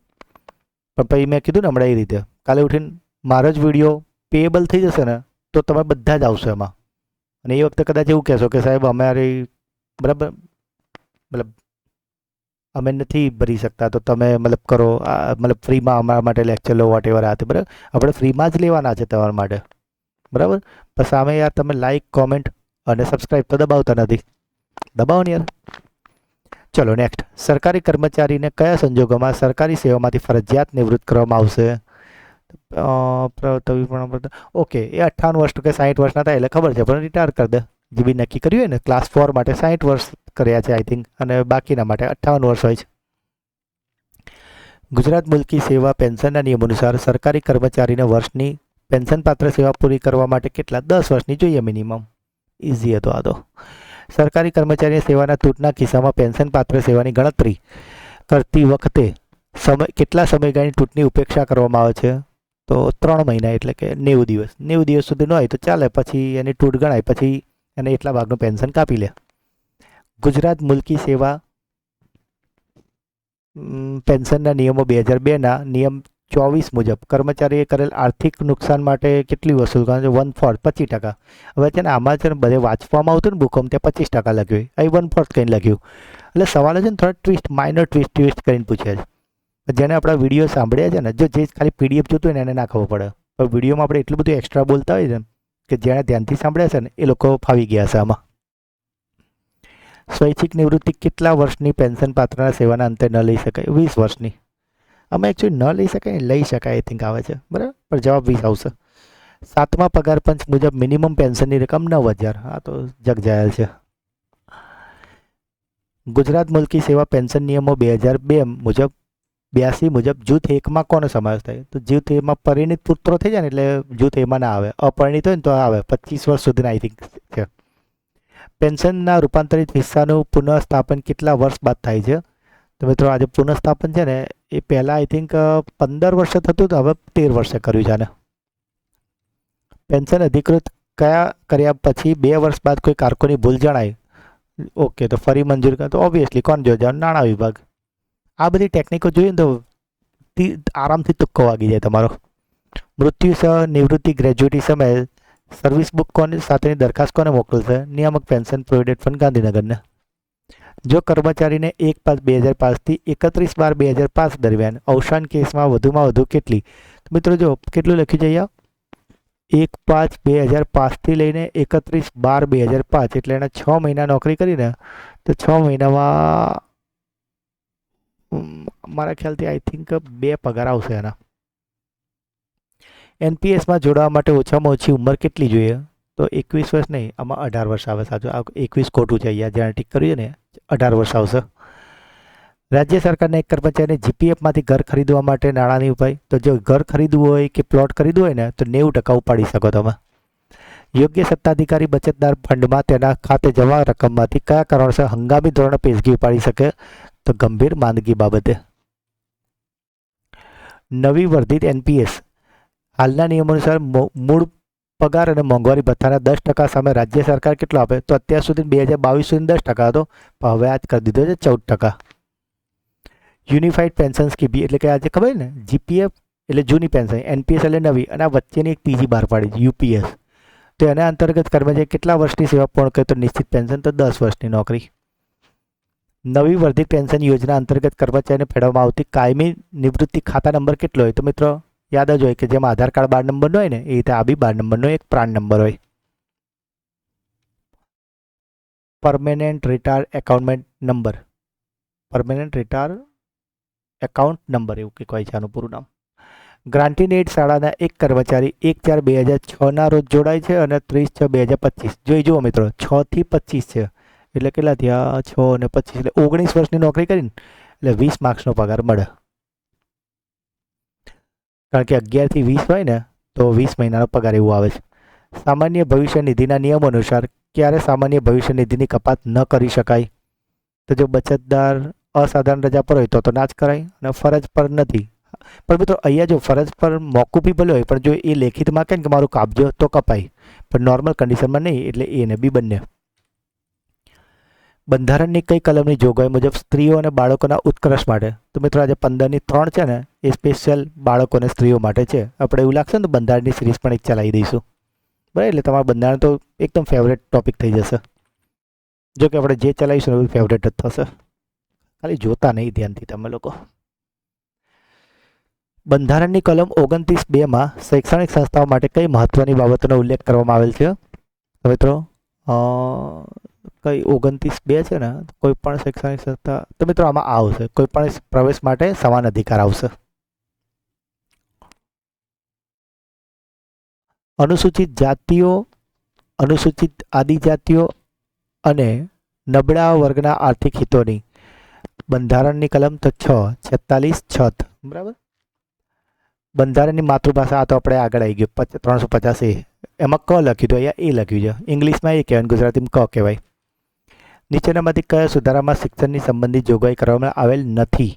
પણ પછી મેં કીધું ને હમણાં એ રીતે, કાલે ઉઠીને મારો જ વિડીયો પેએબલ થઈ જશે ને તો તમે બધા જ આવશો એમાં. અને એ વખતે કદાચ એવું કહેશો કે સાહેબ અમારી, બરાબર, મતલબ અમે નથી ભરી શકતા, તો તમે મતલબ કરો, મતલબ ફ્રીમાં અમારા માટે લેક્ચર લો, વોટ એવર આ તે, બરાબર. આપણે ફ્રીમાં જ લેવાના છે તમારા માટે, બરાબર. પણ સામે યાર તમે લાઈક, કોમેન્ટ અને સબસ્ક્રાઈબ તો દબાવતા નથી. દબાવો ને યાર. ચલો નેક્સ્ટ. સરકારી કર્મચારીને કયા સંજોગોમાં સરકારી સેવામાંથી ફરજિયાત નિવૃત્ત કરવામાં આવશે? ઓકે, એ 58 વર્ષ કે 60 વર્ષના થાય એટલે ખબર છે, પણ રિટાયર કરી દે. જે બી નક્કી કર્યું હોય ને, ક્લાસ 4 માટે 60 વર્ષ કર્યા છે આઈ થિંક, અને બાકીના માટે 58 વર્ષ હોય છે. ગુજરાત મુલ્કી સેવા પેન્શનના નિયમ અનુસાર સરકારી કર્મચારીને વર્ષની પેન્શન પાત્ર સેવા પૂરી કરવા માટે કેટલા? 10 વર્ષની જોઈએ મિનિમમ. ઇઝી હતો આ તો. સરકારી કર્મચારીની સેવાના તૂટના કિસ્સામાં પેન્શન પાત્ર સેવાની ગણતરી કરતી વખતે કેટલા સમયગાળાની તૂટની ઉપેક્ષા કરવામાં આવે છે? તો 3 મહિના, એટલે કે 90 દિવસ. 90 દિવસ સુધી ન હોય તો ચાલે, પછી એની તૂટ ગણાય, પછી એને એટલા ભાગનું પેન્શન કાપી લે. ગુજરાત મુલ્કી સેવા પેન્શનના નિયમો 2002ના નિયમ 24 મુજબ કર્મચારીએ કરેલ આર્થિક નુકસાન માટે કેટલી વસૂલ કરવાની છે? 1/4 25%. હવે છે ને આમાં છે ને બધે વાંચવામાં આવતું ને બુકોમાં ત્યાં 25% લખ્યું હોય, અહીં 1/4 કંઈ લખ્યું. એટલે સવાલ છે ને થોડા ટ્વિસ્ટ, માઇનર ટ્વિસ્ટ કરીને પૂછે છે. જેને આપણા વિડીયો સાંભળ્યા છે ને, જે ખાલી પીડીએફ જોતું હોય ને એને ના ખબર પડે, પણ વિડીયોમાં આપણે એટલું બધું એક્સ્ટ્રા બોલતા હોય છે કે જેણે ધ્યાનથી સાંભળ્યા છે ને એ લોકો ફાવી ગયા છે આમાં. સ્વૈચ્છિક નિવૃત્તિ કેટલા વર્ષની પેન્શન પાત્રના સેવાના અંતે ન લઈ શકાય? 20 વર્ષની. આમાં એકચ્યુઅલી ન લઈ શકાય, લઈ શકાય આઈ થિંક આવે છે, બરાબર, પણ જવાબ 20 આવશે. 7મા પગાર પંચ મુજબ મિનિમમ પેન્શનની રકમ 9,000. હા તો જગજાહેર છે. ગુજરાત મુલ્કી સેવા પેન્શન નિયમો 2002 મુજબ 82 મુજબ જૂથ એકમાં કોનો સમાવેશ થાય? તો જૂથ એમાં પરિણીત પુત્રો થઈ જાય ને એટલે જૂથ એમાં ના આવે, અપરિણીત હોય ને તો આવે. 25 વર્ષ સુધીના આઈ થિંક છે. પેન્શનના રૂપાંતરિત હિસ્સાનું પુનઃસ્થાપન કેટલા વર્ષ બાદ થાય છે? તો મિત્રો આજે પુનઃસ્થાપન છે ને એ પહેલાં આઈ થિંક 15 વર્ષે થતું હતું, હવે 13 વર્ષે કર્યું છે આને. પેન્શન અધિકૃત કર્યા પછી 2 વર્ષ બાદ કોઈ કારકોની ભૂલ જણાય, ઓકે, તો ફરી મંજૂર કરે તો ઓબ્વિયસલી કોણ જોઈ જાય? નાણાં વિભાગ. આ બધી ટેકનિકો જોઈએ ને તો આરામથી તુક્કો વાગી જાય તમારો. મૃત્યુ સહ નિવૃત્તિ ગ્રેજ્યુટી સમયે સર્વિસ બુક સાથેની દરખાસ્ત કોને મોકલશે? નિયામક પેન્શન પ્રોવિડન્ટ ફંડ ગાંધીનગરને. જો કર્મચારીને 1/5/2005 થી 31/12/2005 દરમિયાન અવસાન કેસમાં વધુમાં વધુ કેટલી, મિત્રો જો કેટલું લખ્યું છે અહીંયા, 1/5/2005 થી લઈને 31/12/2005, એટલે એને 6 મહિના નોકરી કરીને તો 6 મહિનામાં મારા ખ્યાલથી આઈ થિંક 2 પગાર આવશે એના. એનપીએસમાં જોડાવા માટે ઓછામાં ઓછી ઉંમર કેટલી જોઈએ? તો 21 વર્ષ નહીં, આમાં 18 વર્ષ આવે. સાચું, આ 21 ખોટું છે, અહીંયા જ્યાં ટીક કર્યું છે ને 18 વર્ષ આવશે. રાજ્ય સરકારના એક કર્મચારીને જીપીએફમાંથી ઘર ખરીદવા માટે નાણાંની ઉપાય, તો જો ઘર ખરીદવું હોય કે પ્લોટ ખરીદવું હોય ને તો 90% ઉપાડી શકો તમે. યોગ્ય સત્તાધિકારી બચતદાર ફંડમાં તેના ખાતે જમા રકમમાંથી કયા કારણોસર હંગામી ધોરણે પેશગી ઉપાડી શકે? તો ગંભીર માંદગી બાબતે. નવી વર્ધિત એનપીએસ હાલના નિયમો અનુસાર મૂળ પગાર અને મોંઘવારી ભથ્થાના 10% સામે રાજ્ય સરકાર કેટલો આપે? તો અત્યાર સુધી 2022 સુધી 10% હતો, પણ હવે આજ કરી દીધો છે 14%. યુનિફાઈડ પેન્શન સ્કીમ એટલે કે આજે ખબર ને, જીપીએફ એટલે જૂની પેન્શન, એનપીએસ એટલે નવી, અને આ વચ્ચેની એક ત્રીજી બહાર પાડી છે યુપીએસ. તો એના અંતર્ગત કર્મચારી કેટલા વર્ષની સેવા પૂર્ણ કરે તો નિશ્ચિત પેન્શન? તો 10 વર્ષની નોકરી. નવી વર્ધિત પેન્શન યોજના અંતર્ગત કર્મચારીને ફેરવવામાં આવતી કાયમી નિવૃત્તિ ખાતા નંબર કેટલો હોય? તો મિત્રો યાદ જ હોય કે જેમાં આધાર કાર્ડ 12 નંબરનો હોય ને એ રીતે આ બી 12 નંબરનો એક પ્રાણ નંબર હોય. પરમેનન્ટ રિટાયર એકાઉન્ટમેન્ટ number, permanent retire account number એવું કંઈક હોય છે આનું પૂરું નામ. ગ્રાન્ટીન એડ શાળાના એક કર્મચારી 1/4/2006 રોજ જોડાય છે અને 30/6/2025. જોઈ જુઓ મિત્રો, 6 થી 25 છે એટલે કેટલા થયા? 6 અને 25 એટલે 19 વર્ષની નોકરી કરીને એટલે 20 માર્ક્સનો પગાર મળે. કારણ કે 11 થી 20 હોય ને તો 20 મહિનાનો પગાર એવું આવે છે. સામાન્ય ભવિષ્ય નિધિના નિયમો અનુસાર ક્યારે સામાન્ય ભવિષ્ય નિધિની કપાત ન કરી શકાય? તો જો બચતદાર અસાધારણ રજા પર હોય તો ના જ કરાય, અને ફરજ પર નથી. પણ મિત્રો અહીંયા જો ફરજ પર મોકૂફી ભલે હોય, પણ જો એ લેખિતમાં કહે કે મારું કાપજો તો કપાય, પણ નોર્મલ કન્ડિશનમાં નહીં, એટલે એ ને બી બંને. બંધારણની કઈ કલમની જોગવાઈ મુજબ સ્ત્રીઓ અને બાળકોના ઉત્કર્ષ માટે? તો મિત્રો આજે 15ની 3 છે ને એ સ્પેશિયલ બાળકો અને સ્ત્રીઓ માટે છે. આપણે એવું લાગશે ને તો બંધારણની સિરીઝ પણ એક ચલાવી દઈશું, બરાબર? એટલે તમારું બંધારણ તો એકદમ ફેવરેટ ટોપિક થઈ જશે. જો કે આપણે જે ચલાવીશું એ ફેવરેટ જ થશે, ખાલી જોતા નહીં ધ્યાનથી તમે લોકો. બંધારણની કલમ 29(2) શૈક્ષણિક સંસ્થાઓ માટે કઈ મહત્વની બાબતોનો ઉલ્લેખ કરવામાં આવેલ છે? તો મિત્રો કઈ 29(2) છે ને, કોઈ પણ શૈક્ષણિક સંસ્થા, તો મિત્રો આમાં આવશે કોઈ પણ પ્રવેશ માટે સમાન અધિકાર આવશે. અનુસૂચિત જાતિઓ, અનુસૂચિત આદિજાતિઓ અને નબળા વર્ગના આર્થિક હિતોની બંધારણની કલમ તો 46(6), બરાબર. બંધારણની માતૃભાષા, આ તો આપણે આગળ આવી ગયું 350A, એમાં ક લખ્યું તો અહીંયા એ લખ્યું છે. ઇંગ્લિશમાં એ કહેવાય, ગુજરાતીમાં ક કહેવાય. નીચેનામાંથી કયા સુધારામાં શિક્ષણની સંબંધિત જોગવાઈ કરવામાં આવેલ નથી?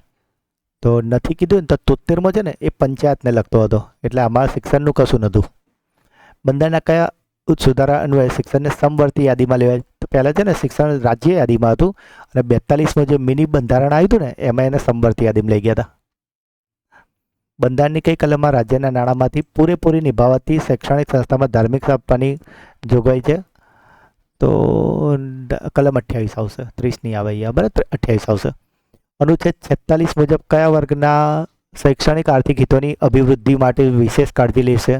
તો નથી કીધું ને તો 73મો છે ને એ પંચાયતને લગતો હતો, એટલે આમાં શિક્ષણનું કશું નહોતું. બંધારણના કયા સુધારા અન્વયે શિક્ષણને સમવર્તી યાદીમાં લેવાય. તો પહેલાં છે ને શિક્ષણ રાજ્ય યાદીમાં હતું અને 42માં જે મિની બંધારણ આવ્યું હતું ને એમાં એને સમવર્તી યાદીમાં લઈ ગયા હતા. બંધારણની કઈ કલમમાં રાજ્યના નાણાંમાંથી પૂરેપૂરી નિભાવતી શૈક્ષણિક સંસ્થામાં ધાર્મિક આપવાની જોગવાઈ છે? તો કલમ 28 આવશે, 30 નહીં આવે અહીંયા, બરાબર, 28 આવશે. અનુચ્છેદ 46 મુજબ કયા વર્ગના શૈક્ષણિક આર્થિક હિતોની અભિવૃદ્ધિ માટે વિશેષ કાળજી લેશે?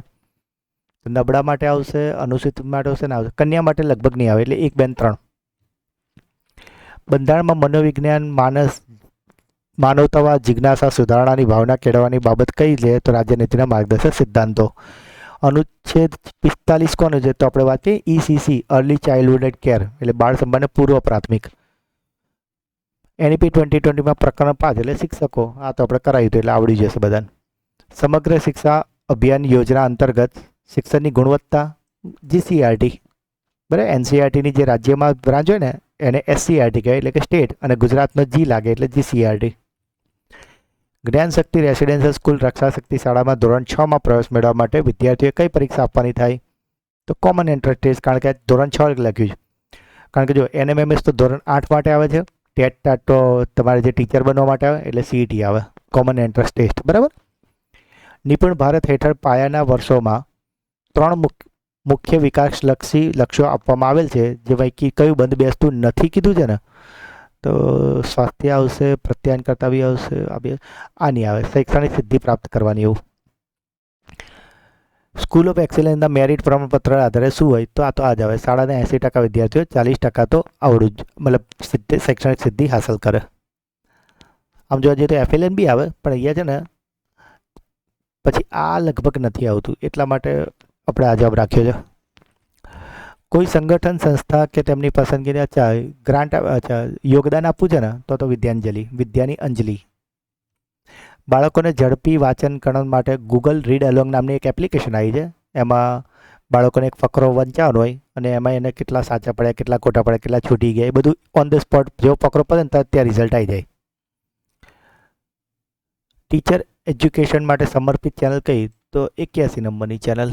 નબળા માટે આવશે, અનુસૂચિત માટે આવશે, ના આવશે. કન્યા માટે લગભગ નહીં આવે, એટલે 1, 2, 3. બંધારણમાં મનોવિજ્ઞાન, માનવતાવાદ, જિજ્ઞાસા, સુધારણાની ભાવના કેળવવાની બાબત કઈ લે? તો રાજ્યનીતિના માર્ગદર્શક સિદ્ધાંતો. અનુચ્છેદ 45 કોનો છે? તો આપણે વાત કરીએ ECC, અર્લી ચાઇલ્ડહુડ કેર, એટલે બાળ સંભાળને પૂર્વ પ્રાથમિક. NEP 2020માં પ્રકરણ 5 એટલે શિક્ષકો. આ તો આપણે કરાવ્યું હતું એટલે આવડી જશે બધાને. સમગ્ર શિક્ષા અભિયાન યોજના અંતર્ગત શિક્ષણની ગુણવત્તા GCERT, બરાબર, NCERTની જે રાજ્યમાં બ્રાન્ચ હોય ને એને SCERT કહેવાય, એટલે કે સ્ટેટ, અને ગુજરાતનો G લાગે એટલે GCERT. જ્ઞાન શક્તિ રેસિડેન્શિયલ સ્કૂલ રક્ષા શક્તિ શાળામાં ધોરણ 6માં પ્રવેશ મેળવવા માટે વિદ્યાર્થીઓએ કઈ પરીક્ષા આપવાની થાય? તો કોમન એન્ટ્રન્સ ટેસ્ટ, કારણ કે ધોરણ 6 લખ્યું છે. કારણ કે જો NMMS તો ધોરણ 8 માટે આવે છે, ટેટ તો તમારે જે ટીચર બનવા માટે આવે એટલે CET આવે, કોમન એન્ટ્રન્સ ટેસ્ટ, બરાબર. નિપુણ ભારત હેઠળ પાયાના વર્ષોમાં 3 મુખ્ય વિકાસલક્ષી લક્ષ્યો આપવામાં આવેલ છે, જે પૈકી કયું બંધ બેસતું નથી કીધું છે ને? તો સ્વાસ્થ્ય આવશે, પ્રત્યાયન કર્તવ્ય આવશે, આ નહીં આવે, શૈક્ષણિક સિદ્ધિ પ્રાપ્ત કરવાની. એવું સ્કૂલ ઓફ એક્સેલન્સના મેરિટ પ્રમાણપત્ર આધારે શું હોય? તો આ જ આવે, શાળાના 80% વિદ્યાર્થીઓ 40% તો આવડું જ, મતલબ શૈક્ષણિક સિદ્ધિ હાંસલ કરે. આમ જોવા જઈએ તો FLN બી આવે, પણ અહીંયા છે ને પછી આ લગભગ નથી આવતું, એટલા માટે આપણે આ જવાબ રાખ્યો છે. કોઈ સંગઠન, સંસ્થા કે તેમની પસંદગીને ગ્રાન્ટ, યોગદાન આપવું છે ને તો વિદ્યાની અંજલિ. બાળકોને ઝડપી વાંચનકરણ માટે ગૂગલ રીડ અલોંગ નામની એક એપ્લિકેશન આવી છે. એમાં બાળકોને એક ફકરો વંચાવવાનો હોય અને એમાં એને કેટલા સાચા પડ્યા, કેટલા ખોટા પડ્યા, કેટલા છૂટી ગયા, એ બધું ઓન ધ સ્પોટ જેવો ફકરો પડે ને ત્યાં રિઝલ્ટ આવી જાય. ટીચર એજ્યુકેશન માટે સમર્પિત ચેનલ કઈ? તો 81 નંબરની ચેનલ.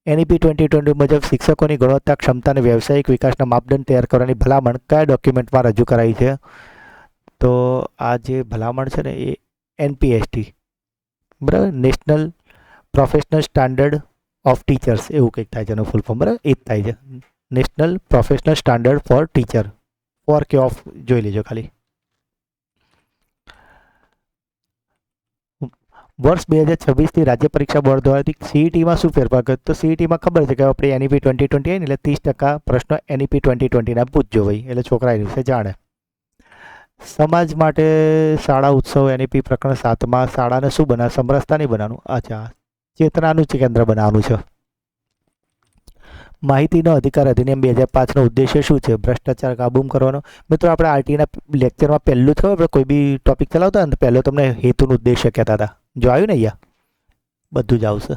NEP 2020 મુજબ શિક્ષકોની ગુણવત્તા, ક્ષમતા અને વ્યવસાયિક વિકાસના માપદંડ તૈયાર કરવાની ભલામણ કયા ડોક્યુમેન્ટમાં રજૂ કરાઈ છે? તો આ જે ભલામણ છે ને એ NPST, બરાબર, national professional standard of teachers, એવું કંઈક થાય છે એનું ફૂલ ફોર્મ, બરાબર, એ જ થાય છે, national professional standard for teacher. ફોર કે ઓફ જોઈ લેજો ખાલી. વર્ષ 2026થી રાજ્ય પરીક્ષા બોર્ડ દ્વારાથી CETમાં શું ફેરફાર કર્યો? તો CETમાં ખબર છે કે આપણે NEP 2020 આવી ને એટલે 30% પ્રશ્નો NEP 2020ના પૂછજો ભાઈ, એટલે છોકરા એ વિશે જાણે. સમાજ માટે શાળા ઉત્સવ NEP પ્રકરણ 7માં શાળાને શું બનાવે? સમરસતા નહીં બનાવવાનું, અચ્છા, ચેતનાનું કેન્દ્ર બનાવવાનું છે. માહિતીનો અધિકાર અધિનિયમ 2005નો ઉદ્દેશ્ય શું છે? ભ્રષ્ટાચાર કાબૂ કરવાનો. મિત્રો આપણે RTના લેક્ચરમાં પહેલું જ ખબર, આપણે કોઈ બી ટોપિક ચલાવતા ને પહેલો તમને હેતુનું ઉદ્દેશ્ય કહેતા હતા. જો આવ્યું ને અહીંયા બધું જ આવશે.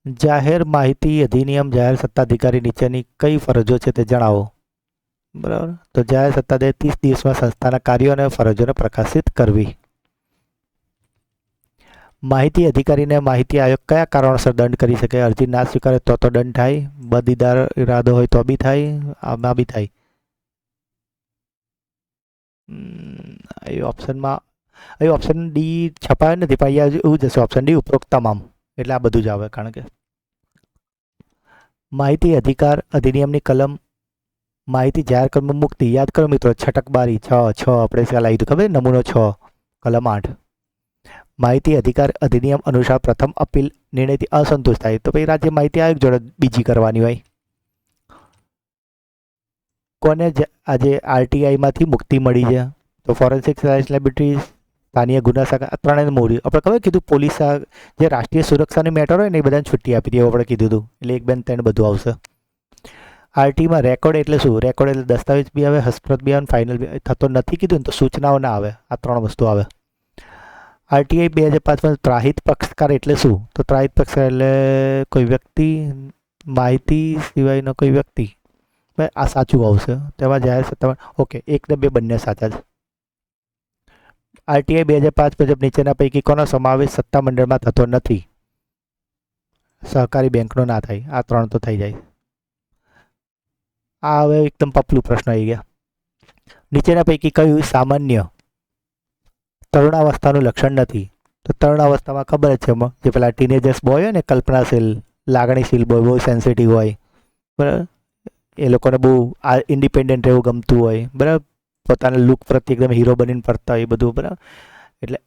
જાહેર માહિતી અધિનિયમ જાહેર સત્તાધિકારી નીચેની કઈ ફરજો છે તે જણાવો. બરાબર, તો જાહેર સત્તાધિકારી 30 દિવસમાં સંસ્થાના કાર્યો અને ફરજોને પ્રકાશિત કરવી. માહિતી અધિકારીને માહિતી આયોગ કયા કારણોસર દંડ કરી શકે? અરજી ના સ્વીકારે તો દંડ થાય, બદઈદાર ઇરાદો હોય તો બી થાય, આમાં બી થાય. એ ઓપ્શન ડી છપાયો નથી, પણ અહીંયા એવું જશે ઓપ્શન ડી, ઉપરોક્ત તમામ, એટલે આ બધું જ આવે. કારણ કે માહિતી અધિકાર અધિનિયમની કલમ માહિતી જાહેર કરવા મુક્તિ, યાદ કરો મિત્રો, છટકબારી 6 આપણે ચાલ આવી ખબર, નમૂનો 6 કલમ 8. માહિતી અધિકાર અધિનિયમ અનુસાર પ્રથમ અપીલ નિર્ણયથી અસંતુષ્ટ થાય તો પછી રાજ્ય માહિતી આયોગ જોડે બીજી કરવાની હોય. કોને આજે RTIમાંથી મુક્તિ મળી છે? તો ફોરેન્સિક સાયન્સ લેબોરેટરી, સ્થાનીય ગુના શાખા, ત્રણેય મોડી. આપણે ખબર કીધું પોલીસ જે રાષ્ટ્રીય સુરક્ષાની મેટર હોય ને એ બધાને છુટ્ટી આપી દે, આપણે કીધું હતું, એટલે 1, 2, 3 બધું આવશે. RTમાં રેકોર્ડ એટલે શું? રેકોર્ડ એટલે દસ્તાવેજ બી આવે, હસ્તપ્રત બી આવે, ફાઇનલ બી થતો નથી કીધું ને તો સૂચનાઓ ના આવે. આ 3 વસ્તુ આવે. RTI 2005માં ત્રાહિત પક્ષકાર એટલે શું? તો ત્રાહિત પક્ષકાર એટલે કોઈ વ્યક્તિ, માહિતી સિવાયનો કોઈ વ્યક્તિ. આ સાચું આવશે. તેમાં જાહેર સત્તામાં ઓકે 1 ને 2 બંને સાચા છે. RTI 2005 મુજબ નીચેના પૈકી કોનો સમાવેશ સત્તામંડળમાં થતો નથી? સહકારી બેંકનો ના થાય. આ 3 તો થઈ જાય. આ હવે એકદમ પપલું પ્રશ્ન આવી ગયા. નીચેના પૈકી કયું સામાન્ય તરુણાવસ્થાનું લક્ષણ નથી? તો તરુણાવસ્થામાં ખબર જ છે જે પેલા ટીનેજર્સ બોય હોય ને, કલ્પનાશીલ, લાગણીશીલ બોય, બહુ સેન્સિટિવ હોય, બરાબર, એ લોકોને બહુ આ ઇન્ડિપેન્ડન્ટ રહેવું ગમતું હોય, બરાબર, પોતાના લુક પ્રત્યે એકદમ હીરો બનીને ફરતા હોય, એ બધું, બરાબર. એટલે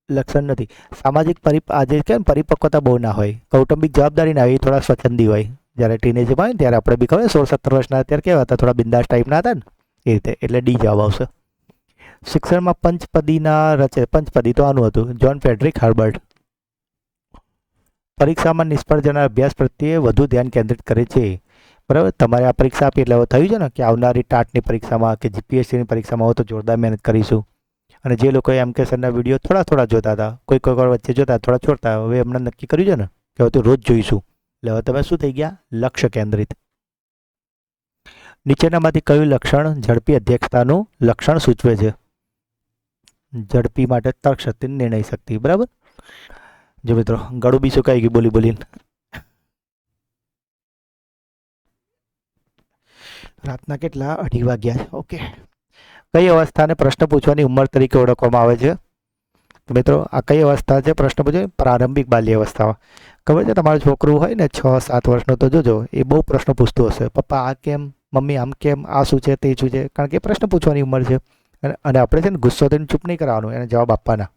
લક્ષણ નથી. સામાજિક આજે કેમ પરિપક્વતા બહુ ના હોય, કૌટુંબિક જવાબદારી ના હોય, એ થોડા સ્વચ્છંદી હોય. જ્યારે ટીનેજમાં હોય ને ત્યારે આપણે બી ખબર 16-17 વર્ષના અત્યારે કેવા હતા, થોડા બિંદાસ ટાઈપના હતા ને, એ રીતે. એટલે ડી જવાબ આવશે. શિક્ષણમાં પંચપદી તો આનું હતું, જ્હોન ફ્રેડરિક હર્બર્ટ. પરીક્ષામાં નિષ્ફળ જનાર અભ્યાસ પ્રત્યે વધુ ધ્યાન કેન્દ્રિત કરે છે, બરાબર. તમારે આ પરીક્ષા આપી એટલે હવે થયું છે ને કે આવનારી ટાટની પરીક્ષામાં કે જીપીએસસીની પરીક્ષામાં હોય તો જોરદાર મહેનત કરીશું. અને જે લોકોએ MK સરના વિડીયો થોડા જોતા હતા, કોઈ વાર વચ્ચે જોતા, થોડા છોડતા, હવે એમને નક્કી કર્યું છે ને કે હવે તો રોજ જોઈશું. એટલે હવે તમે શું થઈ ગયા? લક્ષ્ય કેન્દ્રિત. નીચેનામાંથી કયું લક્ષણ ઝડપી અધ્યક્ષતાનું લક્ષણ સૂચવે છે? ઝડપી માટે તર્કશક્તિ, નિર્ણય શક્તિ, બરાબર. જો મિત્રો ગળું બી સુકાઈ ગયું બોલીને. રાતના કેટલા? 2:30 વાગ્યા છે. ઓકે. કઈ અવસ્થાને પ્રશ્ન પૂછવાની ઉંમર તરીકે ઓળખવામાં આવે છે? તો મિત્રો આ કઈ અવસ્થા છે પ્રશ્ન પૂછે? પ્રારંભિક બાલ્ય અવસ્થામાં. ખબર છે તમારું છોકરું હોય ને 6-7 વર્ષનો, તો જોજો એ બહુ પ્રશ્ન પૂછતું હશે. પપ્પા આ કેમ, મમ્મી આમ કેમ, આ શું છે, તે શું છે, કારણ કે પ્રશ્ન પૂછવાની ઉંમર છે. અને આપણે છે ને ગુસ્સો થઈને ચૂપ નહીં કરવાનું, એને જવાબ આપવાના,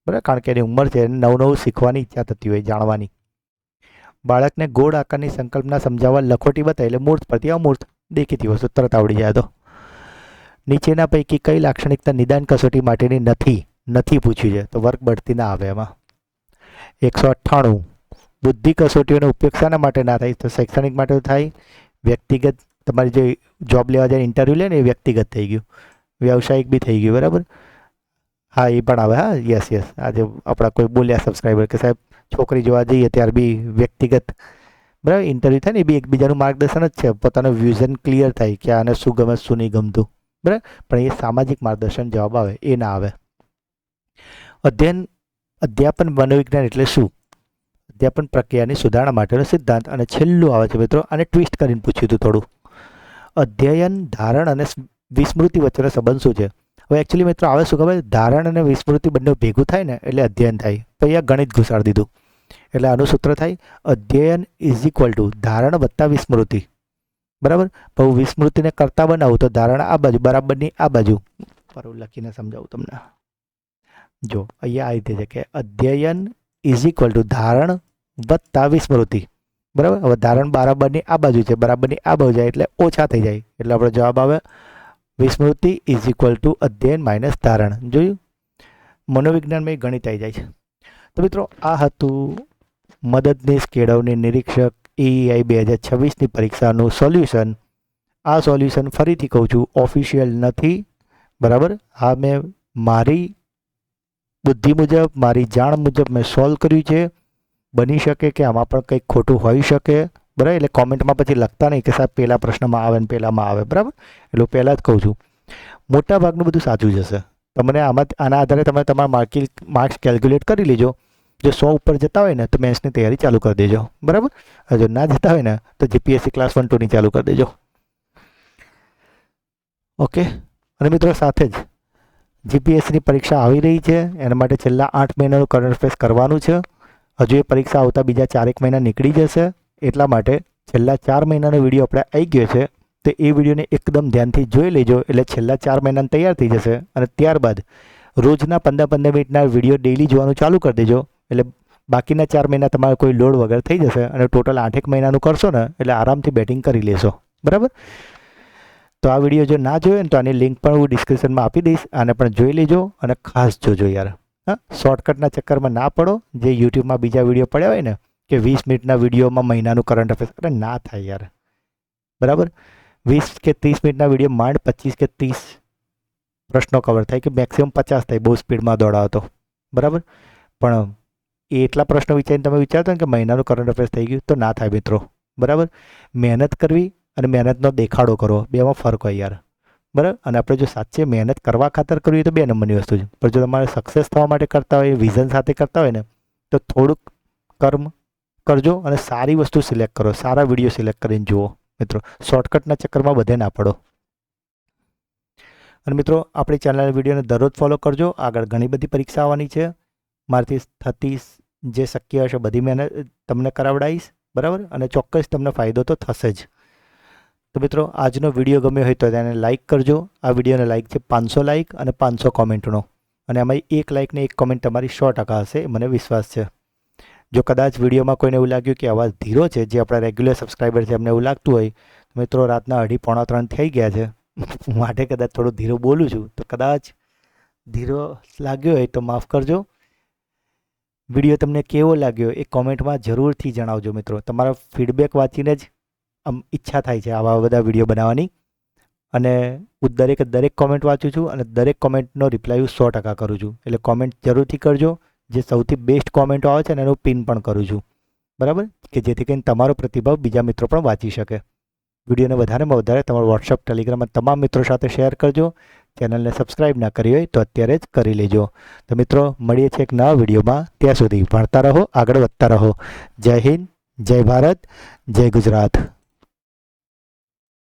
બરાબર, કારણ કે એની ઉંમર છે, નવું શીખવાની ઈચ્છા થતી હોય, જાણવાની. બાળકને ગોળ આકારની સંકલ્પના સમજાવવા લખોટી બતાવી એટલે મૂર્ત પરથી અમૂર્ત દેખીતી વસ્તુ તરત આવડી જાય. તો નીચેના પૈકી કઈ લાક્ષણિકતા નિદાન કસોટી માટેની નથી પૂછ્યું છે? તો વર્ક બઢતી ના આવે એમાં. 198. બુદ્ધિ કસોટીઓનો ઉપયોગ શાના માટે ના થાય? તો શૈક્ષણિક માટે થાય. વ્યક્તિગત, તમારી જે જોબ લેવા જાય ઇન્ટરવ્યૂ લે ને, એ વ્યક્તિગત થઈ ગયું. વ્યવસાયિક બી થઈ ગયું, બરાબર. હા, એ પણ આવે. હા, યસ. આજે આપણા કોઈ બોલ્યા સબસ્ક્રાઈબર કે સાહેબ છોકરી જોવા જઈએ ત્યારે બી વ્યક્તિગત, બરાબર, ઇન્ટરવ્યૂ થાય ને, એ બી એકબીજાનું માર્ગદર્શન જ છે. પોતાનું વિઝન ક્લિયર થાય કે આને શું ગમે, શું નહીં ગમતું, બરાબર. પણ એ સામાજિક માર્ગદર્શન જવાબ આવે, એ ના આવે. અધ્યાપન મનોવિજ્ઞાન એટલે શું? અધ્યાપન પ્રક્રિયાની સુધારણા માટેનો સિદ્ધાંત. અને છેલ્લું આવે છે મિત્રો, આને ટ્વિસ્ટ કરીને પૂછ્યું હતું થોડું. અધ્યયન, ધારણ અને વિસ્મૃતિ વચ્ચેનો સંબંધ શું છે? હવે એકચ્યુઅલી મિત્રો આવે શું ખબર? ધારણ અને વિસ્મૃતિ બંને ભેગું થાય ને એટલે અધ્યયન થાય. તો અહીંયા ગણિત ઘુસાડી દીધું. એટલે આનું સૂત્ર થાય અધ્યયન ઇઝ ઇક્વલ ટુ ધારણ વત્તા વિસ્મૃતિ, બરાબર. બહુ વિસ્મૃતિને કરતા બનાવું તો ધારણ આ બાજુ બરાબરની આ બાજુ. પર લખીને સમજાવું તમને. જો અહીંયા આ રીતે છે કે અધ્યયન ઇઝ ઇક્વલ ટુ ધારણ વત્તા વિસ્મૃતિ, બરાબર. હવે ધારણ બરાબરની આ બાજુ છે, બરાબરની આ બાજુ જાય એટલે ઓછા થઈ જાય. એટલે આપણો જવાબ આવે વિસ્મૃતિ ઇઝ ઇક્વલ ટુ અધ્યયન માઇનસ ધારણ. જોયું? મનોવિજ્ઞાનમાં ગણિત આવી જાય છે. તો મિત્રો આ હતું મદદનીશ કેળવણી નિરીક્ષક EEI 2026ની પરીક્ષાનું સોલ્યુશન. આ સોલ્યુશન ફરીથી કહું છું, ઓફિશિયલ નથી, બરાબર. હા, મેં મારી બુદ્ધિ મુજબ, મારી જાણ મુજબ મેં સોલ્વ કર્યું છે. બની શકે કે આમાં પણ કંઈક ખોટું હોઈ શકે, બરાબર. એટલે કોમેન્ટમાં પછી લખતા નહીં કે સાહેબ પહેલા પ્રશ્નમાં આવે ને પહેલામાં આવે, બરાબર. એટલે પહેલાં જ કહું છું, મોટા ભાગનું બધું સાચું જશે. તમને આના આધારે તમે તમારા માર્ક્સ કેલ્ક્યુલેટ કરી લેજો. જો 100 ઉપર જતા હોય ને તો મેથ્સની તૈયારી ચાલુ કરી દેજો, બરાબર. જો ના જતા હોય ને તો જીપીએસસી ક્લાસ 1-2ની ચાલુ કરી દેજો. ઓકે. અને મિત્રો સાથે જ જીપીએસસીની પરીક્ષા આવી રહી છે, એના માટે છેલ્લા 8 મહિનાનું કરંટ અફેર્સ કરવાનું છે. હજુ એ પરીક્ષા આવતા બીજા 4 મહિના નીકળી જશે. એટલા માટે છેલ્લા 4 મહિનાનો વિડીયો આપણે આવી ગયો છે, તો એ વિડીયોને એકદમ ધ્યાનથી જોઈ લેજો. એટલે છેલ્લા 4 મહિનાને તૈયાર થઈ જશે. અને ત્યારબાદ રોજના 15-15 મિનિટના વિડીયો ડેઈલી જોવાનું ચાલુ કરી દેજો. એટલે બાકીના 4 મહિના તમારે કોઈ લોડ વગર થઈ જશે. અને ટોટલ 8 મહિનાનું કરશો ને એટલે આરામથી બેટિંગ કરી લેશો, બરાબર. તો આ વિડીયો જો ના જોયો ને તો આની લિંક પણ હું ડિસ્ક્રિપ્શનમાં આપી દઈશ. આને પણ જોઈ લેજો અને ખાસ જોજો યાર. હા, શોર્ટકટના ચક્કરમાં ના પડો. જે યુટ્યુબમાં બીજા વિડીયો પડ્યા હોય ને કે 20 મિનિટના વિડીયોમાં મહિનાનું કરંટ અફેર્સ, અરે ના થાય યાર, બરાબર. 20 કે 30 મિનિટના વિડીયો માંડ 25 કે 30 પ્રશ્નો કવર થાય, કે મેક્સિમમ 50 થાય બહુ સ્પીડમાં દોડાવો તો, બરાબર. પણ એ એટલા પ્રશ્નો વિચારીને તમે વિચારતો ને કે મહિનાનું કરંટ અફેર્સ થઈ ગયું, તો ના થાય મિત્રો, બરાબર. મહેનત કરવી અને મહેનતનો દેખાડો કરવો, બેમાં ફરક હોય યાર, બરાબર. અને આપણે જો સાચે મહેનત કરવા ખાતર કરવી હોય તો 2 નંબરની વસ્તુ છે. પણ જો તમારે સક્સેસ થવા માટે કરતા હોય, વિઝન સાથે કરતા હોય ને, તો થોડુંક કર્મ કરજો અને સારી વસ્તુ સિલેક્ટ કરો, સારા વિડીયો સિલેક્ટ કરીને જુઓ મિત્રો. શોર્ટકટના ચક્કરમાં બધે ના પડો. અને મિત્રો આપણી ચેનલ વિડીયોને દરરોજ ફોલો કરજો. આગળ ઘણી બધી પરીક્ષા આવવાની છે. મારાથી થતી જે શક્ય હશે બધી મેં તમને કરાવડાવીશ, બરાબર. અને ચોક્કસ તમને ફાયદો તો થશે જ. તો મિત્રો આજનો વિડીયો ગમ્યો હોય તો તેને લાઇક કરજો. આ વિડીયોને લાઇક છે 500 લાઇક અને 500 કોમેન્ટનો, અને આમાં એક લાઇક ને એક કોમેન્ટ તમારી 100% હશે, મને વિશ્વાસ છે. જો કદાચ વિડીયોમાં કોઈને એવું લાગ્યું કે અવાજ ધીરો છે, જે આપણા રેગ્યુલર સબસ્ક્રાઈબર છે એમને એવું લાગતું હોય, તો મિત્રો રાતના 2:30-3 થઈ ગયા છે, માટે કદાચ થોડું ધીરો બોલું છું, તો કદાચ ધીરો લાગ્યો હોય તો માફ કરજો. વિડીયો તમને કેવો લાગ્યો એ કોમેન્ટમાં જરૂરથી જણાવજો મિત્રો. તમારા ફીડબેક વાંચીને જ ઈચ્છા થાય છે આવા બધા વિડીયો બનાવવાની. અને હું દરેક કોમેન્ટ વાંચું છું અને દરેક કોમેન્ટનો રિપ્લાય હું 100% કરું છું. એટલે કોમેન્ટ જરૂરથી કરજો. જે સૌથી બેસ્ટ કોમેન્ટો આવે છે ને એનું પિન પણ કરું છું, બરાબર, કે જેથી કરીને તમારો પ્રતિભાવ બીજા મિત્રો પણ વાંચી શકે. વિડીયોને વધારેમાં વધારે તમારા વોટ્સઅપ, ટેલિગ્રામમાં તમામ મિત્રો સાથે શેર કરજો. ચેનલને સબસ્ક્રાઈબ ના કરી હોય તો અત્યારે જ કરી લેજો. તો મિત્રો મળીએ છીએ એક નવા વિડીયોમાં. ત્યાં સુધી ભણતા રહો, આગળ વધતા રહો. જય હિન્દ, જય ભારત, જય ગુજરાત.